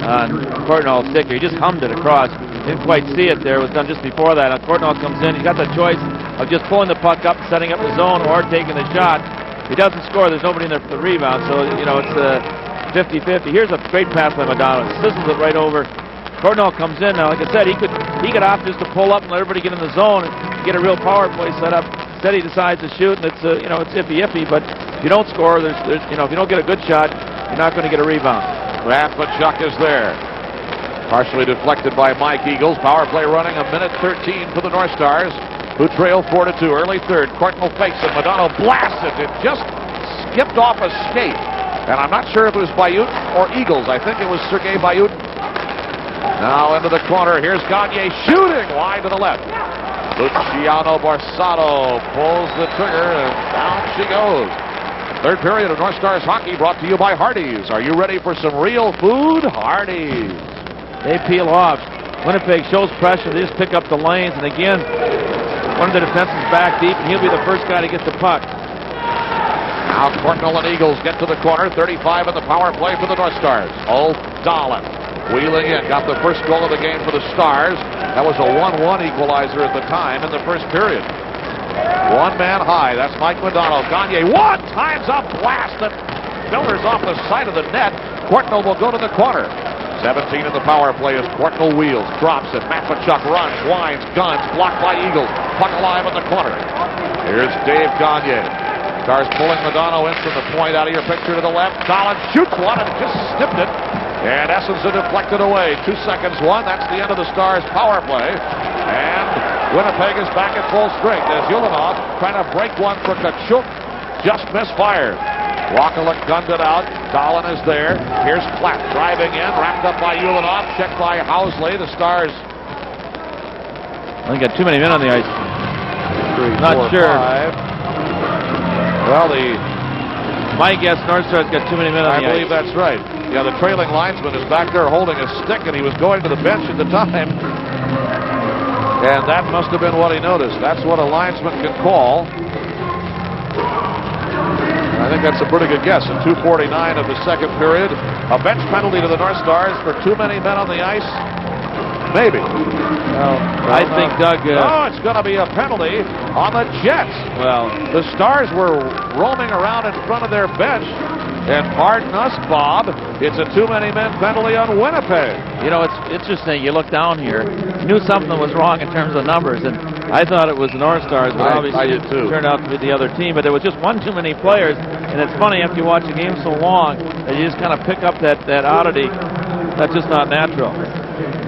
Courtnall's stick. He just hummed it across. Didn't quite see it there. It was done just before that. And Courtnall comes in. He's got the choice of just pulling the puck up, setting up the zone, or taking the shot. If he doesn't score, there's nobody in there for the rebound. So, you know, it's 50-50. Here's a great pass by Madonna. Sizzles it right over. Courtnall comes in. Now, like I said, he could opt just to pull up and let everybody get in the zone and get a real power play set up. Instead, he decides to shoot, and it's it's iffy. But if you don't score, there's if you don't get a good shot, you're not going to get a rebound. Matvachuk is there. Partially deflected by Mike Eagles. Power play running, 1:13 for the North Stars, who trail 4-2. Early third. Courtnall fakes it. Madonna blasts it. It just skipped off a skate. And I'm not sure if it was Bayoutin or Eagles. I think it was Sergei Bayoutin. Now into the corner. Here's Gagne shooting wide to the left. Luciano Borsato pulls the trigger, and down she goes. Third period of North Stars hockey brought to you by Hardee's. Are you ready for some real food? Hardee's. They peel off. Winnipeg shows pressure. They just pick up the lanes, and again, one of the defensemen back deep, and he'll be the first guy to get the puck. Now Courtnall and Eagles get to the corner. 35 in the power play for the North Stars. O'Donnell wheeling in, got the first goal of the game for the Stars. That was a 1-1 equalizer at the time in the first period. One man high. That's Mike Madonna. Gagne, one times up blast that filters off the side of the net. Courtnall will go to the corner. 17 in the power play as Courtnall wheels, drops it. Matvachuk runs, winds, guns, blocked by Eagles. Puck alive in the corner. Here's Dave Gagne. Stars pulling Madonna in from the point out of your picture to the left. Collins shoots one and just snipped it. And Essenza deflected away. 2 seconds, 1. That's the end of the Stars' power play. And Winnipeg is back at full strength as Ulanov trying to break one for Tkachuk. Just misfired. Wakaluk gunned it out. Dahlin is there. Here's Platt driving in, wrapped up by Ulanov, checked by Housley. The Stars. They got too many men on the ice. 3, Not 4, sure. 5. Well, my guess, North Stars got too many men on the ice. I believe that's right. Yeah, the trailing linesman is back there holding a stick, and he was going to the bench at the time. And that must have been what he noticed. That's what a linesman can call. I think that's a pretty good guess. At 2:49 of the second period, a bench penalty to the North Stars for too many men on the ice. Maybe. Well, I think, Doug... no, it's going to be a penalty on the Jets. Well, the Stars were roaming around in front of their bench. And pardon us, Bob, it's a too many men penalty on Winnipeg. You know, it's interesting. You look down here, you knew something was wrong in terms of numbers, and I thought it was the North Stars, but obviously it turned out to be the other team. But there was just one too many players, and it's funny after you watch a game so long that you just kind of pick up that oddity. That's just not natural.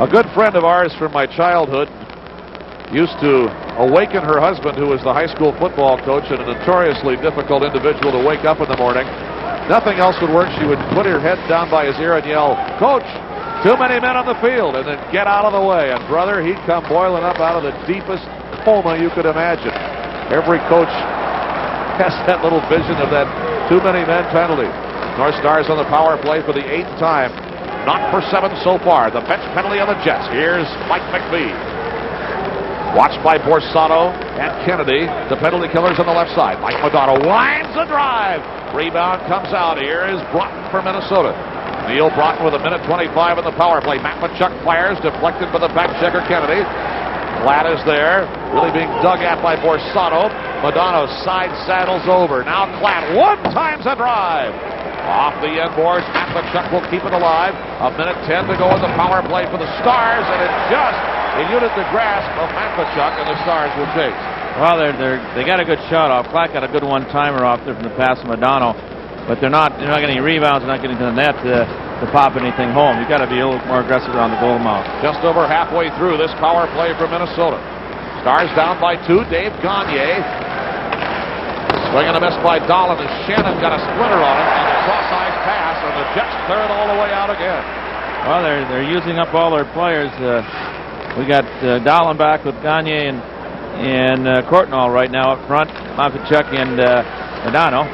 A good friend of ours from my childhood used to awaken her husband, who was the high school football coach and a notoriously difficult individual to wake up in the morning. Nothing else would work. She would put her head down by his ear and yell, "Coach, too many men on the field," and then get out of the way. And brother, he'd come boiling up out of the deepest coma you could imagine. Every coach has that little vision of that too many men penalty. North Stars on the power play for the 8th time. Not for 7 so far. The bench penalty on the Jets. Here's Mike McPhee. Watched by Borsato and Kennedy, the penalty killers on the left side. Mike Modano winds the drive. Rebound comes out. Here is Broughton for Minnesota. Neil Broughton with 1:25 in the power play. Matvichuk fires, deflected by the back checker Kennedy. Klatt is there, really being dug at by Borsato. Modano side saddles over. Now Klatt, one times a drive. Off the end boards, Matvichuk will keep it alive. 1:10 to go in the power play for the Stars, and it just eluded the grasp of Matvichuk, and the Stars will chase. Well, they got a good shot off. Klatt got a good one-timer off there from the pass of Modano, but they're not getting any rebounds. They're not getting to the net to pop anything home. You've got to be a little more aggressive around the goal mouth. Just over halfway through this power play for Minnesota. Stars down by 2. Dave Gagne. Swing and a miss by Dolan as Shannon got a splinter on it on the cross-eyed pass, and the Jets clear it all the way out again. Well, they're using up all their players. We got Dolan back with Gagne and Courtnall right now up front. Matvichuk and Modano.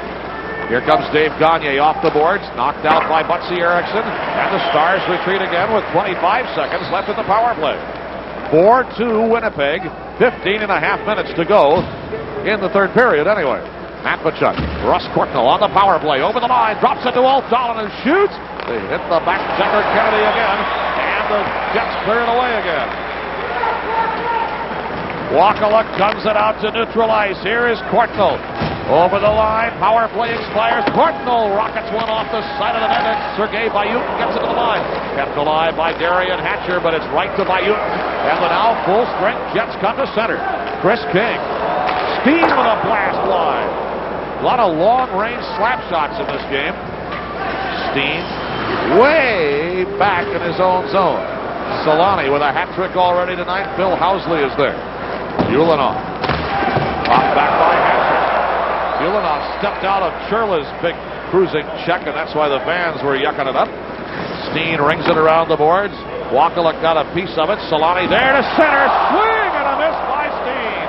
Here comes Dave Gagne off the boards, knocked out by Butsy Erickson, and the Stars retreat again with 25 seconds left in the power play. 4-2 Winnipeg, 15 and a half minutes to go in the third period anyway. Matvichuk, Russ Courtnall on the power play, over the line, drops it to Ulf Dolan and shoots. They hit the back checker Kennedy again, and the Jets clear it away again. Wakaluk comes it out to neutralize. Here is Courtnall. Over the line, power play expires. Courtnall rockets one off the side of the net, and Sergei Bayutin gets it to the line. Kept alive by Darian Hatcher, but it's right to Bayutin. And the now full-strength Jets come to center. Chris King. Steen with a blast line. A lot of long-range slap shots in this game. Steen way back in his own zone. Solani with a hat trick already tonight. Bill Housley is there. Ulanoff. Off back by Hatcher. Ulanoff stepped out of Churla's big cruising check, and that's why the fans were yucking it up. Steen rings it around the boards. Wakaluk got a piece of it. Solani there to center. Swing and a miss by Steen.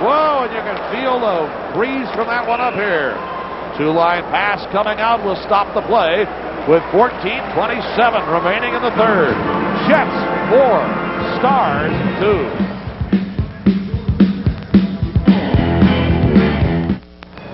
Whoa, and you can feel the breeze from that one up here. Two-line pass coming out will stop the play with 14:27 remaining in the third. Jets 4, Stars 2.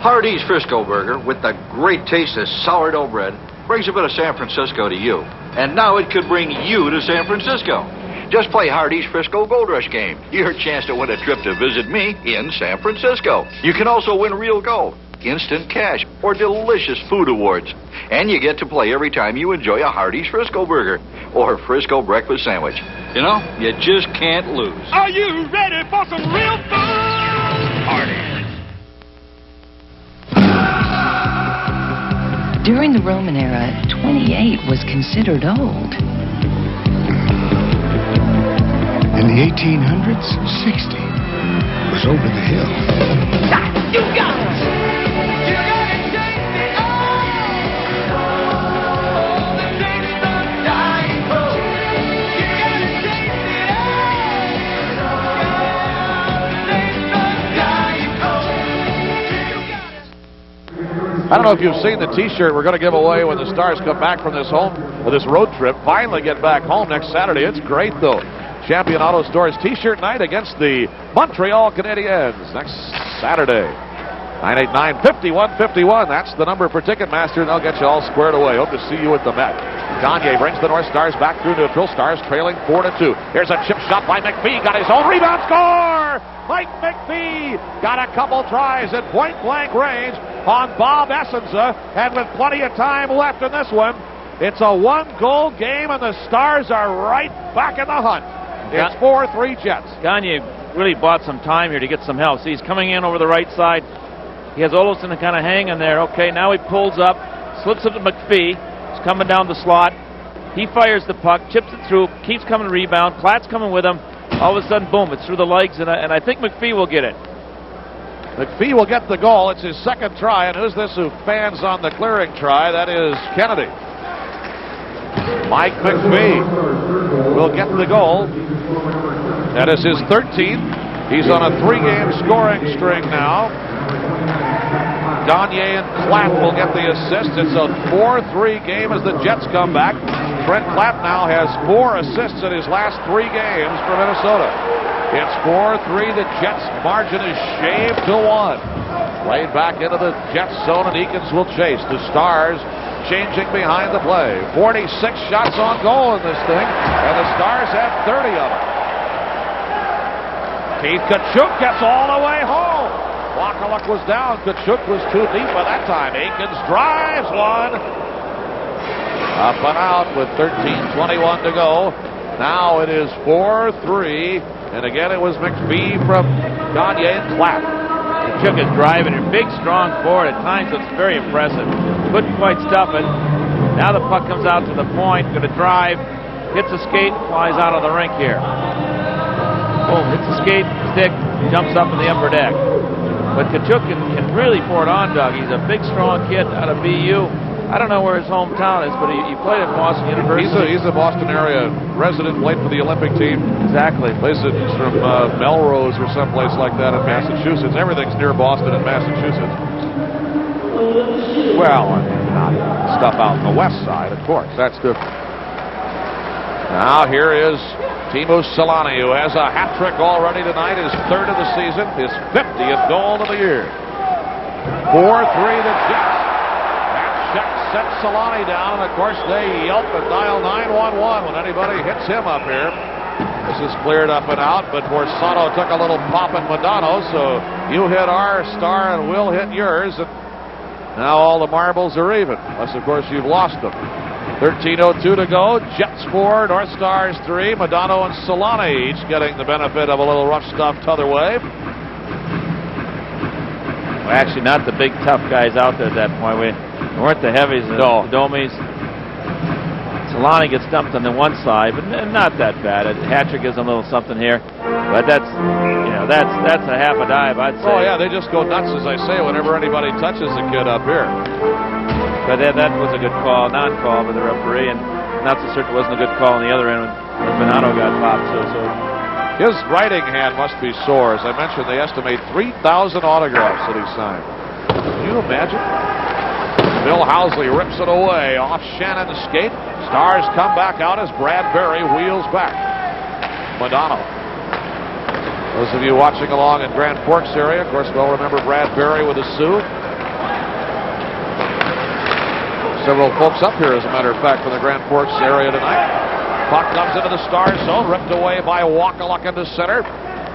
Hardee's Frisco Burger, with the great taste of sourdough bread, brings a bit of San Francisco to you. And now it could bring you to San Francisco. Just play Hardee's Frisco Gold Rush game. Your chance to win a trip to visit me in San Francisco. You can also win real gold, instant cash, or delicious food awards. And you get to play every time you enjoy a Hardee's Frisco Burger or Frisco breakfast sandwich. You know, you just can't lose. Are you ready for some real fun? Hardee's. During the Roman era, 28 was considered old. In the 1800s, 60 was over the hill. You got it! You got it, Jason! Oh, the taste of dying cold. You got it, Jason! Oh, the taste of dying cold. I don't know if you've seen the T-shirt we're going to give away when the Stars come back from this road trip. Finally get back home next Saturday. It's great, though. Champion Auto Stores T-shirt night against the Montreal Canadiens next Saturday. 989-5151. That's the number for Ticketmaster, and they'll get you all squared away. Hope to see you at the Met. Gagne brings the North Stars back through neutral. Stars trailing 4-2. Here's a chip shot by McPhee. Got his own rebound. Score! Mike McPhee got a couple tries at point-blank range on Bob Essenza, and with plenty of time left in this one, it's a one-goal game, and the Stars are right back in the hunt. It's 4-3 Jets. Gagne really bought some time here to get some help. See, he's coming in over the right side. He has Olofsson kind of hanging there. Okay, now he pulls up, slips it to McPhee. He's coming down the slot. He fires the puck, chips it through, keeps coming rebound. Klatt's coming with him. All of a sudden, boom, it's through the legs, and I think McPhee will get it. McPhee will get the goal. It's his second try, and who's this who fans on the clearing try? That is Kennedy. Mike McPhee will get the goal. That is his 13th. He's on a 3-game scoring string now. Gagne and Klatt will get the assist. It's a 4-3 game as the Jets come back. Trent Klatt now has 4 assists in his last 3 games for Minnesota. It's 4-3. The Jets' margin is shaved to 1. Played back into the Jets zone, and Eakins will chase. The Stars changing behind the play. 46 shots on goal in this thing, and the Stars have 30 of them. Keith Tkachuk gets all the way home. Wakaluk was down. Tkachuk was too deep by that time. Eakins drives one. Up and out with 13:21 to go. Now it is 4-3. And again, it was McPhee from Gagne and Clapp. Tkachuk is driving a big, strong forward. At times, looks very impressive. Couldn't quite stuff it. Now the puck comes out to the point. Going to drive. Hits a skate. Flies out of the rink here. Boom. Hits a skate. Stick. Jumps up in the upper deck. But Tkachuk can really pour it on, Doug. He's a big, strong kid out of BU. I don't know where his hometown is, but he played at Boston University. He's a Boston area resident, played for the Olympic team. Exactly. Plays from Melrose or someplace like that in Massachusetts. Everything's near Boston in Massachusetts. Well, not stuff out on the west side, of course. That's different. Now here is Teemu Selanne, who has a hat trick already tonight, his third of the season, his 50th goal of the year. 4-3 the Jets. Check sets Selanne down, and of course they yelp and dial 911 when anybody hits him up here. This is cleared up and out, but Borsato took a little pop at Madonna, so you hit our star and we'll hit yours. And now all the marbles are even, unless of course you've lost them. 13:02 to go. Jets 4, North Stars 3. Madonna and Selanne each getting the benefit of a little rough stuff t'other way. Well, actually, not the big tough guys out there at that point. We weren't the heavies, the Domies. Selanne gets dumped on the one side, but not that bad. Hatcher gives him a little something here, but that's a half a dive, I'd say. Oh yeah, they just go nuts, as I say, whenever anybody touches a kid up here. But that was a good call, non-call by the referee, and not so certain it wasn't a good call on the other end when Bonanno got popped. So his writing hand must be sore. As I mentioned, they estimate 3,000 autographs that he signed. Can you imagine? Bill Housley rips it away off Shannon's skate. Stars come back out as Brad Berry wheels back. Madonna. Those of you watching along in Grand Forks area, of course, will remember Brad Berry with the Sioux. Several folks up here, as a matter of fact, from the Grand Forks area tonight. Puck comes into the Stars zone, ripped away by Wakaluk into center.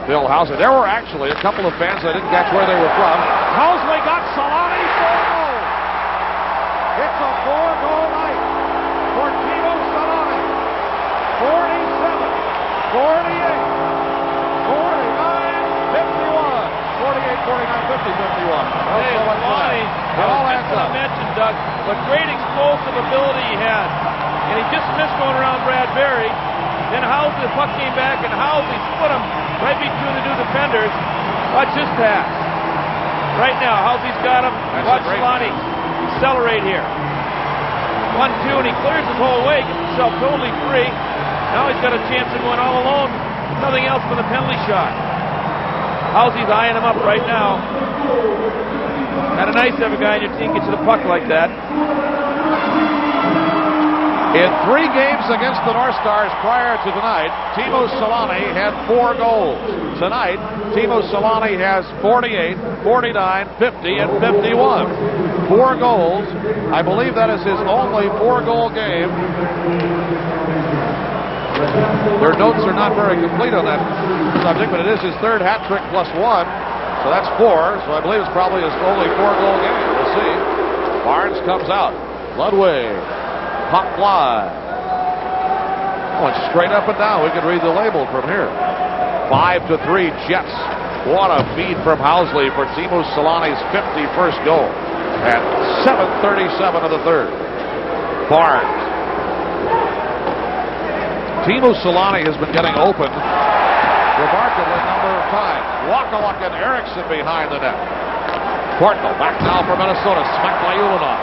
Bill Housley. There were actually a couple of fans that didn't catch where they were from. Housley got Selanne 4-0. It's a 4-goal night for Teemu Selanne. 47, 48, 49, 50, 51. Hey, Selanne, I was just going to mention, Doug, what great explosive ability he had. And he just missed going around Brad Berry. Then Housley, the puck came back, and Housley split him right between the two defenders. Watch this pass. Right now, Housley's got him. Watch Selanne accelerate here. 1-2, and he clears his whole way, gets himself totally free. Now he's got a chance of going all alone. Nothing else but a penalty shot. Housley's eyeing him up right now. Kind of nice to have a guy on your team get you the puck like that. In 3 games against the North Stars prior to tonight, Teemu Selanne had 4 goals. Tonight, Teemu Selanne has 48, 49, 50, and 51. 4 goals. I believe that is his only 4-goal game. Their notes are not very complete on that subject, but it is his 3rd hat trick plus 1. So that's 4. So I believe it's probably his only 4-goal game. We'll see. Barnes comes out. Ludwig. Pop fly. Going straight up and down. We could read the label from here. 5-3 Jets. What a feed from Housley for Teemu Selanne's 51st goal. At 7:37 of the 3rd. Barnes. Teemu Selanne has been getting open remarkably number of times. Wakaluk and Eriksson behind the net. Courtnall back now for Minnesota. Smacked by Ulanov.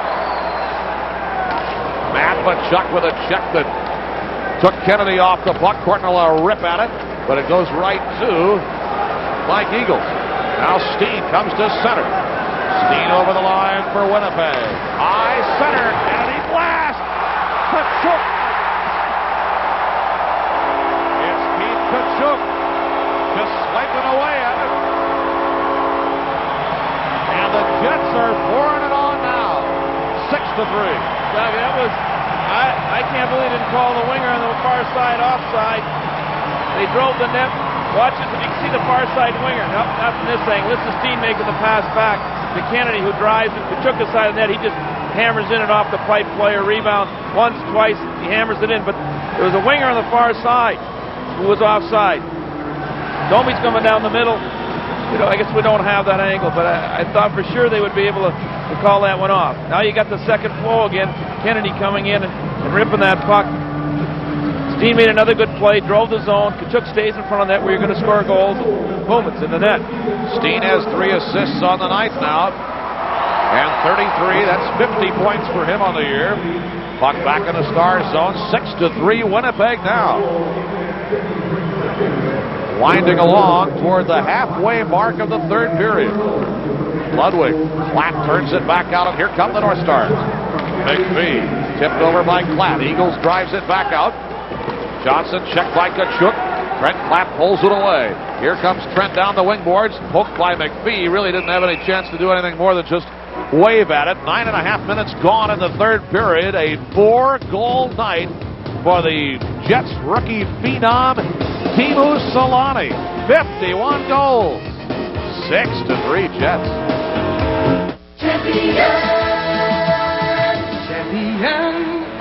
Matt Tkachuk with a check that took Kennedy off the puck. Courtnall a rip at it, but it goes right to Mike Eagles. Now Steen comes to center. Steen over the line for Winnipeg. High center, and he blasts. Tkachuk. It's Keith Tkachuk. just swiping away at it. And the Jets are pouring it on now. 6-3. Doug, that was, I can't believe they didn't call the winger on the far side offside. They drove the net. Watch it, you can see the far side winger. Nope, not from this angle. This is Steen making the pass back to Kennedy, who drives it. Kachuk side of the net. He just hammers in and off the pipe player. Rebound once, twice. He hammers it in. But there was a winger on the far side who was offside. Domi's coming down the middle. You know, I guess we don't have that angle, but I thought for sure they would be able to call that one off. Now you got the second flow again. Kennedy coming in and ripping that puck. Steen made another good play, drove the zone. Kachuk stays in front of that where you're going to score goals. Boom, it's in the net. Steen has 3 assists on the night now. And 33, that's 50 points for him on the year. Puck back in the Stars zone. 6-3 Winnipeg now. Winding along toward the halfway mark of the third period. Ludwig, Klatt turns it back out, and here come the North Stars. McPhee, tipped over by Klatt. Eagles drives it back out. Johnson checked by Kachuk. Trent Klatt pulls it away. Here comes Trent down the wing boards, poked by McPhee. Really didn't have any chance to do anything more than just wave at it. 9.5 minutes gone in the third period. A 4-goal night for the Jets rookie phenom, Teemu Selanne. 51 goals. 6-3 Jets. Champion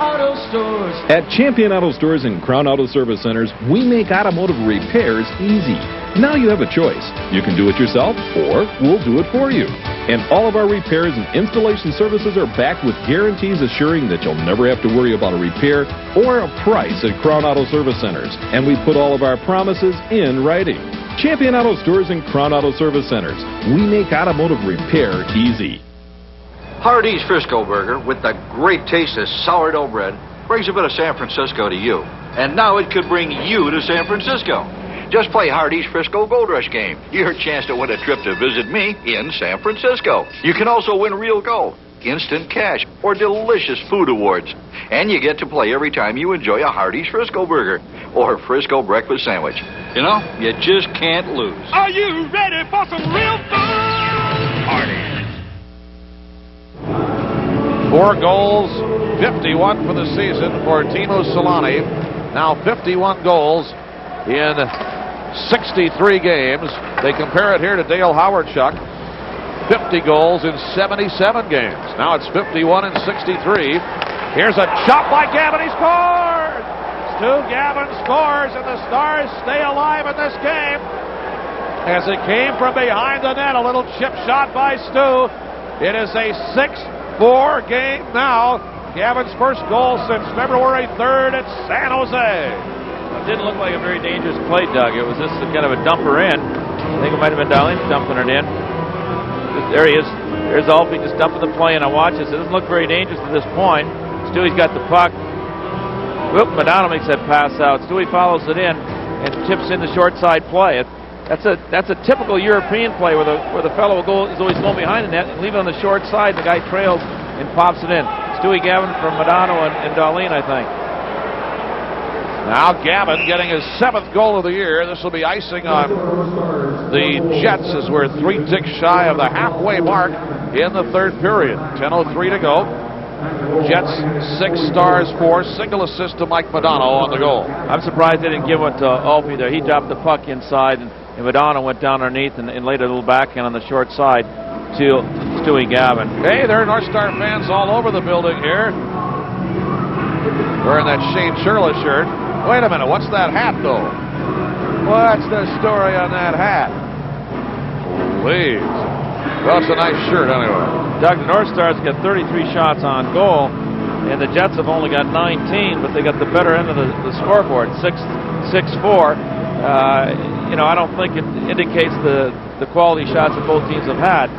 Auto Stores. At Champion Auto Stores and Crown Auto Service Centers, we make automotive repairs easy. Now you have a choice. You can do it yourself, or we'll do it for you. And all of our repairs and installation services are backed with guarantees assuring that you'll never have to worry about a repair or a price at Crown Auto Service Centers. And we put all of our promises in writing. Champion Auto Stores and Crown Auto Service Centers. We make automotive repair easy. Hardee's Frisco Burger, with the great taste of sourdough bread, brings a bit of San Francisco to you. And now it could bring you to San Francisco. Just play Hardee's Frisco Gold Rush game. Your chance to win a trip to visit me in San Francisco. You can also win real gold, instant cash, or delicious food awards. And you get to play every time you enjoy a Hardee's Frisco Burger or Frisco breakfast sandwich. You know, you just can't lose. Are you ready for some real fun? Hardee's. 4 goals, 51 for the season for Teemu Selanne. Now 51 goals in 63 games. They compare it here to Dale Howardchuk. 50 goals in 77 games. Now it's 51 and 63. Here's a shot by Gavin. He scores! Stu Gavin scores, and the Stars stay alive in this game. As it came from behind the net, a little chip shot by Stu. It is a 6-4 game now. Gavin's first goal since February 3rd at San Jose. It didn't look like a very dangerous play, Doug. It was just kind of a dumper in. I think it might have been Darlene dumping it in. There he is. There's Alfie just dumping the play, and I watch this. It doesn't look very dangerous at this point. Stewie's got the puck. Whoop, Madonna makes that pass out. Stewie follows it in and tips in the short side play. That's a typical European play where the fellow is always going behind the net and leave it on the short side. The guy trails and pops it in. Stewie Gavin from Madonna and Darlene, I think. Now Gavin getting his 7th goal of the year. This will be icing on the Jets as we're 3 ticks shy of the halfway mark in the third period. 10:03 to go. Jets 6, Stars 4. Single assist to Mike Madonna on the goal. I'm surprised they didn't give one to Alfie there. He dropped the puck inside, and Madonna went down underneath and laid a little backhand on the short side to Stewie Gavin. Hey, there are North Star fans all over the building here. Wearing that Shane Shirley shirt. Wait a minute, what's that hat, though? What's the story on that hat? Please. Well, it's a nice shirt, anyway. Doug, the North Stars got 33 shots on goal, and the Jets have only got 19, but they got the better end of the scoreboard, 6-4. You know, I don't think it indicates the quality shots that both teams have had.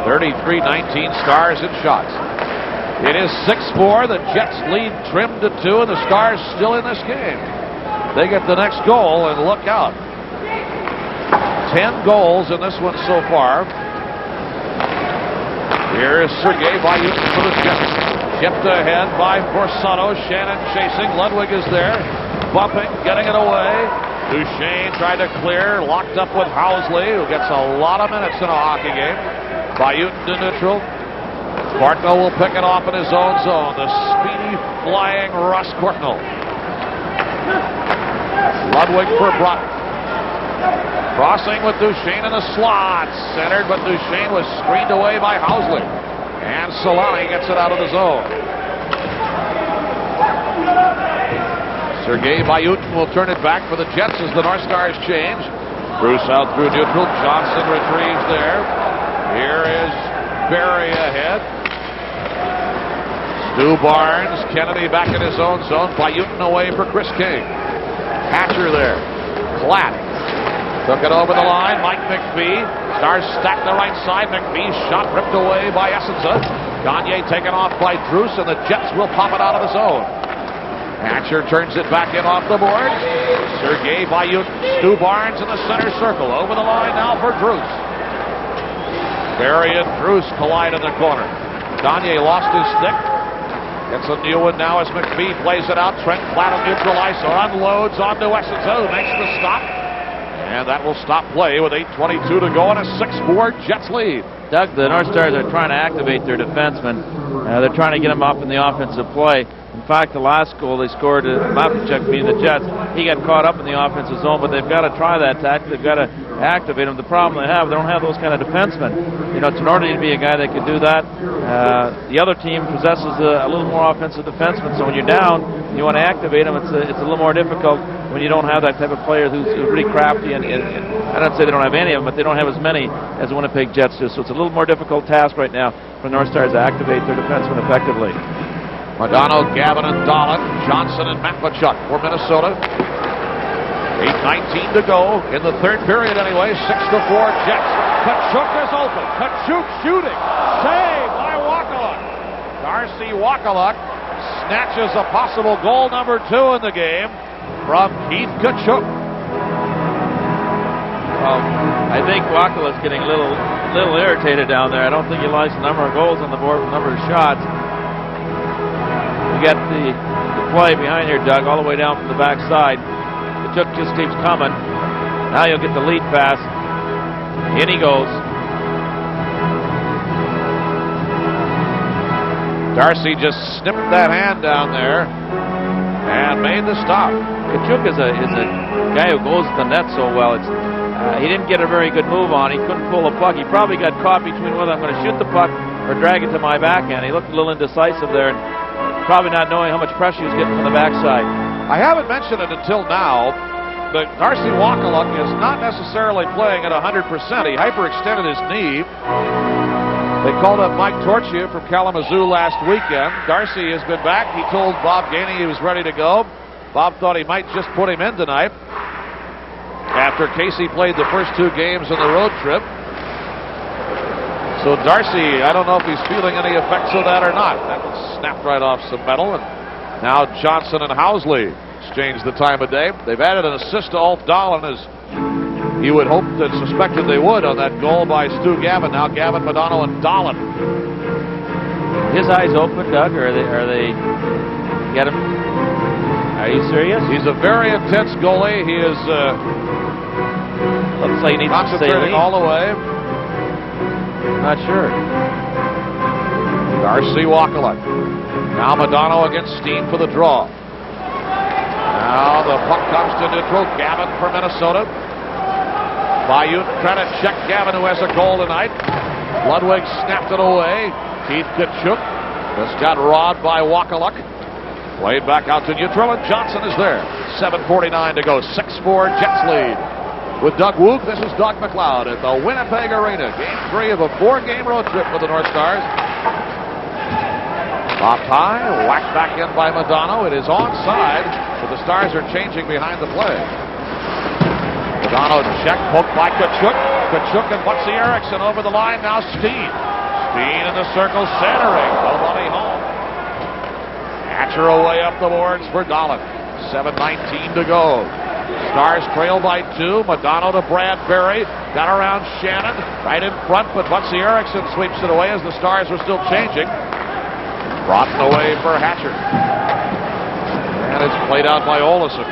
33-19 Stars in shots. It is 6-4. The Jets lead trimmed to 2, and the Stars still in this game. They get the next goal, and look out. 10 goals in this one so far. Here is Sergei Bayutin for the Jets. Chipped ahead by Borsano. Shannon chasing. Ludwig is there. Bumping, getting it away. Duchesne tried to clear, locked up with Housley, who gets a lot of minutes in a hockey game. Bayoutin to neutral. Courtnall will pick it off in his own zone. The speedy, flying Russ Courtnall. Ludwig for Broughton. Crossing with Duchesne in the slot. Centered, but Duchesne was screened away by Housley. And Solani gets it out of the zone. Sergei Bayoutin will turn it back for the Jets as the North Stars change. Bruce out through neutral. Johnson retrieves there. Here is Barry ahead. Stu Barnes. Kennedy back in his own zone. Bayoutin away for Chris King. Hatcher there. Klatt took it over the line. Mike McPhee. Stars stacked the right side. McPhee's shot ripped away by Essenza. Gagne taken off by Druce, and the Jets will pop it out of the zone. Hatcher turns it back in off the board. Sergei Bayoutin. Stu Barnes in the center circle. Over the line now for Druce. Barry and Druce collide in the corner. Gagne lost his stick. Gets a new one now as McPhee plays it out. Trent Klatt on neutral ice. Unloads onto Essenza, who makes the stop. And that will stop play with 8:22 to go and a 6-4 Jets lead. Doug, the North Stars are trying to activate their defensemen. They're trying to get them up in the offensive play. In fact, the last goal they scored, Mapachuk being the Jets, he got caught up in the offensive zone, but they've got to try that tactic. They've got to activate him. The problem they don't have those kind of defensemen. You know, Tenorti to be a guy that could do that. The other team possesses a little more offensive defensemen, so when you're down, you want to activate them. It's a little more difficult when you don't have that type of player who's really crafty. And I don't say they don't have any of them, but they don't have as many as the Winnipeg Jets do. So it's a little more difficult task right now for the North Stars to activate their defensemen effectively. Madonna, Gavin, and Dolan. Johnson and Mapachuk for Minnesota. 8:19 to go in the third period anyway. 6-4 Jets. Tkachuk is open. Tkachuk shooting. Saved by Wakaluk. Darcy Wakaluk snatches a possible goal number 2 in the game from Keith Tkachuk. Well, I think Wakaluk's getting a little irritated down there. I don't think he likes the number of goals on the board from the number of shots. You got the play behind here, Doug, all the way down from the backside. Tkachuk just keeps coming. Now you'll get the lead pass. In he goes. Darcy just snipped that hand down there and made the stop. Tkachuk is a guy who goes to the net so well. He didn't get a very good move on. He couldn't pull the puck. He probably got caught between whether I'm going to shoot the puck or drag it to my backhand. He looked a little indecisive there, and probably not knowing how much pressure he was getting from the backside. I haven't mentioned it until now, but Darcy Wakaluk is not necessarily playing at 100%. He hyperextended his knee. They called up Mike Torchia from Kalamazoo last weekend. Darcy has been back. He told Bob Gainey he was ready to go. Bob thought he might just put him in tonight after Casey played the first 2 games on the road trip. So Darcy, I don't know if he's feeling any effects of that or not. That one snapped right off some metal. And now Johnson and Housley exchange the time of day. They've added an assist to Ulf Dahlin, as you would hope and suspected they would on that goal by Stu Gavin. Now Gavin, Madonna, and Dahlin. His eyes open, Doug, or are they get him? Are you serious? He's a very intense goalie. He is looks like he needs to stay concentrating all the way. Not sure. Darcy Wakaluk. Now Madonna against Steen for the draw. Now the puck comes to neutral. Gavin for Minnesota. Bayoutin trying to check Gavin, who has a goal tonight. Ludwig snapped it away. Keith Tkachuk just got robbed by Wakaluk. Played back out to neutral, and Johnson is there. 7:49 to go. 6-4 Jets lead. With Doug Woog, this is Doug McLeod at the Winnipeg Arena. Game 3 of a 4-game road trip for the North Stars. Popped high, whacked back in by Madonna. It is onside, so the Stars are changing behind the play. Madonna check, poked by Tkachuk. Tkachuk and Butsy Eriksson over the line. Now Steen. Steen in the circle, centering. Nobody home. Hatcher away up the boards for Dahlin. 7:19 to go. Stars trail by 2. Madonna to Bradbury. Got around Shannon. Right in front, but Butsy Eriksson sweeps it away as the Stars are still changing. Broughton away for Hatcher. And it's played out by Olesen.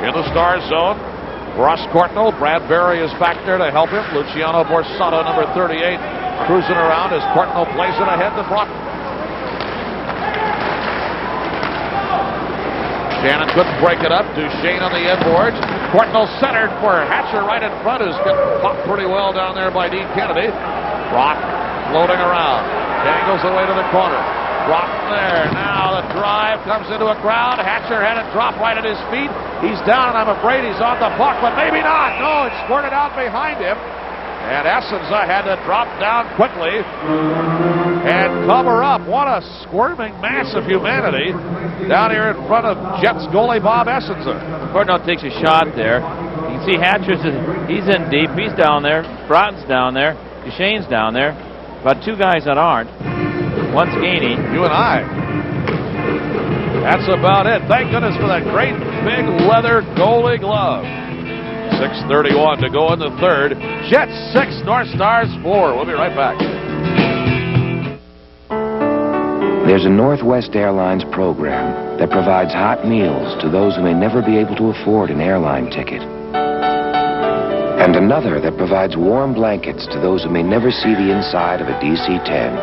In the Stars zone. Ross Courtnall, Brad Berry is back there to help him. Luciano Borsato, number 38, cruising around as Courtnall plays it ahead to Broughton. Shannon couldn't break it up. Duchesne on the inboards. Courtnall centered for Hatcher right in front, who's been popped pretty well down there by Dean Kennedy. Brock floating around. Dangles away to the corner. Brock there. Now the drive comes into a crowd. Hatcher had it drop right at his feet. He's down, and I'm afraid he's on the puck, but maybe not. No, it squirted out behind him. And Essenza had to drop down quickly and cover up. What a squirming mass of humanity down here in front of Jets goalie Bob Essenza. Courtnall takes a shot there. You can see Hatcher's, he's in deep. He's down there. Broughton's down there. Duchesne's down there. About two guys that aren't. One's Gainey. You and I. That's about it. Thank goodness for that great big leather goalie glove. 6:31 to go in the third. Jets 6, North Stars 4. We'll be right back. There's a Northwest Airlines program that provides hot meals to those who may never be able to afford an airline ticket. And another that provides warm blankets to those who may never see the inside of a DC-10.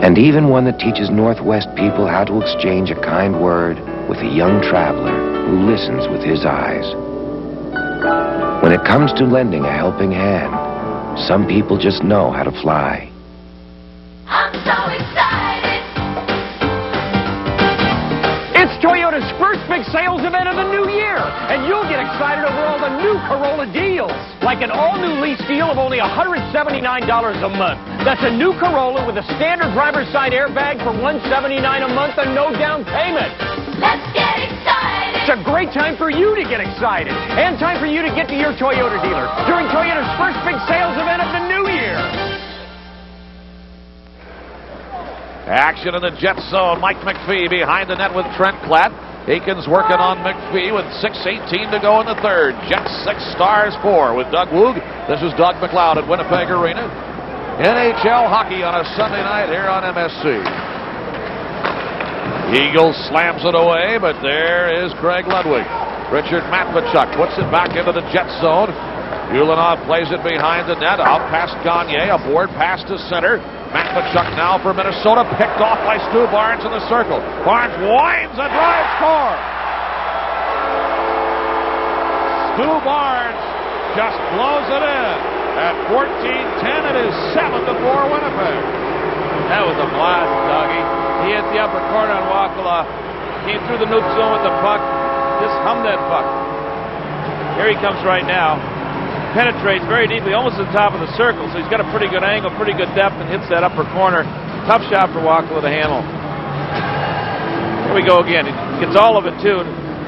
And even one that teaches Northwest people how to exchange a kind word with a young traveler who listens with his eyes. When it comes to lending a helping hand, some people just know how to fly. I'm so excited. It's Toyota's first big sales event of the new year, and you'll get excited over all the new Corolla deals. Like an all-new lease deal of only $179 a month. That's a new Corolla with a standard driver's side airbag for $179 a month and no down payment. Let's get excited. It's a great time for you to get excited, and time for you to get to your Toyota dealer during Toyota's first big sales event of the new year. Action in the Jet zone. Mike McPhee behind the net with Trent Klatt. Aikens working on McPhee with 6:18 to go in the third. Jets 6, Stars 4 with Doug Woog. This is Doug McLeod at Winnipeg Arena. NHL hockey on a Sunday night here on MSC. Eagles slams it away, but there is Craig Ludwig. Richard Matvechuk puts it back into the Jet zone. Ulanov plays it behind the net, out past Gagne, a board pass to center. Matvechuk now for Minnesota, picked off by Stu Barnes in the circle. Barnes winds a drive, score! Stu Barnes just blows it in. At 14-10, it is 7-4 Winnipeg. That was a blast, Dougie. He hit the upper corner on Wakala. Came through the noob zone with the puck. Just hummed that puck. Here he comes right now. Penetrates very deeply, almost at the top of the circle, so he's got a pretty good angle, pretty good depth, and hits that upper corner. Tough shot for Wakala to handle. Here we go again. He gets all of it, too.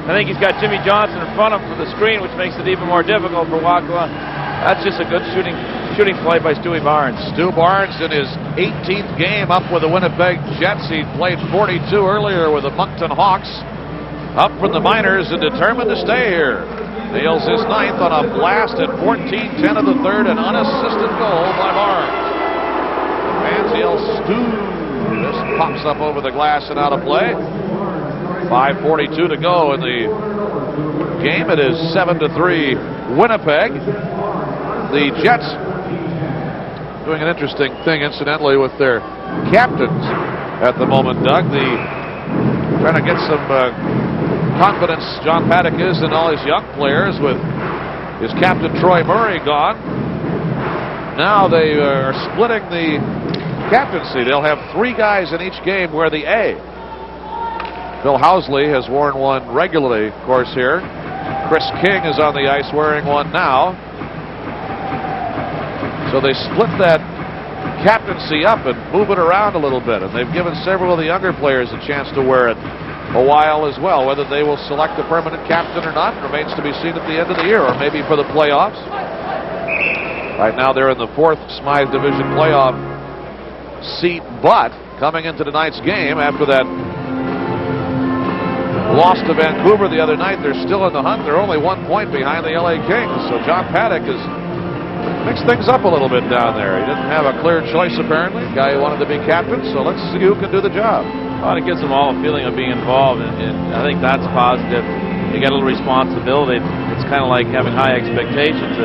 I think he's got Jimmy Johnson in front of him for the screen, which makes it even more difficult for Wakala. That's just a good shooting play by Stewie Barnes. Stu Barnes in his 18th game up with the Winnipeg Jets. He played 42 earlier with the Moncton Hawks. Up from the minors and determined to stay here. Nails his 9th on a blast at 14-10 of the third, an unassisted goal by Barnes. Fans yell Stu. This pops up over the glass and out of play. 5:42 to go in the game. It is 7-3 Winnipeg. The Jets doing an interesting thing, incidentally, with their captains at the moment, Doug. Trying to get some confidence, John Paddock is, in all his young players, with his captain Troy Murray gone. Now they are splitting the captaincy. They'll have 3 guys in each game wear the A. Phil Housley has worn one regularly, of course, here. Chris King is on the ice wearing one now. So they split that captaincy up and move it around a little bit, and they've given several of the younger players a chance to wear it a while as well. Whether they will select a permanent captain or not remains to be seen at the end of the year, or maybe for the playoffs. Right now they're in the 4th Smythe Division playoff seat, but coming into tonight's game after that loss to Vancouver the other night, they're still in the hunt. They're only 1 point behind the LA Kings, so John Paddock has mixed things up a little bit down there. He didn't have a clear choice, apparently. Guy who wanted to be captain, so let's see who can do the job. Well, it gives them all a feeling of being involved, and I think that's positive. you get a little responsibility. It's kind of like having high expectations.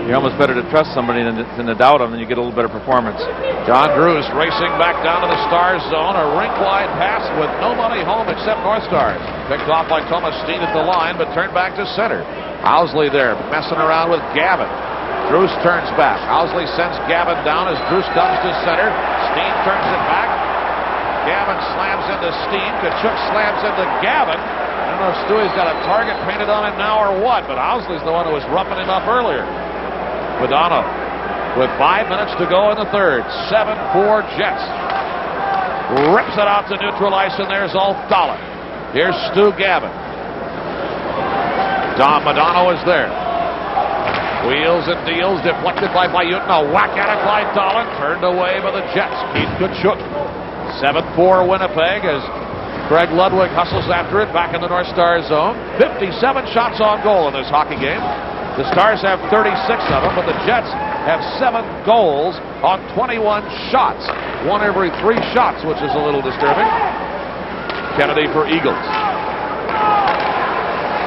You're almost better to trust somebody than to doubt them, and you get a little better performance. John Drews racing back down to the Stars zone. A rink-wide pass with nobody home except North Stars. Picked off by Thomas Steen at the line, but turned back to center. Housley there, messing around with Gavin. Drews turns back. Housley sends Gavin down as Drews comes to center. Steen turns it back. Gavin slams into Steen. Kachuk slams into Gavin. I don't know if Stewie's got a target painted on him now or what, but Housley's the one who was roughing him up earlier. Madonna with 5 minutes to go in the third. 7-4 Jets. Rips it out to neutral ice, and there's Althala. Here's Stu Gavin. Dom Madonna is there. Wheels and deals, deflected by Bayutin. A whack at it by Dahlin. Turned away by the Jets. Keith Kachuk. 7-4 Winnipeg as Craig Ludwig hustles after it back in the North Stars zone. 57 shots on goal in this hockey game. The Stars have 36 of them, but the Jets have 7 goals on 21 shots. 1 every 3 shots, which is a little disturbing. Kennedy for Eagles.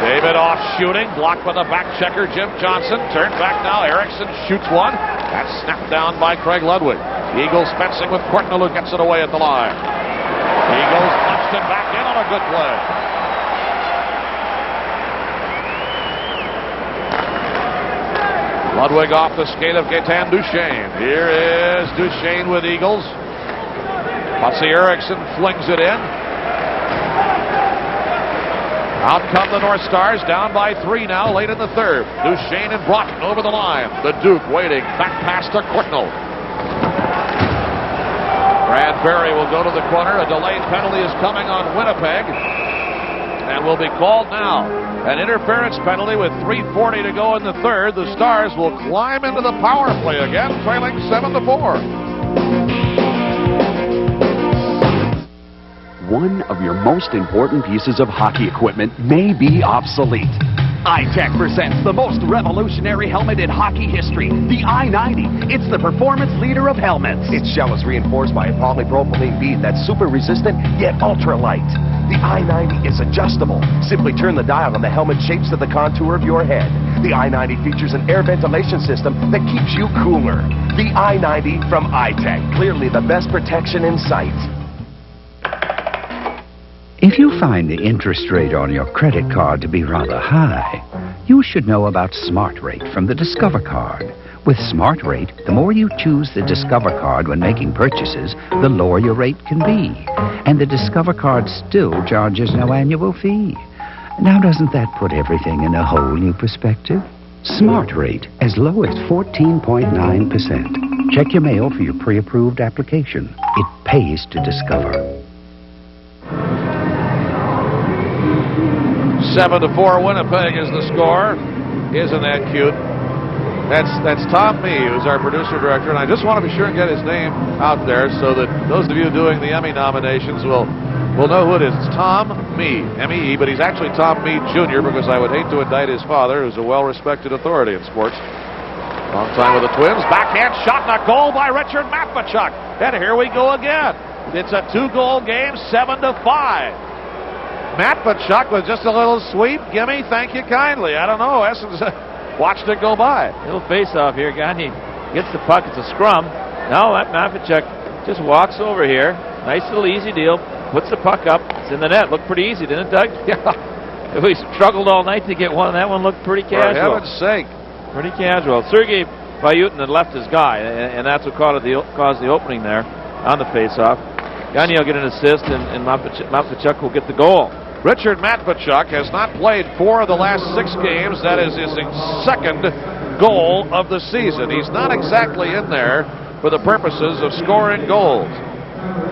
David off shooting, blocked by the back checker Jim Johnson. Turned back now, Erickson shoots one. That's snapped down by Craig Ludwig. Eagles fencing with Courtnall, who gets it away at the line. Eagles punched it back in on a good play. Ludwig off the skate of Gaetan Duchesne. Here is Duchesne with Eagles. Patsy Erickson flings it in. Out come the North Stars, down by 3 now, late in the third. Duchesne and Broughton over the line. The Duke waiting, back pass to Courtnall. Brad Berry will go to the corner. A delayed penalty is coming on Winnipeg and will be called now. An interference penalty with 3:40 to go in the third. The Stars will climb into the power play again, trailing 7-4. One of your most important pieces of hockey equipment may be obsolete. iTech presents the most revolutionary helmet in hockey history, the I-90. It's the performance leader of helmets. Its shell is reinforced by a polypropylene bead that's super resistant yet ultra light. The I-90 is adjustable. Simply turn the dial and the helmet shapes to the contour of your head. The I-90 features an air ventilation system that keeps you cooler. The I-90 from iTech. Clearly the best protection in sight. If you find the interest rate on your credit card to be rather high, you should know about Smart Rate from the Discover card. With Smart Rate, the more you choose the Discover card when making purchases, the lower your rate can be. And the Discover card still charges no annual fee. Now doesn't that put everything in a whole new perspective? Smart Rate, as low as 14.9%. Check your mail for your pre-approved application. It pays to Discover. 7-4 Winnipeg is the score. Isn't that cute? That's Tom Mee, who's our producer director, and I just want to be sure and get his name out there so that those of you doing the Emmy nominations will know who it is. It's Tom Mee, M-E-E, but he's actually Tom Mee Jr. because I would hate to indict his father, who's a well-respected authority in sports. Long time with the Twins. Backhand shot and a goal by Richard Matvichuk. And here we go again. It's a 2-goal game, 7-5. Matvichuk with just a little sweep. Gimme, thank you kindly. I don't know. Essence watched it go by. Little face-off here. Gagne gets the puck. It's a scrum. Now Matvichuk just walks over here. Nice little easy deal. Puts the puck up. It's in the net. Looked pretty easy, didn't it, Doug? Yeah. We struggled all night to get one. That one looked pretty casual. For heaven's sake. Pretty casual. Sergei Bayutin had left his guy, and that's what caused the opening there on the face-off. Gagne will get an assist, and Matvichuk will get the goal. Richard Matvichuk has not played 4 of the last 6 games. That is his second goal of the season. He's not exactly in there for the purposes of scoring goals.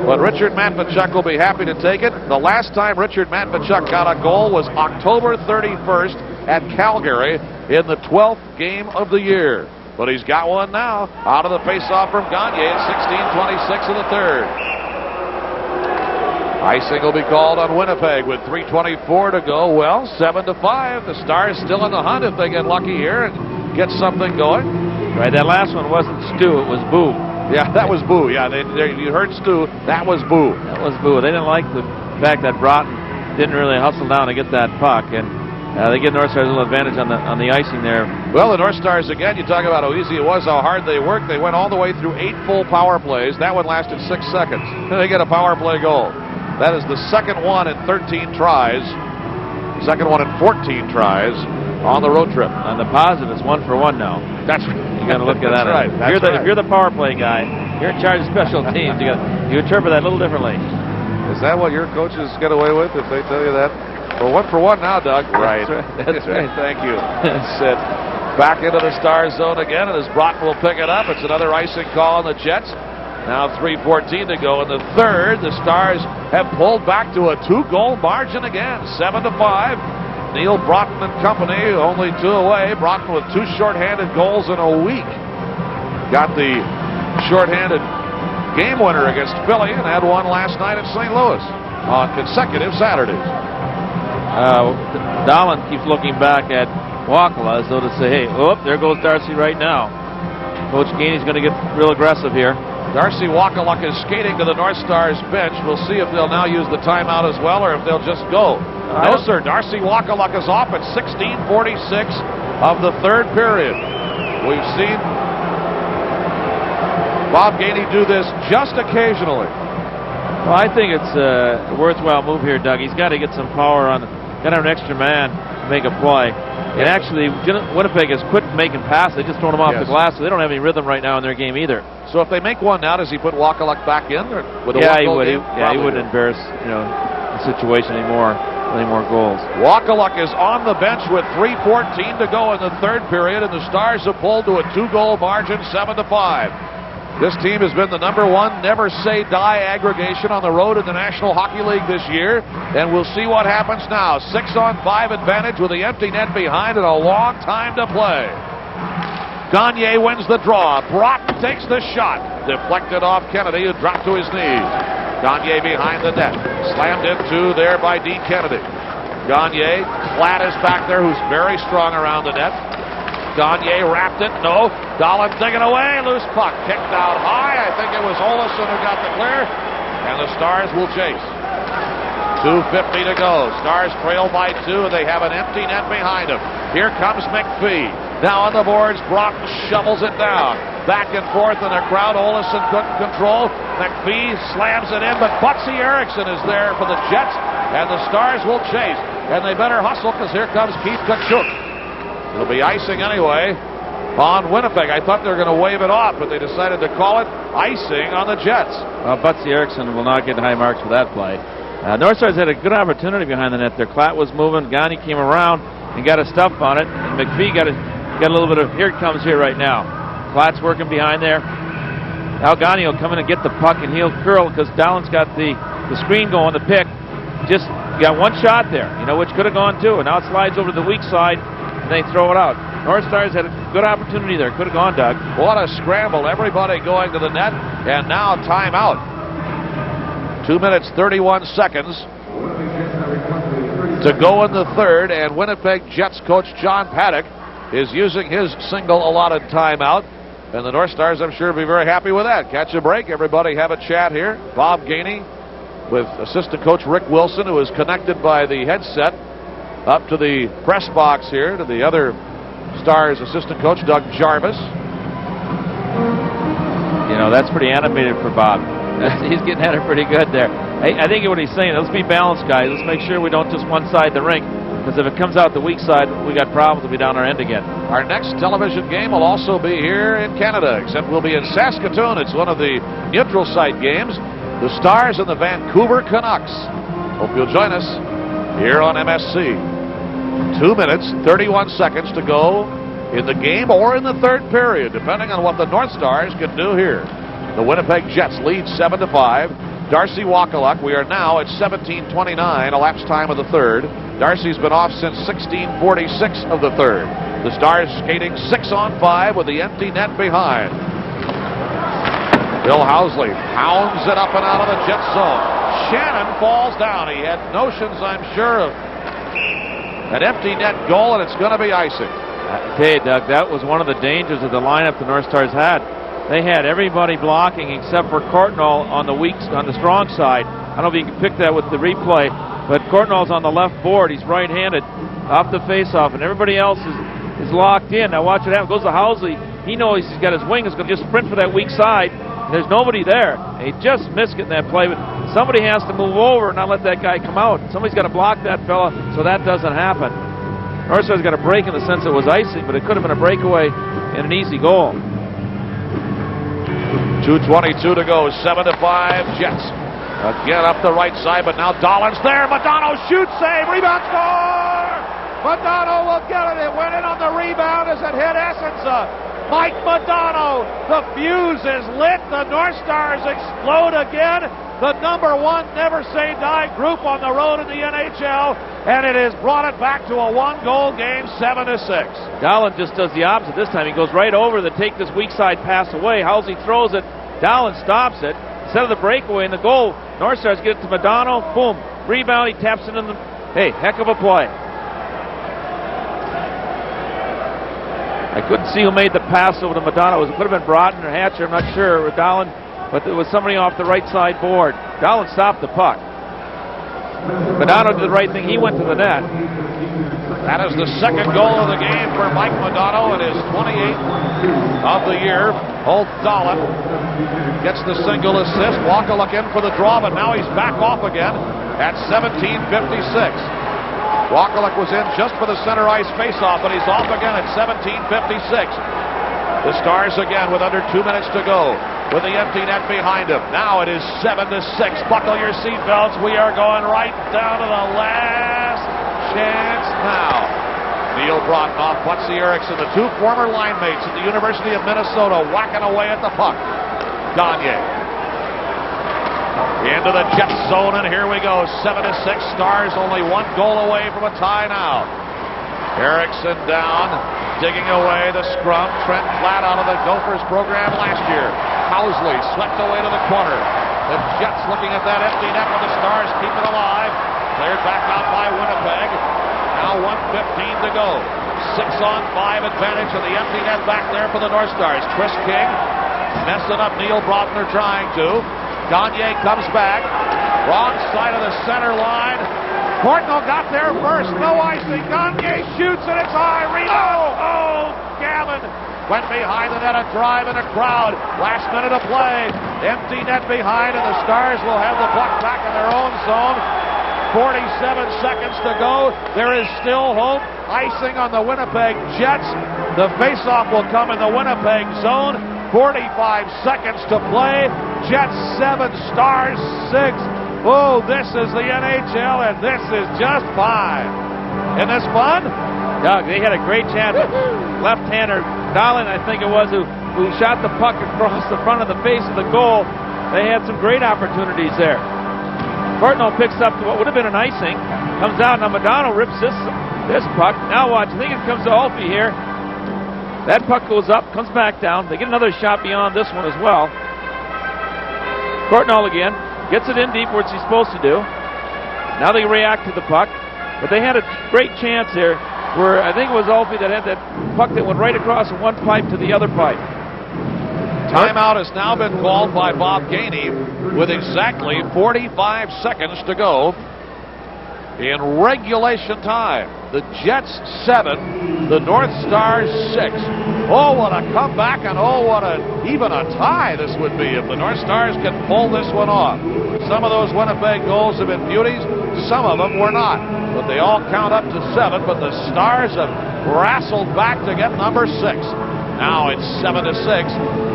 But Richard Matvichuk will be happy to take it. The last time Richard Matvichuk got a goal was October 31st at Calgary in the 12th game of the year. But he's got one now out of the faceoff from Gagne at 16:26 of the third. Icing will be called on Winnipeg with 3:24 to go. Well, 7-5. The Stars still in the hunt if they get lucky here and get something going. Right, that last one wasn't Stu, it was Boo. Yeah, that was Boo. Yeah, you heard Stu. That was Boo. That was Boo. They didn't like the fact that Broughton didn't really hustle down to get that puck, and They give North Stars a little advantage on the icing there. Well, the North Stars, again, you talk about how easy it was, how hard they worked. They went all the way through 8 full power plays. That one lasted 6 seconds. They get a power play goal. That is the second one in 13 tries. Second one in 14 tries on the road trip. On the positive, it's 1 for 1 now. That's You got to look at that. Right. If you're the power play guy, you're in charge of special teams. You interpret that a little differently. Is that what your coaches get away with if they tell you that? Well, 1 for 1 now, Doug. Right. That's right. Thank you. Set back into the Star zone again, and as Brock will pick it up, it's another icing call on the Jets. Now 3:14 to go in the third. The Stars have pulled back to a 2-goal margin again, 7-5. Neil Broughton and company only 2 away. Broughton with 2 shorthanded goals in a week. Got the shorthanded game winner against Philly and had one last night at St. Louis on consecutive Saturdays. Dahlen keeps looking back at Wakala as though to say, hey, oh, there goes Darcy right now. Coach Gainey's going to get real aggressive here. Darcy Wakaluk is skating to the North Stars bench. We'll see if they'll now use the timeout as well or if they'll just go. No, sir. Darcy Wakaluk is off at 16:46 of the third period. We've seen Bob Gainey do this just occasionally. Well, I think it's a worthwhile move here, Doug. He's got to get some power on. Got to have an extra man to make a play. And actually, Winnipeg has quit making passes. They just thrown them off the glass, so they don't have any rhythm right now in their game either. So if they make one now, does he put Wakaluk back in? Or with a he would. He wouldn't embarrass the situation anymore. Any more goals. Wakaluk is on the bench with 3:14 to go in the third period, and the Stars have pulled to a 2-goal margin, 7-5. This team has been the #1 never say die aggregation on the road in the National Hockey League this year, and we'll see what happens now. 6-on-5 advantage with the empty net behind and a long time to play. Gagne wins the draw. Brock takes the shot. Deflected off Kennedy, who dropped to his knees. Gagne behind the net. Slammed into there by Dean Kennedy. Gagne, Klatt is back there, who's very strong around the net. Gagne wrapped it. No. Dahlen taken away. Loose puck. Kicked out high. I think it was Olesen who got the clear. And the Stars will chase. 2:50 to go. Stars trail by 2, and they have an empty net behind them. Here comes McPhee. Now on the boards, Brock shovels it down. Back and forth in the crowd. Olesen couldn't control. McPhee slams it in, but Butsy Erickson is there for the Jets, and the Stars will chase. And they better hustle, because here comes Keith Tkachuk. It'll be icing anyway on Winnipeg. I thought they were going to wave it off, but they decided to call it icing on the Jets. Butsy Erickson will not get high marks for that play. North Stars had a good opportunity behind the net there. Klatt was moving. Gagne came around and got a stuff on it. And McPhee got a little bit of, here it comes here right now. Klatt's working behind there. Now Gagne will come in and get the puck, and he'll curl because Dahlen's got the screen going, the pick. Just got one shot there, which could have gone too. And now it slides over to the weak side, and they throw it out. North Stars had a good opportunity there. Could have gone, Doug. What a scramble. Everybody going to the net, and now timeout. 2 minutes, 31 seconds to go in the third, and Winnipeg Jets coach John Paddock is using his single allotted timeout. And the North Stars, I'm sure, will be very happy with that. Catch a break. Everybody have a chat here. Bob Gainey with assistant coach Rick Wilson, who is connected by the headset up to the press box here, to the other Stars assistant coach, Doug Jarvis. That's pretty animated for Bob. He's getting at it pretty good there. I think what he's saying, let's be balanced, guys. Let's make sure we don't just one-side the rink, because if it comes out the weak side, we got problems. We'll be down our end again. Our next television game will also be here in Canada, except we'll be in Saskatoon. It's one of the neutral site games. The Stars and the Vancouver Canucks. Hope you'll join us here on MSC. 2 minutes, 31 seconds to go in the game or in the third period, depending on what the North Stars can do here. The Winnipeg Jets lead 7-5. Darcy Wakaluk, we are now at 17:29, elapsed time of the third. Darcy's been off since 16:46 of the third. The Stars skating 6-on-5 with the empty net behind. Bill Housley pounds it up and out of the Jet zone. Shannon falls down. He had notions, I'm sure, of an empty net goal, and it's going to be icing. Hey, Doug, that was one of the dangers of the lineup the North Stars had. They had everybody blocking except for Courtnall on the strong side. I don't know if you can pick that with the replay. But Courtnall's on the left board. He's right-handed off the face-off, and everybody else is locked in. Now watch what happens. Goes to Housley. He knows he's got his wing. He's going to just sprint for that weak side. There's nobody there. And he just missed getting that play, but somebody has to move over and not let that guy come out. Somebody's got to block that fella so that doesn't happen. Northside's got a break in the sense it was icing, but it could have been a breakaway and an easy goal. 2:22 to go, 7-5 Jets. Again up the right side, but now Dolan's there. Madonna shoots, save, rebound, score! Madonna will get it. It went in on the rebound as it hit Essence. Mike Madonna, the fuse is lit. The North Stars explode again. The number one Never Say Die group on the road in the NHL, and it has brought it back to a one-goal game, 7-6. Dolan just does the opposite this time. He goes right over to take this weak side pass away. Halsey throws it. Dolan stops it. Instead of the breakaway in the goal, North Stars get it to Madonna. Boom. Rebound. He taps it in the... Hey, heck of a play. I couldn't see who made the pass over to Madonna. It could have been Broughton or Hatcher. I'm not sure. Or Dolan. But it was somebody off the right side board. Dolan stopped the puck. Madonna did the right thing. He went to the net. That is the second goal of the game for Mike Madonna and his 28th of the year. Holt Dolan gets the single assist. Wakaluk in for the draw, but now he's back off again at 17:56. Wakaluk was in just for the center ice faceoff, but he's off again at 17:56. The Stars again with under 2 minutes to go, with the empty net behind him. Now it is 7-6. Buckle your seatbelts. We are going right down to the last chance now. Neil Broughton off Butsy Erickson, the two former line mates at the University of Minnesota, whacking away at the puck. Gagne into the Jets zone, and here we go. 7-6. Stars only one goal away from a tie now. Erickson down, digging away the scrum. Trent Platt out of the Gophers program last year. Housley swept away to the corner. The Jets looking at that empty net for the Stars, keep it alive. Cleared back out by Winnipeg. Now 1:15 to go. 6-on-5 advantage of the empty net back there for the North Stars. Chris King messing up Neil Broughton, or trying to. Gagne comes back. Wrong side of the center line. Courtnall got there first. No icing. Gagne shoots, and it's high. Oh, Gavin went behind the net. A drive and a crowd. Last minute of play. Empty net behind, and the Stars will have the puck back in their own zone. 47 seconds to go. There is still hope. Icing on the Winnipeg Jets. The faceoff will come in the Winnipeg zone. 45 seconds to play. Jets 7, Stars 6. Oh, this is the NHL, and this is just fine. Isn't this fun? Doug, they had a great chance. Left-hander Dolan, I think it was, who shot the puck across the front of the face of the goal. They had some great opportunities there. Courtnall picks up what would have been an icing. Comes out, now Madonna rips this puck. Now watch, I think it comes to Alfie here. That puck goes up, comes back down. They get another shot beyond this one as well. Courtnall again. Gets it in deep where it's supposed to do. Now they react to the puck. But they had a great chance here where I think it was Alfie that had that puck that went right across from one pipe to the other pipe. Timeout has now been called by Bob Gainey with exactly 45 seconds to go in regulation time. The Jets 7, the North Stars 6. Oh, what a comeback, and oh, what even a tie this would be if the North Stars can pull this one off. Some of those Winnipeg goals have been beauties, some of them were not. But they all count up to 7, but the Stars have wrestled back to get number 6. Now it's 7-6,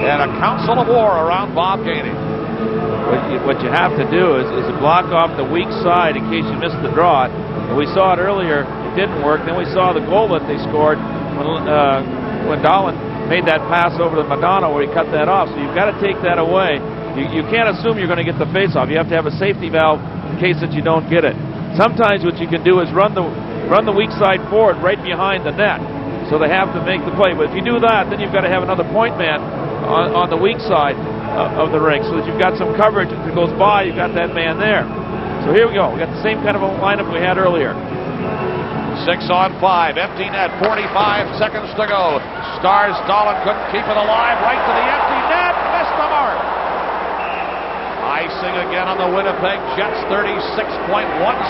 and a council of war around Bob Gainey. What you have to do is block off the weak side in case you missed the draw. And we saw it earlier. It didn't work. Then we saw the goal that they scored when Dolan made that pass over to Madonna where he cut that off. So you've got to take that away. You can't assume you're going to get the face-off. You have to have a safety valve in case that you don't get it. Sometimes what you can do is run the weak side forward right behind the net. So they have to make the play. But if you do that, then you've got to have another point man on the weak side of the rink, so that you've got some coverage. If it goes by, you've got that man there. So here we go. We got the same kind of a lineup we had earlier. 6-on-5, empty net, 45 seconds to go. Stars, Dolan couldn't keep it alive, right to the empty net, missed the mark. Icing again on the Winnipeg Jets, 36.1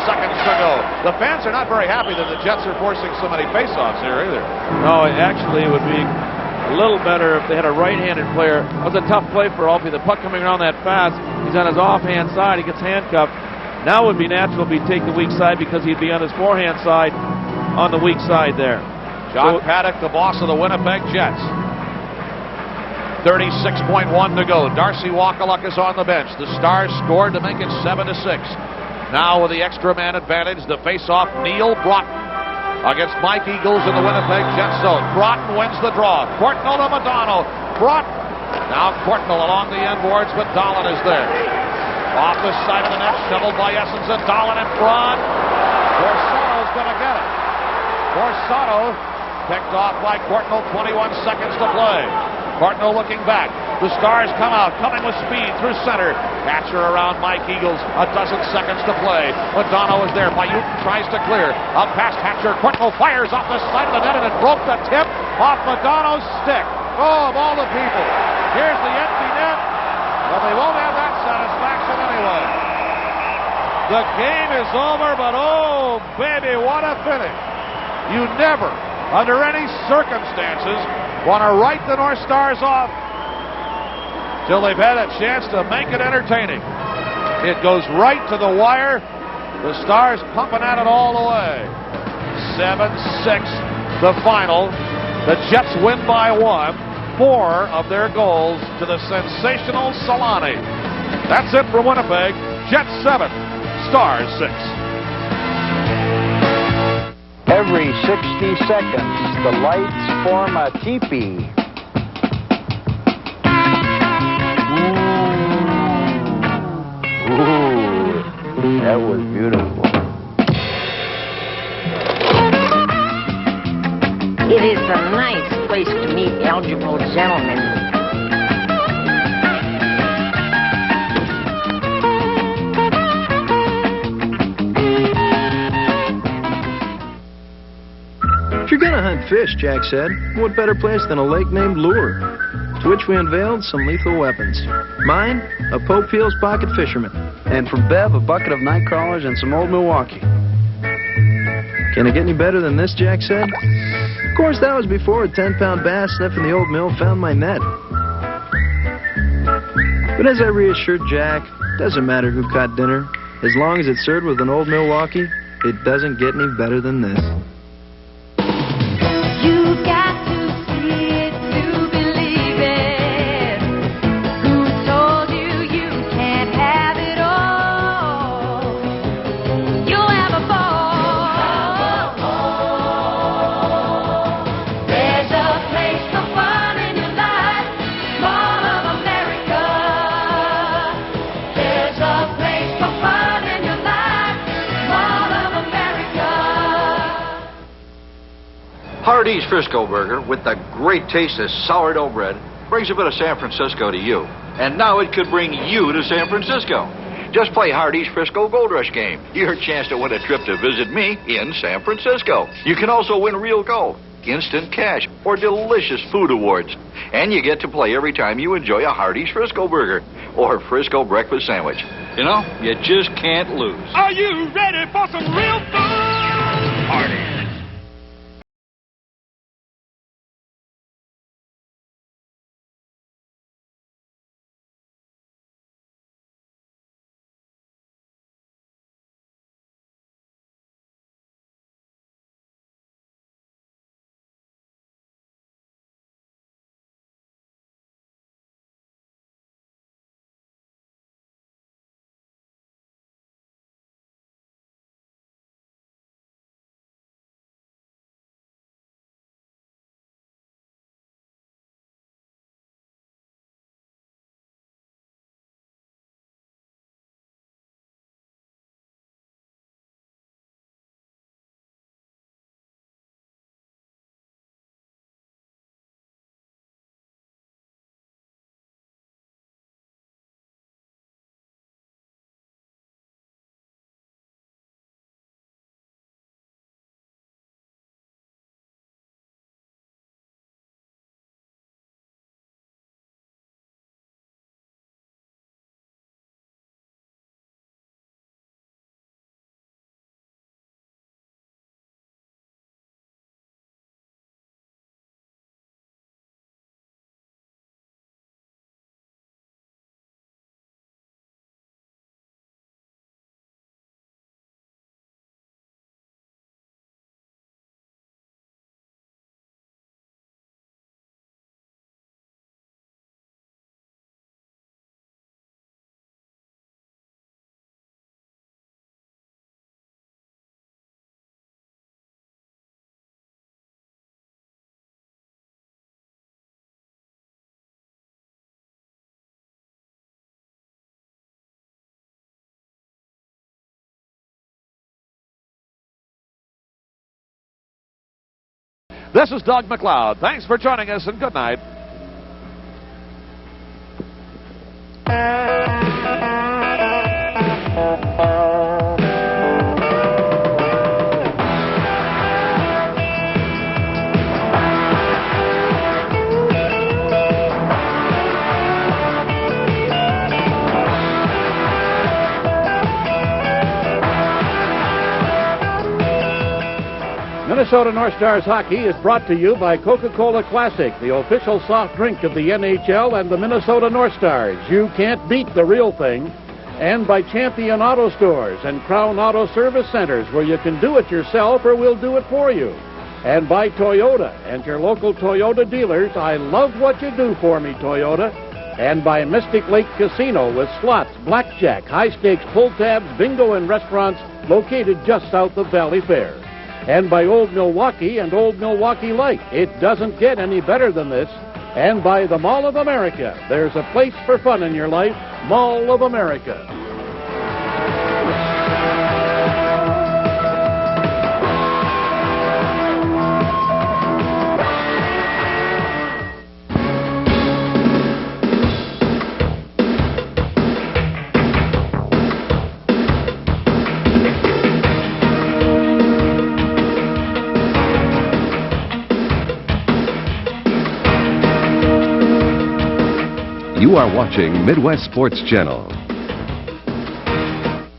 seconds to go. The fans are not very happy that the Jets are forcing so many faceoffs here either. No, actually, it would be a little better if they had a right-handed player. It was a tough play for Alfie. The puck coming around that fast. He's on his offhand side. He gets handcuffed. Now it would be natural if he'd take the weak side because he'd be on his forehand side on the weak side there. John Paddock, the boss of the Winnipeg Jets. 36.1 to go. Darcy Wakaluk is on the bench. The Stars scored to make it 7-6. Now with the extra man advantage, the face-off, Neil Broughton against Mike Eagles in the Winnipeg Jets zone. Broughton wins the draw. Courtnall to Madonna. Broughton. Now Courtnall along the end boards, but Dahlin is there. Off the side of the net, shoveled by Essens and Dahlin in front. Borsato's going to get it. Borsato picked off by Courtnall, 21 seconds to play. Courtnall looking back. The Stars come out, coming with speed through center. Hatcher around Mike Eagles, a dozen seconds to play. Madonna is there. Paiute tries to clear. Up past Hatcher. Courtnall fires off the side of the net, and it broke the tip off Madonna's stick. Oh, of all the people. Here's the empty net. But they won't have that satisfaction anyway. The game is over, but oh, baby, what a finish. You never, under any circumstances, want to write the North Stars off till they've had a chance to make it entertaining. It goes right to the wire. The Stars pumping at it all the way. 7-6, the final. The Jets win by 1. 4 of their goals to the sensational Solani. That's it for Winnipeg. Jets 7, Stars 6. Every 60 seconds, the lights form a teepee. Ooh, that was beautiful. It is a nice place to meet eligible gentlemen. If you're gonna hunt fish, Jack said, what better place than a lake named Lure, to which we unveiled some lethal weapons. Mine, a Pope Hill's pocket fisherman. And from Bev, a bucket of night crawlers and some Old Milwaukee. Can it get any better than this, Jack said? Of course, that was before a 10-pound bass sniffing the old mill found my net. But as I reassured Jack, doesn't matter who caught dinner, as long as it's served with an Old Milwaukee, it doesn't get any better than this. You've got to see it to believe it. Who told you you can't have it all? You'll have a ball. There's a place for fun in your life, Mall of America. There's a place for fun in your life, Mall of America. Hardee's Frisco Burger, with the great taste of sourdough bread, brings a bit of San Francisco to you. And now it could bring you to San Francisco. Just play Hardee's Frisco Gold Rush game. Your chance to win a trip to visit me in San Francisco. You can also win real gold, instant cash, or delicious food awards. And you get to play every time you enjoy a Hardee's Frisco Burger or Frisco breakfast sandwich. You know, you just can't lose. Are you ready for some real fun? Hardee's. This is Doug McLeod. Thanks for joining us, and good night. Minnesota North Stars hockey is brought to you by Coca-Cola Classic, the official soft drink of the NHL and the Minnesota North Stars. You can't beat the real thing. And by Champion Auto Stores and Crown Auto Service Centers, where you can do it yourself or we'll do it for you. And by Toyota and your local Toyota dealers. I love what you do for me, Toyota. And by Mystic Lake Casino with slots, blackjack, high-stakes pull tabs, bingo, and restaurants located just south of Valley Fair. And by Old Milwaukee and Old Milwaukee Light. It doesn't get any better than this. And by the Mall of America. There's a place for fun in your life. Mall of America. You are watching Midwest Sports Channel.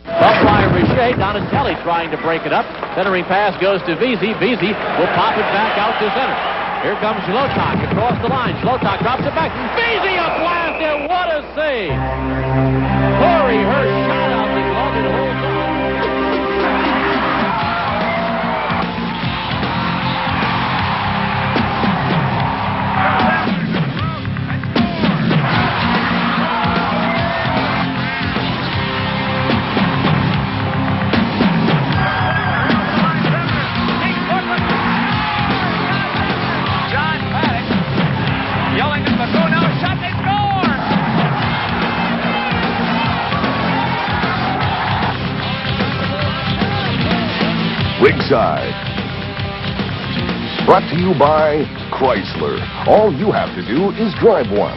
Up by Richet, Donatelli trying to break it up. Centering pass goes to Vesey. Vesey will pop it back out to center. Here comes Schlotak across the line. Schlotak drops it back. Vesey a blast, and what a save! Corey Hirsch shot out the glove and holds on. Ringside. Brought to you by Chrysler. All you have to do is drive one.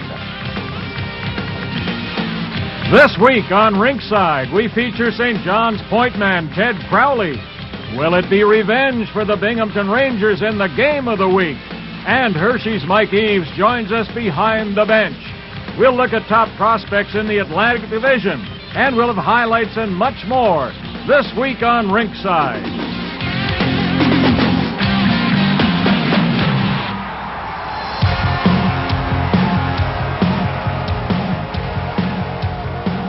This week on Ringside, we feature St. John's point man Ted Crowley. Will it be revenge for the Binghamton Rangers in the game of the week? And Hershey's Mike Eves joins us behind the bench. We'll look at top prospects in the Atlantic Division, and we'll have highlights and much more this week on Ringside.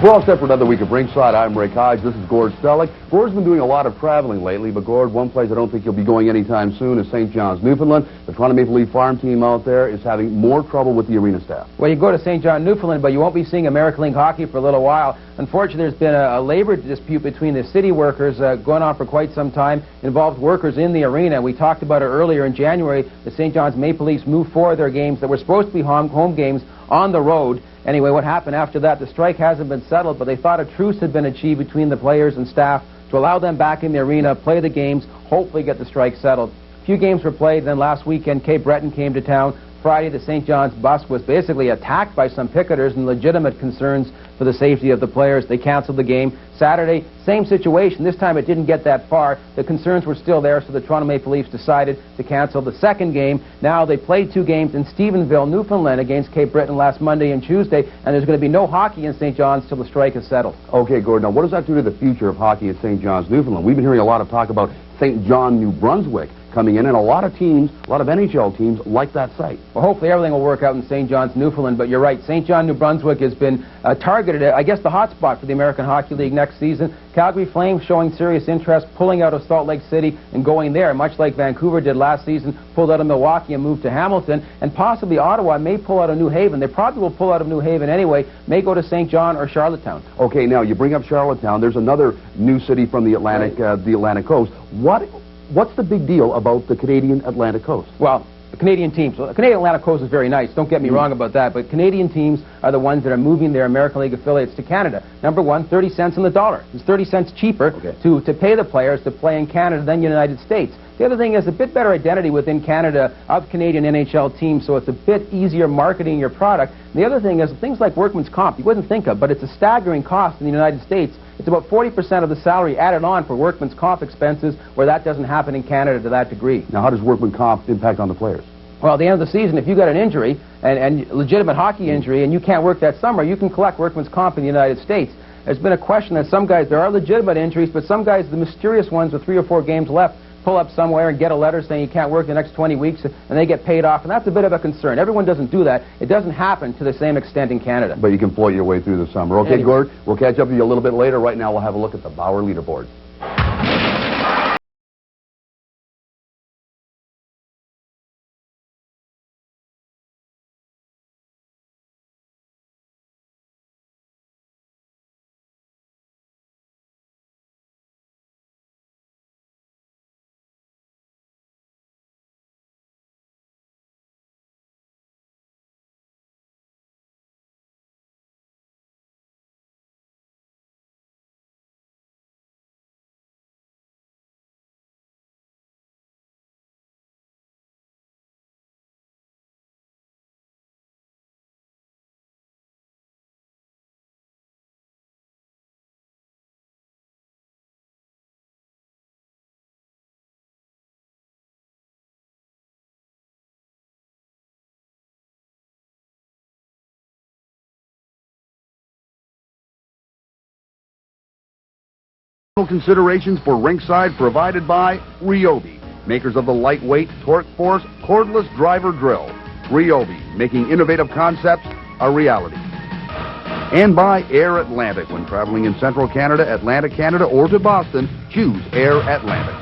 We're all set for another week of Ringside. I'm Rick Hodge. This is Gord Stellick. Gord's been doing a lot of traveling lately, but Gord, one place I don't think he'll be going anytime soon is St. John's, Newfoundland. The Toronto Maple Leaf farm team out there is having more trouble with the arena staff. Well, you go to St. John, Newfoundland, but you won't be seeing American League hockey for a little while. Unfortunately, there's been a labor dispute between the city workers going on for quite some time, involved workers in the arena. We talked about it earlier in January. The St. John's Maple Leafs moved 4 of their games that were supposed to be home games on the road. Anyway, what happened after that, the strike hasn't been settled, but they thought a truce had been achieved between the players and staff to allow them back in the arena, play the games, hopefully get the strike settled. A few games were played, then last weekend Cape Breton came to town. Friday, the St. John's bus was basically attacked by some picketers and legitimate concerns for the safety of the players. They canceled the game. Saturday, same situation. This time it didn't get that far. The concerns were still there, so the Toronto Maple Leafs decided to cancel the second game. Now they played 2 games in Stephenville, Newfoundland against Cape Breton last Monday and Tuesday, and there's going to be no hockey in St. John's till the strike is settled. Okay, Gordon, now what does that do to the future of hockey at St. John's, Newfoundland? We've been hearing a lot of talk about St. John, New Brunswick coming in, and a lot of teams, a lot of NHL teams like that site. Well, hopefully everything will work out in St. John's, Newfoundland, but you're right. St. John, New Brunswick has been targeted, I guess, the hot spot for the American Hockey League next season. Calgary Flames showing serious interest, pulling out of Salt Lake City and going there, much like Vancouver did last season, pulled out of Milwaukee and moved to Hamilton, and possibly Ottawa may pull out of New Haven. They probably will pull out of New Haven anyway, may go to St. John or Charlottetown. Okay, now you bring up Charlottetown. There's another new city from the Atlantic coast. What's the big deal about the Canadian Atlantic coast? Well, Canadian teams. Well, Canadian Atlantic Coast is very nice. Don't get me wrong about that. But Canadian teams are the ones that are moving their American League affiliates to Canada. Number one, 30 cents on the dollar. It's 30 cents cheaper to pay the players to play in Canada than the United States. The other thing is a bit better identity within Canada of Canadian NHL teams, so it's a bit easier marketing your product. And the other thing is things like workman's comp, you wouldn't think of, but it's a staggering cost in the United States. It's about 40% of the salary added on for workman's comp expenses, where that doesn't happen in Canada to that degree. Now, how does workman's comp impact on the players? Well, at the end of the season, if you got an injury, and legitimate hockey injury, and you can't work that summer, you can collect workman's comp in the United States. There's been a question that some guys, there are legitimate injuries, but some guys, the mysterious ones with 3 or 4 games left, pull up somewhere and get a letter saying you can't work the next 20 weeks, and they get paid off, and that's a bit of a concern. Everyone doesn't do that. It doesn't happen to the same extent in Canada. But you can float your way through the summer. Okay, anyway. Gord, we'll catch up with you a little bit later. Right now, we'll have a look at the Bauer leaderboard. Considerations for ringside provided by Ryobi, makers of the lightweight, torque force, cordless driver drill. Ryobi, making innovative concepts a reality. And by Air Atlantic. When traveling in Central Canada, Atlantic Canada, or to Boston, choose Air Atlantic.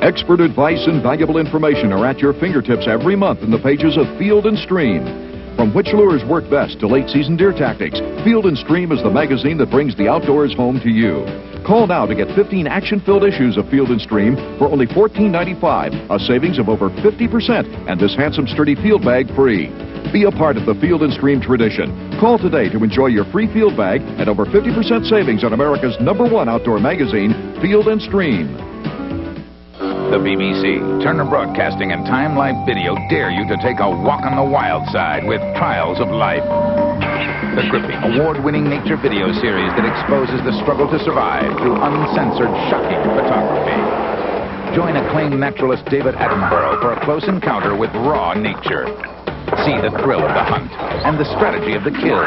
Expert advice and valuable information are at your fingertips every month in the pages of Field & Stream. From which lures work best to late-season deer tactics, Field & Stream is the magazine that brings the outdoors home to you. Call now to get 15 action-filled issues of Field & Stream for only $14.95, a savings of over 50%, and this handsome, sturdy field bag free. Be a part of the Field & Stream tradition. Call today to enjoy your free field bag and over 50% savings on America's #1 outdoor magazine, Field & Stream. The BBC, Turner Broadcasting, and Time Life Video dare you to take a walk on the wild side with Trials of Life. The gripping, award-winning nature video series that exposes the struggle to survive through uncensored, shocking photography. Join acclaimed naturalist David Attenborough for a close encounter with raw nature. See the thrill of the hunt and the strategy of the kill,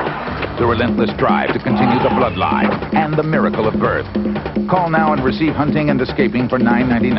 the relentless drive to continue the bloodline, and the miracle of birth. Call now and receive Hunting and Escaping for $9.99.